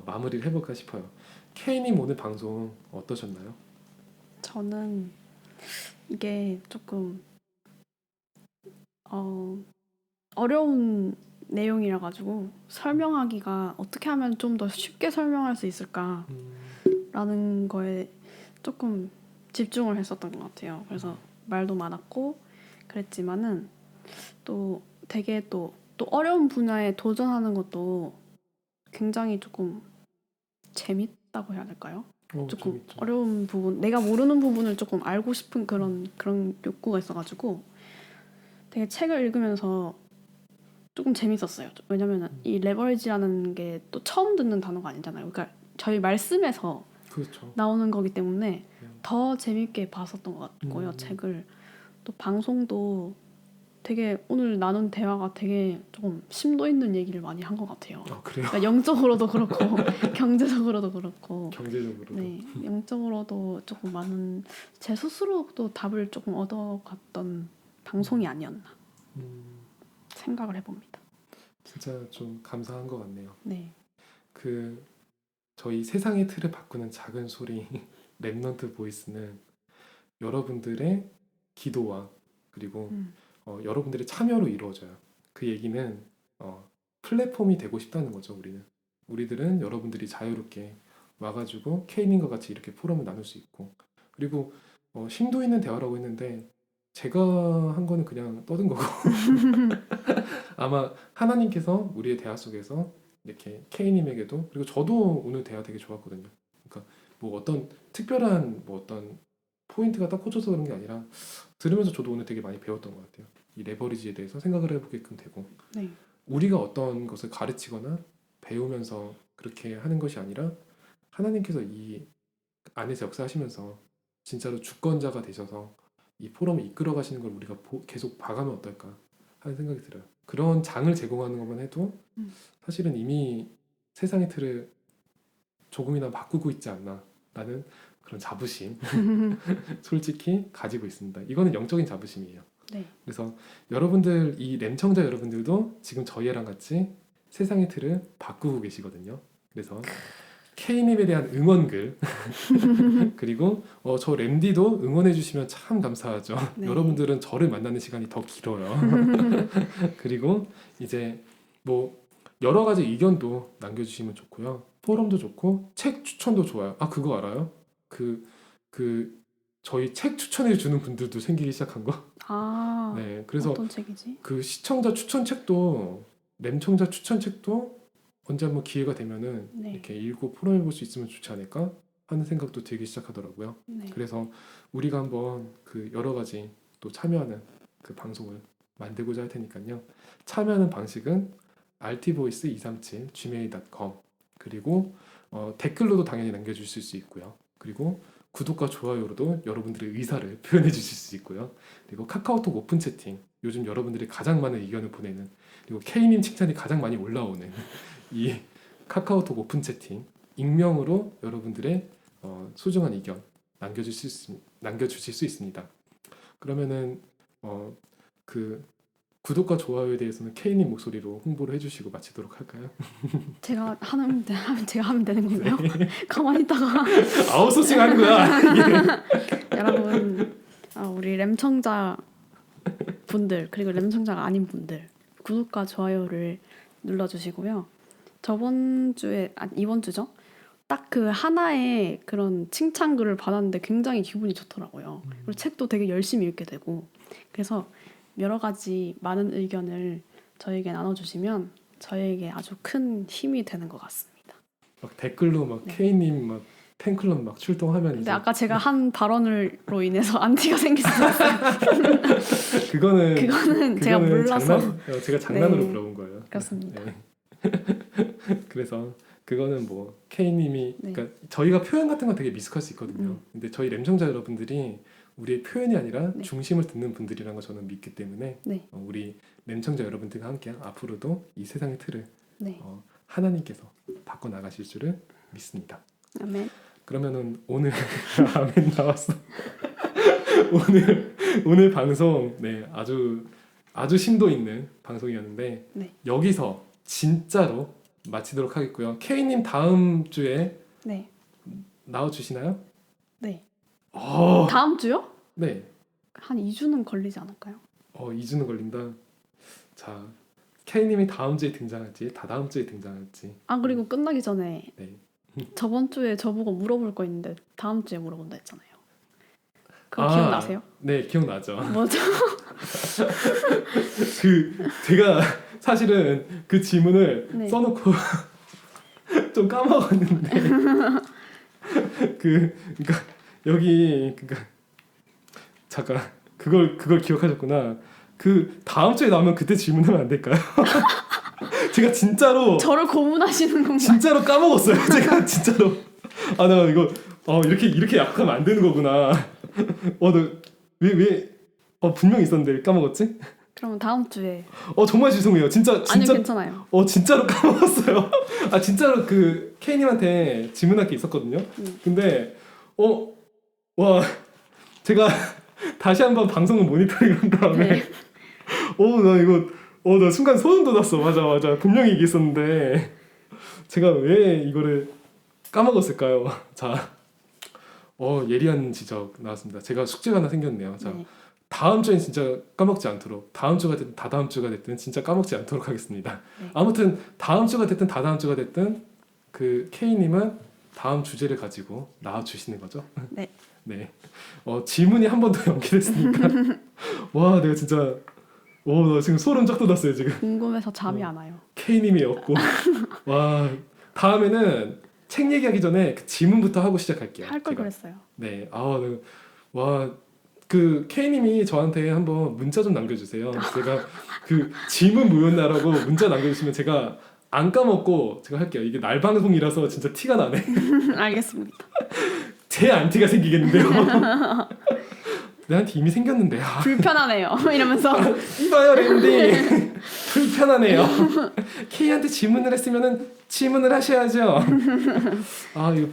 마무리를 해볼까 싶어요. K님 오늘 방송 어떠셨나요? 저는 이게 조금 어려운 내용이라 가지고 설명하기가 어떻게 하면 좀 더 쉽게 설명할 수 있을까라는 거에 조금 집중을 했었던 것 같아요. 그래서 말도 많았고 그랬지만은 또 되게 또 어려운 분야에 도전하는 것도 굉장히 조금 재밌다고 해야 될까요? 조금 재밌죠. 어려운 부분, 내가 모르는 부분을 조금 알고 싶은 그런 욕구가 있어가지고 되게 책을 읽으면서 조금 재밌었어요. 왜냐면은 이 레버리지라는 게 또 처음 듣는 단어가 아니잖아요. 그러니까 저희 말씀에서 그렇죠. 나오는 거기 때문에 더 재밌게 봤었던 것 같고요. 책을 또 방송도 되게 오늘 나눈 대화가 되게 조금 심도 있는 얘기를 많이 한 것 같아요. 그래요? 그러니까 영적으로도 그렇고 경제적으로도 그렇고 경제적으로도. 네, 영적으로도 조금 많은 제 스스로도 답을 조금 얻어갔던 방송이 아니었나 생각을 해봅니다. 진짜 좀 감사한 것 같네요. 네, 그 저희 세상의 틀을 바꾸는 작은 소리 랩넌트 보이스는 여러분들의 기도와 그리고 여러분들의 참여로 이루어져요. 그 얘기는 플랫폼이 되고 싶다는 거죠. 우리들은 여러분들이 자유롭게 와가지고 케이님과 같이 이렇게 포럼을 나눌 수 있고, 그리고 심도 있는 대화라고 했는데 제가 한 거는 그냥 떠든 거고 아마 하나님께서 우리의 대화 속에서 이렇게 케이님에게도, 그리고 저도 오늘 대화 되게 좋았거든요. 그러니까 뭐 어떤 특별한 뭐 어떤 포인트가 딱 꽂혀서 그런 게 아니라 들으면서 저도 오늘 되게 많이 배웠던 것 같아요. 이 레버리지에 대해서 생각을 해보게끔 되고, 네, 우리가 어떤 것을 가르치거나 배우면서 그렇게 하는 것이 아니라 하나님께서 이 안에서 역사하시면서 진짜로 주권자가 되셔서 이 포럼을 이끌어 가시는 걸 우리가 계속 봐가면 어떨까 하는 생각이 들어요. 그런 장을 제공하는 것만 해도 사실은 이미 세상의 틀을 조금이나 바꾸고 있지 않나 라는 그런 자부심 솔직히 가지고 있습니다. 이거는 영적인 자부심이에요. 네, 그래서 여러분들, 이 램청자 여러분들도 지금 저희랑 같이 세상의 틀을 바꾸고 계시거든요. 그래서 K님에 대한 응원글 그리고 저 램디도 응원해 주시면 참 감사하죠. 네. 여러분들은 저를 만나는 시간이 더 길어요. 그리고 이제 뭐 여러 가지 의견도 남겨주시면 좋고요. 포럼도 좋고 책 추천도 좋아요. 아, 그거 알아요? 그 저희 책 추천해 주는 분들도 생기기 시작한 거. 아, 네, 그래서 어떤 책이지? 그 시청자 추천 책도, 램청자 추천 책도 언제 한번 기회가 되면은 네. 이렇게 읽고 포럼해 볼 수 있으면 좋지 않을까 하는 생각도 들기 시작하더라고요. 네, 그래서 우리가 한번 그 여러 가지 또 참여하는 그 방송을 만들고자 할 테니까요. 참여하는 방식은 rtvoice237gmail.com, 그리고 댓글로도 당연히 남겨주실 수 있고요. 그리고 구독과 좋아요로도 여러분들의 의사를 표현해 주실 수 있고요. 그리고 카카오톡 오픈 채팅, 요즘 여러분들이 가장 많은 의견을 보내는, 그리고 K님 칭찬이 가장 많이 올라오는 이 카카오톡 오픈 채팅, 익명으로 여러분들의 소중한 의견 남겨주실 수 있습니다. 그러면은 그 구독과 좋아요에 대해서는 K님 목소리로 홍보를 해주시고 마치도록 할까요? 제가 제가 하면 되는 건가요? 가만히 있다가 아웃소싱 하는 거야. 여러분, 우리 램청자 분들 그리고 램청자가 아닌 분들 구독과 좋아요를 눌러주시고요. 저번 주에 이번 주죠? 딱 그 하나의 그런 칭찬글을 받았는데 굉장히 기분이 좋더라고요. 그리고 책도 되게 열심히 읽게 되고, 그래서 여러 가지 많은 의견을 저에게 나눠주시면 저에게 아주 큰 힘이 되는 것 같습니다. 막 댓글로 막 네. K님 막 팬클럽 막 출동하면 근데 이제 아까 제가 한 발언으로 인해서 안티가 생길 수 있어요. 그거는 제가 몰라서. 제가 장난으로 네. 물어본 거예요. 그렇습니다. 네. 그래서 그거는 뭐 K님이 네. 그러니까 저희가 표현 같은 거 되게 미숙할 수 있거든요. 근데 저희 램청자 여러분들이 우리의 표현이 아니라 네. 중심을 듣는 분들이라는 걸 저는 믿기 때문에 네. 우리 램청자 여러분들과 함께 앞으로도 이 세상의 틀을 네. 하나님께서 바꿔 나가실 줄을 믿습니다. 아멘. 그러면은 오늘 아멘 나왔어. 오늘 방송 아주 심도 있는 방송이었는데 네. 여기서 진짜로 마치도록 하겠고요. K님 다음 주에 네. 나와 주시나요? 네. 어, 다음 주요? 네. 한 2주는 걸리지 않을까요? 2주는 걸린다. 자, K님이 다음 주에 등장할지, 다다음 주에 등장할지. 그리고 끝나기 전에 네. 저번 주에 저보고 물어볼 거 있는데 다음 주에 물어본다 했잖아요. 그거 기억나세요? 네, 기억나죠. 뭐죠? 제가 사실은 그 질문을 네. 써놓고 좀 까먹었는데 그러니까 여기 잠깐 그걸 기억하셨구나. 그 다음 주에 나오면 그때 질문하면 안 될까요? 제가 진짜로 저를 고문하시는 건가요? 진짜로 까먹었어요. 제가 진짜로 나 이거 이렇게 약하면 안 되는 거구나. 너 왜 분명히 있었는데 왜 까먹었지? 그러면 다음 주에. 정말 죄송해요. 진짜 아니요, 진짜 괜찮아요. 진짜로 까먹었어요. 진짜로 그 K님한테 질문할 게 있었거든요. 근데 와 제가 다시 한번 방송을 모니터링한 다음에 네. 나 이거 나 순간 소름 돋았어. 맞아 분명히 얘기했었는데 제가 왜 이거를 까먹었을까요? 자, 예리한 지적 나왔습니다. 제가 숙제가 하나 생겼네요. 자, 네. 다음 주엔 진짜 까먹지 않도록, 다음 주가 됐든 다다음 주가 됐든 진짜 까먹지 않도록 하겠습니다. 네. 아무튼 다음 주가 됐든 다다음 주가 됐든 그 K님은 다음 주제를 가지고 나와 주시는 거죠? 네. 네. 질문이 한 번 더 연기됐으니까 와 내가 진짜 나 지금 소름 쫙 돋았어요 지금. 궁금해서 잠이 안 와요. K님이 없고 와 다음에는 책 얘기하기 전에 그 질문부터 하고 시작할게요. 할 걸 제가. 그랬어요. 네. 그 K님이 저한테 한번 문자 좀 남겨주세요. 제가 그 질문 모였나라고 문자 남겨주시면 제가 안 까먹고 제가 할게요. 이게 날 방송이라서 진짜 티가 나네. 알겠습니다. 제 안티가 생기겠는데요. 내한테 이미 생겼는데. 불편하네요. 이러면서. 이봐요 랜디. 불편하네요. K한테 질문을 했으면은 질문을 하셔야죠. 이거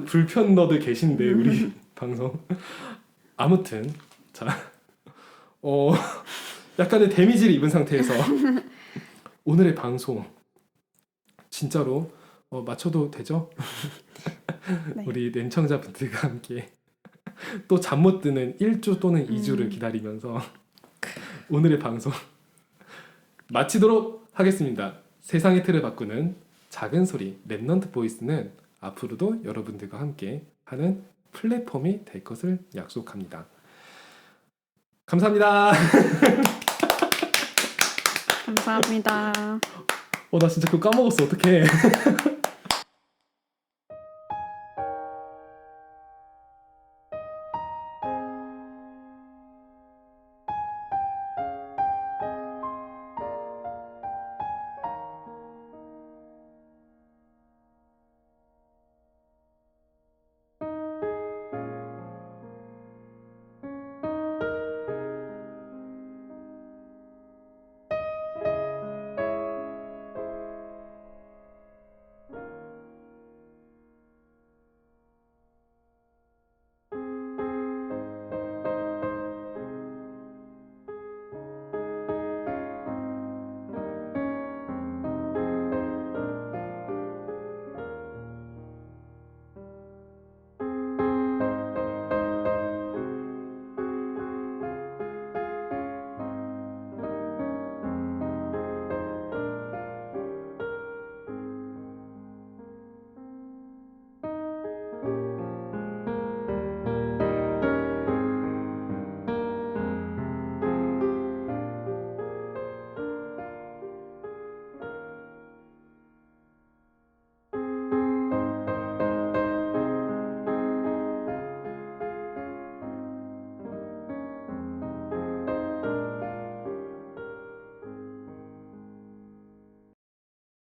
불편 너들 계신데 우리 방송. 아무튼 자 약간의 데미지를 입은 상태에서 오늘의 방송 진짜로 맞춰도 되죠? 네. 우리 랜청자분들과 함께 또 잠 못 드는 1주 또는 2주를 기다리면서 오늘의 방송 마치도록 하겠습니다. 세상의 틀을 바꾸는 작은 소리 랩넌트 보이스는 앞으로도 여러분들과 함께 하는 플랫폼이 될 것을 약속합니다. 감사합니다. 감사합니다. 나 진짜 그거 까먹었어. 어떡해.